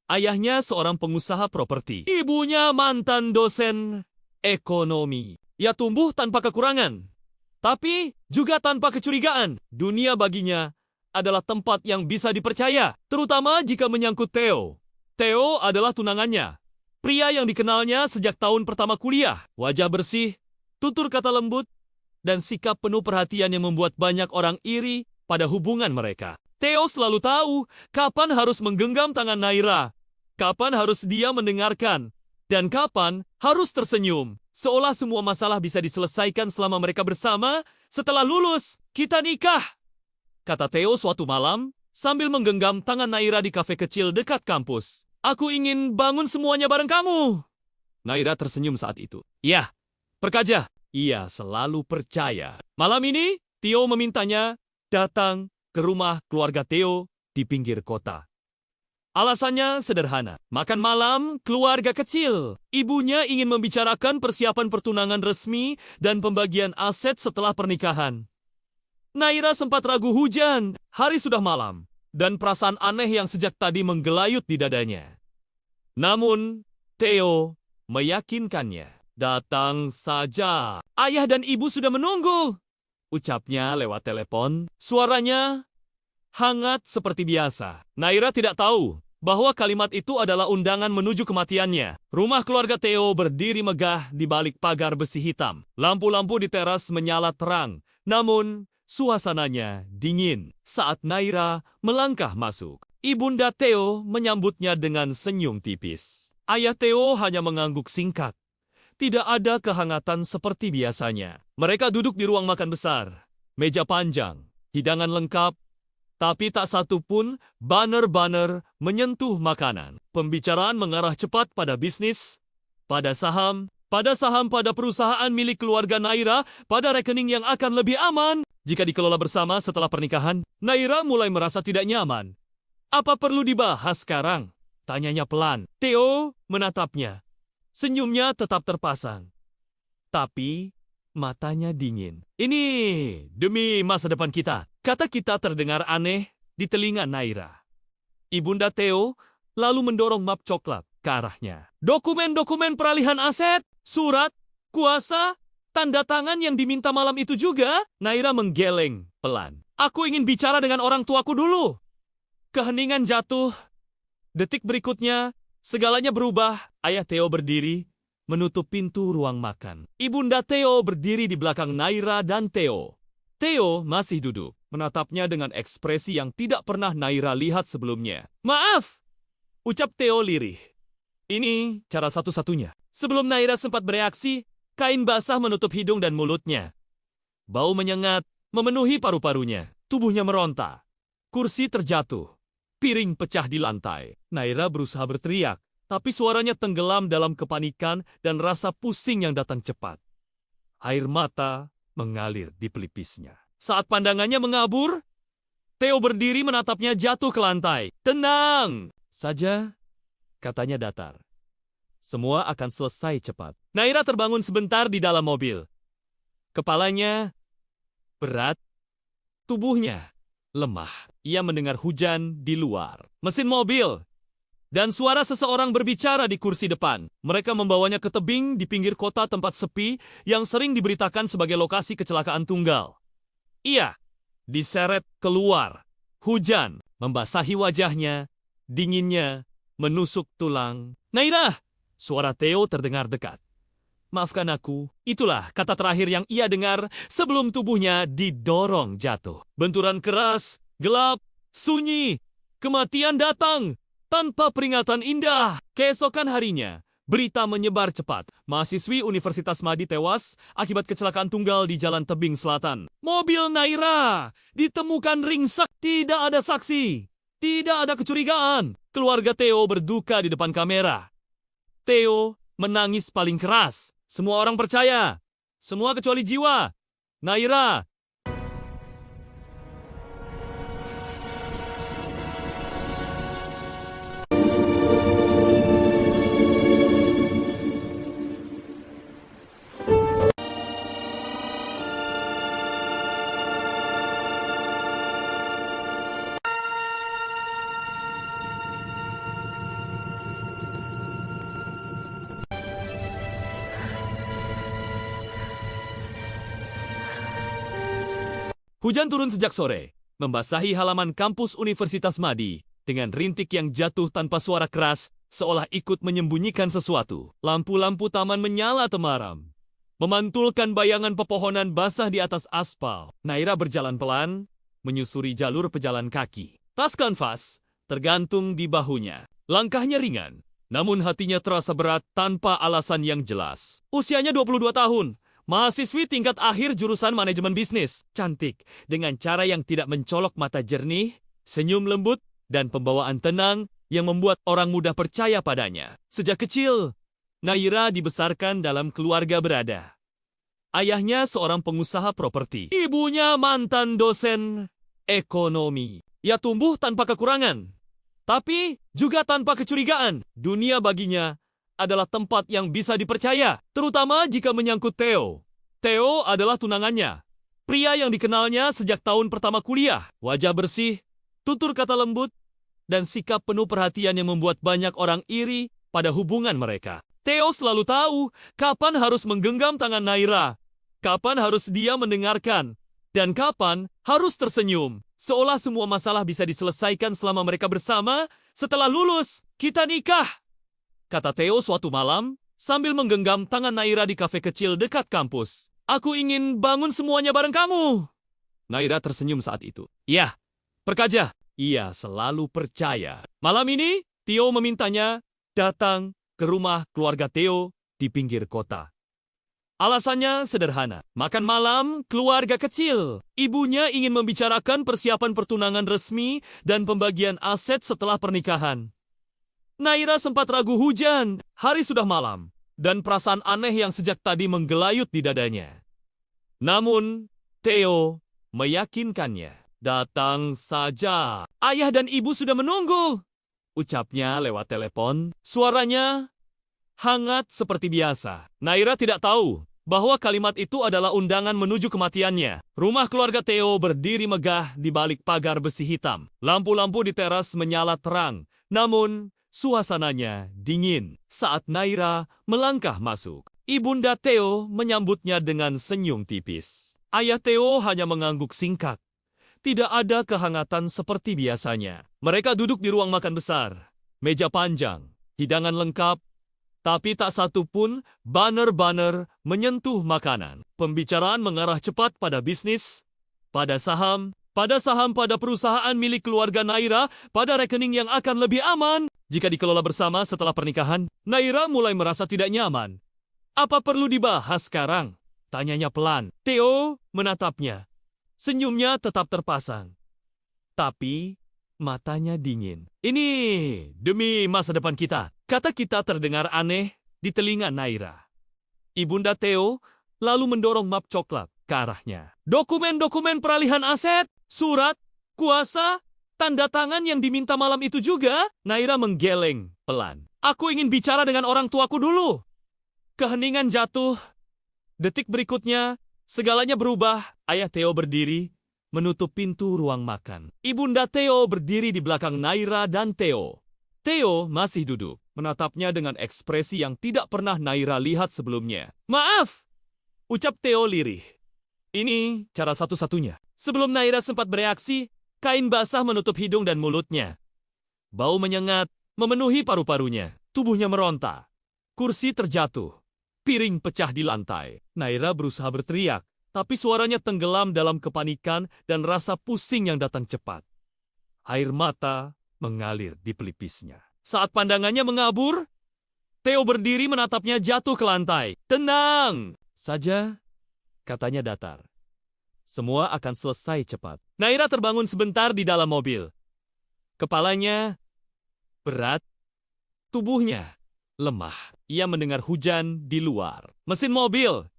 Speaker 1: Ayahnya seorang pengusaha properti. Ibunya mantan dosen ekonomi. Ia tumbuh tanpa kekurangan, tapi juga tanpa kecurigaan. Dunia baginya adalah tempat yang bisa dipercaya, terutama jika menyangkut Theo. Theo adalah tunangannya, pria yang dikenalnya sejak tahun pertama kuliah. Wajah bersih, tutur kata lembut, dan sikap penuh perhatian yang membuat banyak orang iri pada hubungan mereka. Theo selalu tahu kapan harus menggenggam tangan Naira, kapan harus dia mendengarkan, dan kapan harus tersenyum. Seolah semua masalah bisa diselesaikan selama mereka bersama. Setelah lulus, kita nikah, kata Theo suatu malam sambil menggenggam tangan Naira di kafe kecil dekat kampus. Aku ingin bangun semuanya bareng kamu. Naira tersenyum saat itu. Ya, perkaja. ia selalu percaya. Malam ini, Theo memintanya datang ke rumah keluarga Theo di pinggir kota. Alasannya sederhana, makan malam keluarga kecil. Ibunya ingin membicarakan persiapan pertunangan resmi dan pembagian aset setelah pernikahan. Naira sempat ragu hujan, hari sudah malam, dan perasaan aneh yang sejak tadi menggelayut di dadanya. Namun, Theo meyakinkannya. Datang saja, ayah dan ibu sudah menunggu, ucapnya lewat telepon. Suaranya hangat seperti biasa. Naira tidak tahu bahwa kalimat itu adalah undangan menuju kematiannya. Rumah keluarga Theo berdiri megah di balik pagar besi hitam. Lampu-lampu di teras menyala terang, namun suasananya dingin. Saat Naira melangkah masuk, Ibunda Theo menyambutnya dengan senyum tipis. Ayah Theo hanya mengangguk singkat. Tidak ada kehangatan seperti biasanya. Mereka duduk di ruang makan besar. Meja panjang, hidangan lengkap, tapi tak satu pun banner-banner menyentuh makanan. Pembicaraan mengarah cepat pada bisnis, pada saham pada perusahaan milik keluarga Naira, pada rekening yang akan lebih aman jika dikelola bersama setelah pernikahan. Naira mulai merasa tidak nyaman. Apa perlu dibahas sekarang? Tanyanya pelan. Theo menatapnya. Senyumnya tetap terpasang. Tapi matanya dingin. Ini demi masa depan kita. Kata kita terdengar aneh di telinga Naira. Ibunda Theo lalu mendorong map coklat ke arahnya. Dokumen-dokumen peralihan aset, surat, kuasa, tanda tangan yang diminta malam itu juga. Naira menggeleng pelan. Aku ingin bicara dengan orang tuaku dulu. Keheningan jatuh. Detik berikutnya, segalanya berubah. Ayah Theo berdiri, menutup pintu ruang makan. Ibunda Theo berdiri di belakang Naira dan Theo. Theo masih duduk, menatapnya dengan ekspresi yang tidak pernah Naira lihat sebelumnya. Maaf, ucap Theo lirih. Ini cara satu-satunya. Sebelum Naira sempat bereaksi, kain basah menutup hidung dan mulutnya. Bau menyengat memenuhi paru-parunya. Tubuhnya meronta. Kursi terjatuh. Piring pecah di lantai. Naira berusaha berteriak, tapi suaranya tenggelam dalam kepanikan dan rasa pusing yang datang cepat. Air mata mengalir di pelipisnya. Saat pandangannya mengabur, Theo berdiri menatapnya jatuh ke lantai. Tenang saja, katanya datar. Semua akan selesai cepat. Naira terbangun sebentar di dalam mobil. Kepalanya berat, tubuhnya lemah. Ia mendengar hujan di luar. Mesin mobil dan suara seseorang berbicara di kursi depan. Mereka membawanya ke tebing di pinggir kota tempat sepi yang sering diberitakan sebagai lokasi kecelakaan tunggal. Ia diseret keluar. Hujan membasahi wajahnya, dinginnya menusuk tulang. Naira! Suara Theo terdengar dekat. Maafkan aku, itulah kata terakhir yang ia dengar sebelum tubuhnya didorong jatuh. Benturan keras, gelap, sunyi, kematian datang tanpa peringatan indah. Keesokan harinya, berita menyebar cepat. Mahasiswi Universitas Madi tewas akibat kecelakaan tunggal di Jalan Tebing Selatan. Mobil Naira ditemukan ringsek, tidak ada saksi, tidak ada kecurigaan. Keluarga Theo berduka di depan kamera. Theo menangis paling keras. Semua orang percaya. Semua kecuali jiwa. Naira. Hujan turun sejak sore, membasahi halaman kampus Universitas Madi dengan rintik yang jatuh tanpa suara keras, seolah ikut menyembunyikan sesuatu. Lampu-lampu taman menyala temaram, memantulkan bayangan pepohonan basah di atas aspal. Naira berjalan pelan, menyusuri jalur pejalan kaki. Tas kanvas tergantung di bahunya. Langkahnya ringan, namun hatinya terasa berat tanpa alasan yang jelas. Usianya 22 tahun. Mahasiswi tingkat akhir jurusan manajemen bisnis. Cantik, dengan cara yang tidak mencolok mata jernih, senyum lembut, dan pembawaan tenang yang membuat orang mudah percaya padanya. Sejak kecil, Naira dibesarkan dalam keluarga berada. Ayahnya seorang pengusaha properti. Ibunya mantan dosen ekonomi. Ia tumbuh tanpa kekurangan, tapi juga tanpa kecurigaan. Dunia baginya adalah tempat yang bisa dipercaya, terutama jika menyangkut Theo. Theo adalah tunangannya, pria yang dikenalnya sejak tahun pertama kuliah. Wajah bersih, tutur kata lembut, dan sikap penuh perhatian yang membuat banyak orang iri pada hubungan mereka. Theo selalu tahu kapan harus menggenggam tangan Naira, kapan harus dia mendengarkan, dan kapan harus tersenyum. Seolah semua masalah bisa diselesaikan selama mereka bersama. Setelah lulus, kita nikah, kata Theo suatu malam sambil menggenggam tangan Naira di kafe kecil dekat kampus. Aku ingin bangun semuanya bareng kamu. Naira tersenyum saat itu. Iya, perkaja. Ia selalu percaya. Malam ini, Theo memintanya datang ke rumah keluarga Theo di pinggir kota. Alasannya sederhana, makan malam keluarga kecil. Ibunya ingin membicarakan persiapan pertunangan resmi dan pembagian aset setelah pernikahan. Naira sempat ragu hujan, hari sudah malam, dan perasaan aneh yang sejak tadi menggelayut di dadanya. Namun, Theo meyakinkannya. Datang saja. Ayah dan ibu sudah menunggu, ucapnya lewat telepon. Suaranya hangat seperti biasa. Naira tidak tahu bahwa kalimat itu adalah undangan menuju kematiannya. Rumah keluarga Theo berdiri megah di balik pagar besi hitam. Lampu-lampu di teras menyala terang, namun suasananya dingin. Saat Naira melangkah masuk, ibunda Theo menyambutnya dengan senyum tipis. Ayah Theo hanya mengangguk singkat. Tidak ada kehangatan seperti biasanya. Mereka duduk di ruang makan besar. Meja panjang, hidangan lengkap, tapi tak satu pun banner-banner menyentuh makanan. Pembicaraan mengarah cepat pada bisnis, pada saham pada perusahaan milik keluarga Naira, pada rekening yang akan lebih aman jika dikelola bersama setelah pernikahan. Naira mulai merasa tidak nyaman. Apa perlu dibahas sekarang? Tanyanya pelan. Theo menatapnya. Senyumnya tetap terpasang, tapi matanya dingin. Ini demi masa depan kita. Kata kita terdengar aneh di telinga Naira. Ibunda Theo lalu mendorong map coklat ke arahnya. Dokumen-dokumen peralihan aset, surat, kuasa, tanda tangan yang diminta malam itu juga. Naira menggeleng pelan. Aku ingin bicara dengan orang tuaku dulu. Keheningan jatuh. Detik berikutnya, segalanya berubah. Ayah Theo berdiri, menutup pintu ruang makan. Ibunda Theo berdiri di belakang Naira dan Theo. Theo masih duduk, menatapnya dengan ekspresi yang tidak pernah Naira lihat sebelumnya. Maaf, ucap Theo lirih. Ini cara satu-satunya. Sebelum Naira sempat bereaksi, kain basah menutup hidung dan mulutnya. Bau menyengat memenuhi paru-parunya. Tubuhnya meronta. Kursi terjatuh. Piring pecah di lantai. Naira berusaha berteriak, tapi suaranya tenggelam dalam kepanikan dan rasa pusing yang datang cepat. Air mata mengalir di pelipisnya. Saat pandangannya mengabur, Theo berdiri menatapnya jatuh ke lantai. Tenang saja, katanya datar. Semua akan selesai cepat. Naira terbangun sebentar di dalam mobil. Kepalanya berat, tubuhnya lemah. Ia mendengar hujan di luar. Mesin mobil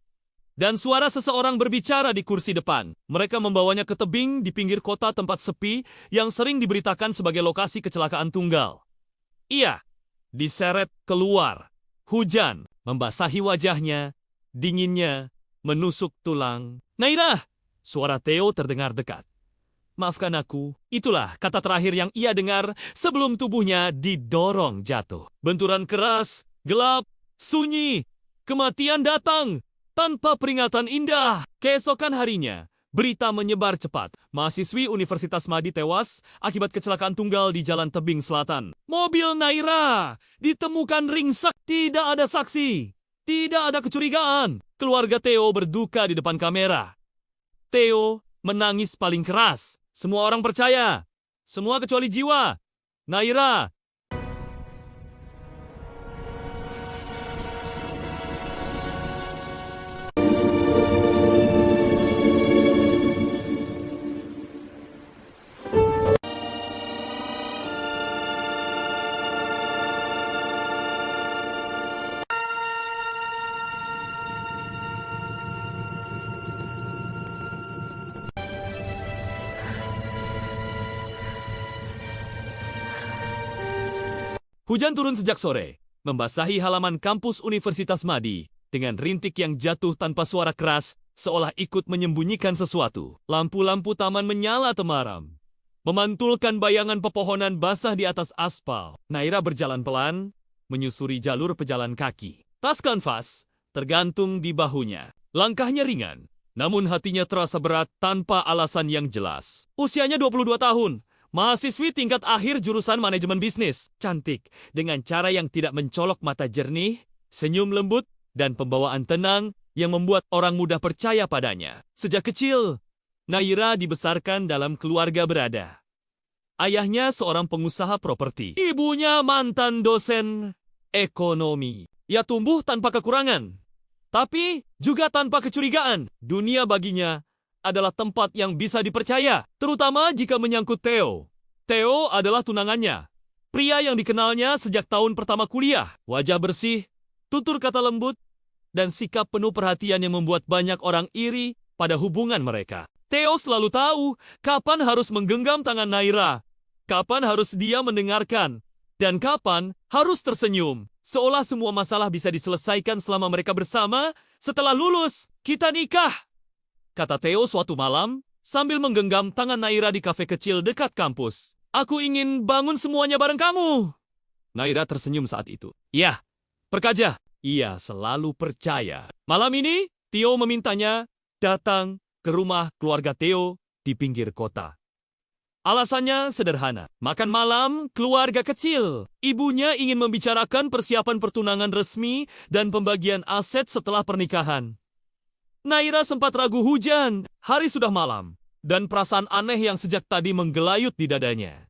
Speaker 1: dan suara seseorang berbicara di kursi depan. Mereka membawanya ke tebing di pinggir kota tempat sepi yang sering diberitakan sebagai lokasi kecelakaan tunggal. Ia diseret keluar. Hujan membasahi wajahnya, dinginnya menusuk tulang. Naira! Suara Theo terdengar dekat. Maafkan aku. Itulah kata terakhir yang ia dengar sebelum tubuhnya didorong jatuh. Benturan keras, gelap, sunyi. Kematian datang tanpa peringatan indah. Keesokan harinya, berita menyebar cepat. Mahasiswi Universitas Madi tewas akibat kecelakaan tunggal di Jalan Tebing Selatan. Mobil Naira ditemukan ringsek. Tidak ada saksi. Tidak ada kecurigaan. Keluarga Theo berduka di depan kamera. Theo menangis paling keras. Semua orang percaya. Semua kecuali jiwa. Naira. Hujan turun sejak sore, membasahi halaman kampus Universitas Madi dengan rintik yang jatuh tanpa suara keras, seolah ikut menyembunyikan sesuatu. Lampu-lampu taman menyala temaram, memantulkan bayangan pepohonan basah di atas aspal. Naira berjalan pelan, menyusuri jalur pejalan kaki. Tas kanvas tergantung di bahunya. Langkahnya ringan, namun hatinya terasa berat tanpa alasan yang jelas. Usianya 22 tahun, mahasiswi tingkat akhir jurusan manajemen bisnis. Cantik, dengan cara yang tidak mencolok mata jernih, senyum lembut, dan pembawaan tenang yang membuat orang mudah percaya padanya. Sejak kecil, Naira dibesarkan dalam keluarga berada. Ayahnya seorang pengusaha properti. Ibunya mantan dosen ekonomi. Ia tumbuh tanpa kekurangan, tapi juga tanpa kecurigaan. Dunia baginya adalah tempat yang bisa dipercaya, terutama jika menyangkut Theo. Theo adalah tunangannya, pria yang dikenalnya sejak tahun pertama kuliah. Wajah bersih, tutur kata lembut, dan sikap penuh perhatian yang membuat banyak orang iri pada hubungan mereka. Theo selalu tahu kapan harus menggenggam tangan Naira, kapan harus dia mendengarkan, dan kapan harus tersenyum. Seolah semua masalah bisa diselesaikan selama mereka bersama. Setelah lulus, kita nikah, kata Theo suatu malam sambil menggenggam tangan Naira di kafe kecil dekat kampus. Aku ingin bangun semuanya bareng kamu. Naira tersenyum saat itu. Ya, perkaja. Ia selalu percaya. Malam ini, Theo memintanya datang ke rumah keluarga Theo di pinggir kota. Alasannya sederhana, makan malam keluarga kecil. Ibunya ingin membicarakan persiapan pertunangan resmi dan pembagian aset setelah pernikahan. Naira sempat ragu hujan, hari sudah malam, dan perasaan aneh yang sejak tadi menggelayut di dadanya.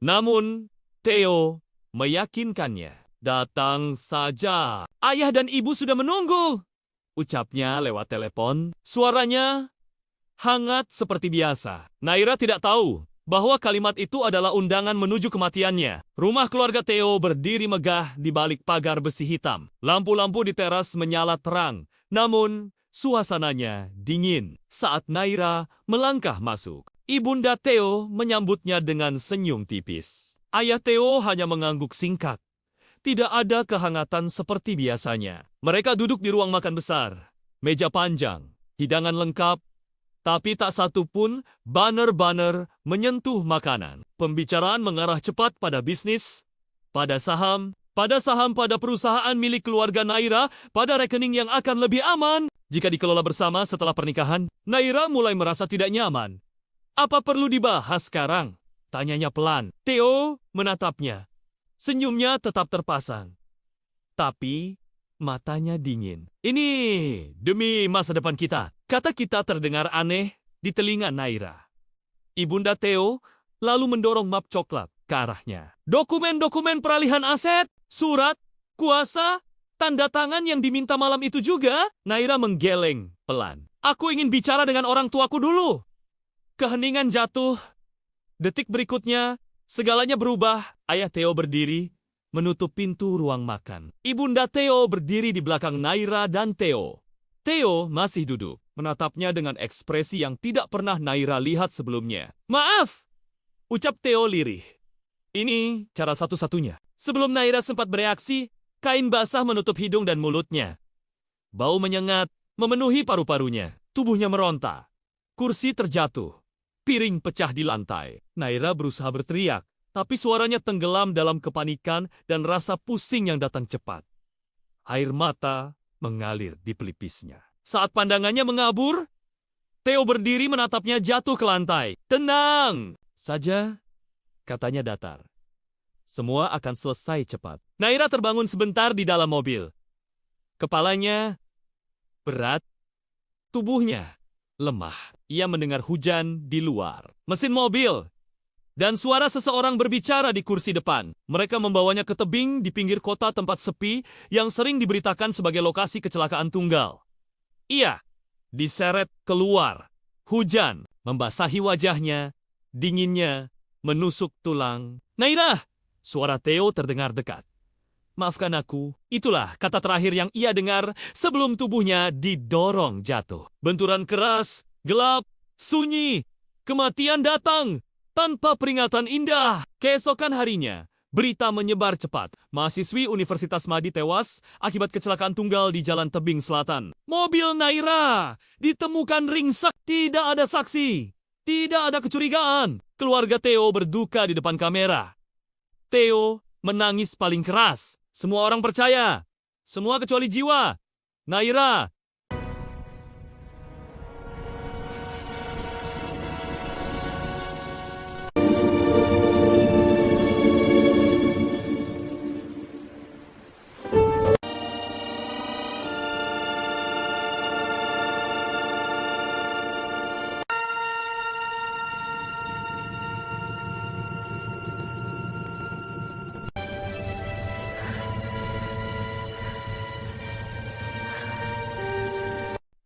Speaker 1: Namun, Theo meyakinkannya. Datang saja, ayah dan ibu sudah menunggu, ucapnya lewat telepon. Suaranya hangat seperti biasa. Naira tidak tahu bahwa kalimat itu adalah undangan menuju kematiannya. Rumah keluarga Theo berdiri megah di balik pagar besi hitam. Lampu-lampu di teras menyala terang, namun suasananya dingin. Saat Naira melangkah masuk, ibunda Theo menyambutnya dengan senyum tipis. Ayah Theo hanya mengangguk singkat. Tidak ada kehangatan seperti biasanya. Mereka duduk di ruang makan besar. Meja panjang, hidangan lengkap, tapi tak satu pun banner-banner menyentuh makanan. Pembicaraan mengarah cepat pada bisnis, pada saham pada perusahaan milik keluarga Naira, pada rekening yang akan lebih aman jika dikelola bersama setelah pernikahan. Naira mulai merasa tidak nyaman. Apa perlu dibahas sekarang? Tanyanya pelan. Theo menatapnya. Senyumnya tetap terpasang, tapi matanya dingin. Ini demi masa depan kita, kata kita terdengar aneh di telinga Naira. Ibunda Theo lalu mendorong map coklat ke arahnya. Dokumen-dokumen peralihan aset, surat, kuasa, tanda tangan yang diminta malam itu juga. Naira menggeleng pelan. Aku ingin bicara dengan orang tuaku dulu. Keheningan jatuh. Detik berikutnya, segalanya berubah. Ayah Theo berdiri, menutup pintu ruang makan. Ibunda Theo berdiri di belakang Naira dan Theo. Theo masih duduk, menatapnya dengan ekspresi yang tidak pernah Naira lihat sebelumnya. Maaf, ucap Theo lirih. Ini cara satu-satunya. Sebelum Naira sempat bereaksi, kain basah menutup hidung dan mulutnya. Bau menyengat memenuhi paru-parunya. Tubuhnya meronta. Kursi terjatuh. Piring pecah di lantai. Naira berusaha berteriak, tapi suaranya tenggelam dalam kepanikan dan rasa pusing yang datang cepat. Air mata mengalir di pelipisnya. Saat pandangannya mengabur, Theo berdiri menatapnya jatuh ke lantai. Tenang saja, katanya datar. Semua akan selesai cepat. Naira terbangun sebentar di dalam mobil. Kepalanya berat, tubuhnya lemah. Ia mendengar hujan di luar. Mesin mobil dan suara seseorang berbicara di kursi depan. Mereka membawanya ke tebing di pinggir kota tempat sepi yang sering diberitakan sebagai lokasi kecelakaan tunggal. Ia diseret keluar. Hujan membasahi wajahnya, dinginnya menusuk tulang. Naira, suara Theo terdengar dekat. Maafkan aku, itulah kata terakhir yang ia dengar sebelum tubuhnya didorong jatuh. Benturan keras, gelap, sunyi, kematian datang tanpa peringatan indah. Keesokan harinya, Berita menyebar cepat. Mahasiswi Universitas Madi tewas akibat kecelakaan tunggal di Jalan Tebing Selatan. Mobil Naira ditemukan ringsek, tidak ada saksi, tidak ada kecurigaan. Keluarga Theo berduka di depan kamera. Theo menangis paling keras. Semua orang percaya. Semua kecuali jiwa. Naira.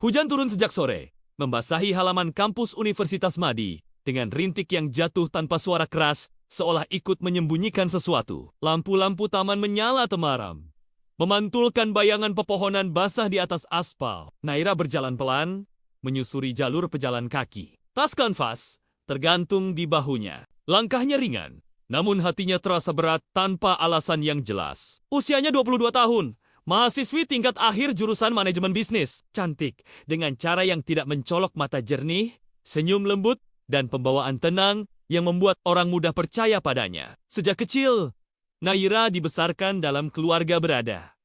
Speaker 1: Hujan turun sejak sore, membasahi halaman kampus Universitas Madi dengan rintik yang jatuh tanpa suara keras, seolah ikut menyembunyikan sesuatu. Lampu-lampu taman menyala temaram, memantulkan bayangan pepohonan basah di atas aspal. Naira berjalan pelan, menyusuri jalur pejalan kaki. Tas kanvas tergantung di bahunya. Langkahnya ringan, namun hatinya terasa berat tanpa alasan yang jelas. Usianya 22 tahun. Mahasiswi tingkat akhir jurusan manajemen bisnis. Cantik, dengan cara yang tidak mencolok mata jernih, senyum lembut, dan pembawaan tenang yang membuat orang mudah percaya padanya. Sejak kecil, Naira dibesarkan dalam keluarga berada.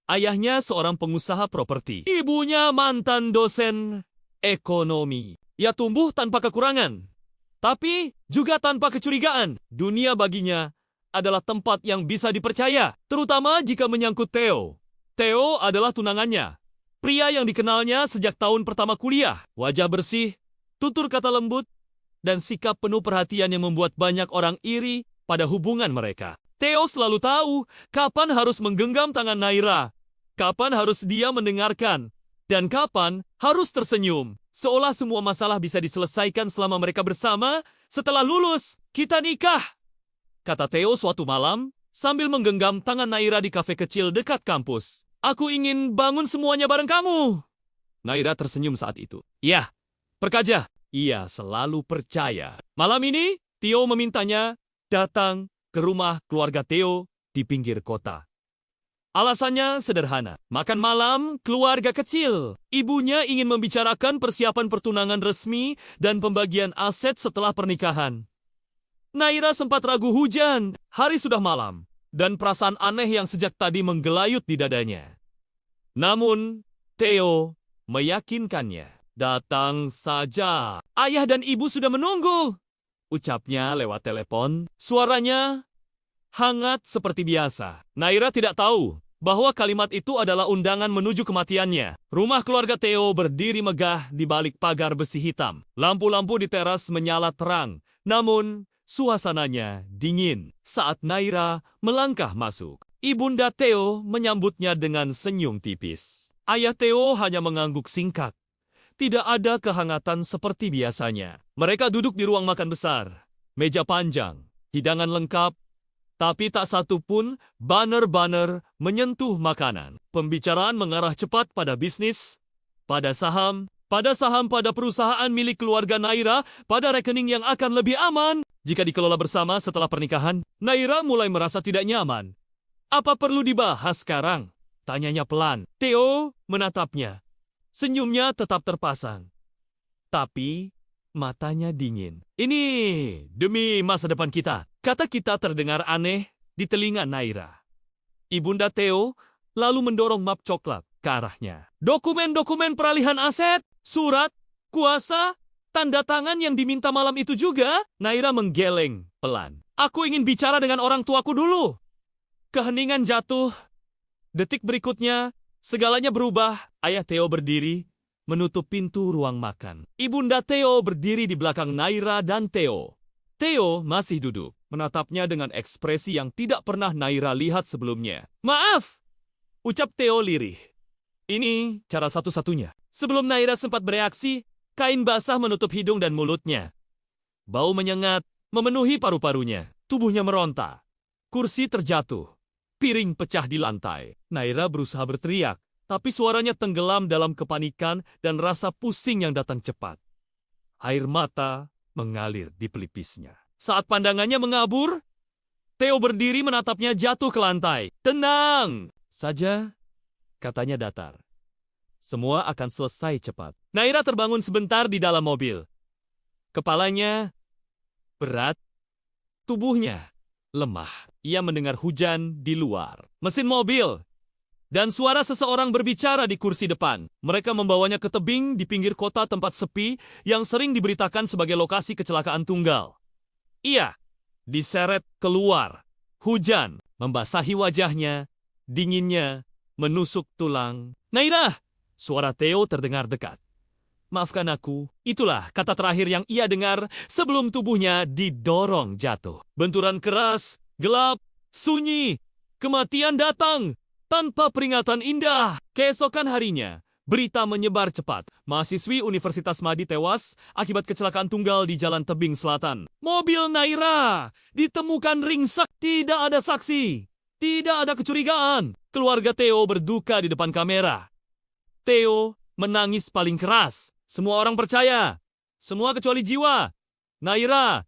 Speaker 1: Ayahnya seorang pengusaha properti. Ibunya mantan dosen ekonomi. Ia tumbuh tanpa kekurangan, tapi juga tanpa kecurigaan. Dunia baginya adalah tempat yang bisa dipercaya, terutama jika menyangkut Theo. Theo adalah tunangannya, pria yang dikenalnya sejak tahun pertama kuliah. Wajah bersih, tutur kata lembut, dan sikap penuh perhatian yang membuat banyak orang iri pada hubungan mereka. Theo selalu tahu kapan harus menggenggam tangan Naira, kapan harus dia mendengarkan, dan kapan harus tersenyum. Seolah semua masalah bisa diselesaikan selama mereka bersama. Setelah lulus, kita nikah, kata Theo suatu malam sambil menggenggam tangan Naira di kafe kecil dekat kampus. Aku ingin bangun semuanya bareng kamu. Naira tersenyum saat itu. Iya, perkaja. Ia selalu percaya. Malam ini, Theo memintanya datang ke rumah keluarga Theo di pinggir kota. Alasannya sederhana. Makan malam keluarga kecil. Ibunya ingin membicarakan persiapan pertunangan resmi dan pembagian aset setelah pernikahan. Naira sempat ragu hujan, hari sudah malam, dan perasaan aneh yang sejak tadi menggelayut di dadanya. Namun, Theo meyakinkannya. Datang saja. Ayah dan ibu sudah menunggu, ucapnya lewat telepon. Suaranya hangat seperti biasa. Naira tidak tahu bahwa kalimat itu adalah undangan menuju kematiannya. Rumah keluarga Theo berdiri megah di balik pagar besi hitam. Lampu-lampu di teras menyala terang, namun suasananya dingin. Saat Naira melangkah masuk, Ibunda Theo menyambutnya dengan senyum tipis. Ayah Theo hanya mengangguk singkat. Tidak ada kehangatan seperti biasanya. Mereka duduk di ruang makan besar. Meja panjang, hidangan lengkap, tapi tak satu pun banner-banner menyentuh makanan. Pembicaraan mengarah cepat pada bisnis, pada saham, pada perusahaan milik keluarga Naira, pada rekening yang akan lebih aman jika dikelola bersama setelah pernikahan. Naira mulai merasa tidak nyaman. Apa perlu dibahas sekarang? Tanyanya pelan. Theo menatapnya. Senyumnya tetap terpasang, tapi matanya dingin. Ini demi masa depan kita. Kata kita terdengar aneh di telinga Naira. Ibunda Theo lalu mendorong map coklat ke arahnya. Dokumen-dokumen peralihan aset, surat, kuasa, tanda tangan yang diminta malam itu juga. Naira menggeleng pelan. Aku ingin bicara dengan orang tuaku dulu. Keheningan jatuh. Detik berikutnya, segalanya berubah. Ayah Theo berdiri, menutup pintu ruang makan. Ibunda Theo berdiri di belakang Naira dan Theo. Theo masih duduk, menatapnya dengan ekspresi yang tidak pernah Naira lihat sebelumnya. Maaf, ucap Theo lirih. Ini cara satu-satunya. Sebelum Naira sempat bereaksi, kain basah menutup hidung dan mulutnya. Bau menyengat memenuhi paru-parunya. Tubuhnya meronta. Kursi terjatuh. Piring pecah di lantai. Naira berusaha berteriak, tapi suaranya tenggelam dalam kepanikan dan rasa pusing yang datang cepat. Air mata mengalir di pelipisnya. Saat pandangannya mengabur, Theo berdiri menatapnya jatuh ke lantai. Tenang saja, katanya datar. Semua akan selesai cepat. Naira terbangun sebentar di dalam mobil. Kepalanya berat, tubuhnya lemah. Ia mendengar hujan di luar. Mesin mobil dan suara seseorang berbicara di kursi depan. Mereka membawanya ke tebing di pinggir kota tempat sepi yang sering diberitakan sebagai lokasi kecelakaan tunggal. Ia diseret keluar. Hujan membasahi wajahnya, dinginnya menusuk tulang. Naira! Suara Theo terdengar dekat. Maafkan aku, itulah kata terakhir yang ia dengar sebelum tubuhnya didorong jatuh. Benturan keras, gelap, sunyi, kematian datang tanpa peringatan indah. Keesokan harinya, berita menyebar cepat. Mahasiswi Universitas Madi tewas akibat kecelakaan tunggal di Jalan Tebing Selatan. Mobil Naira ditemukan ringsek, tidak ada saksi, tidak ada kecurigaan. Keluarga Theo berduka di depan kamera. Theo menangis paling keras. Semua orang percaya. Semua kecuali jiwa. Naira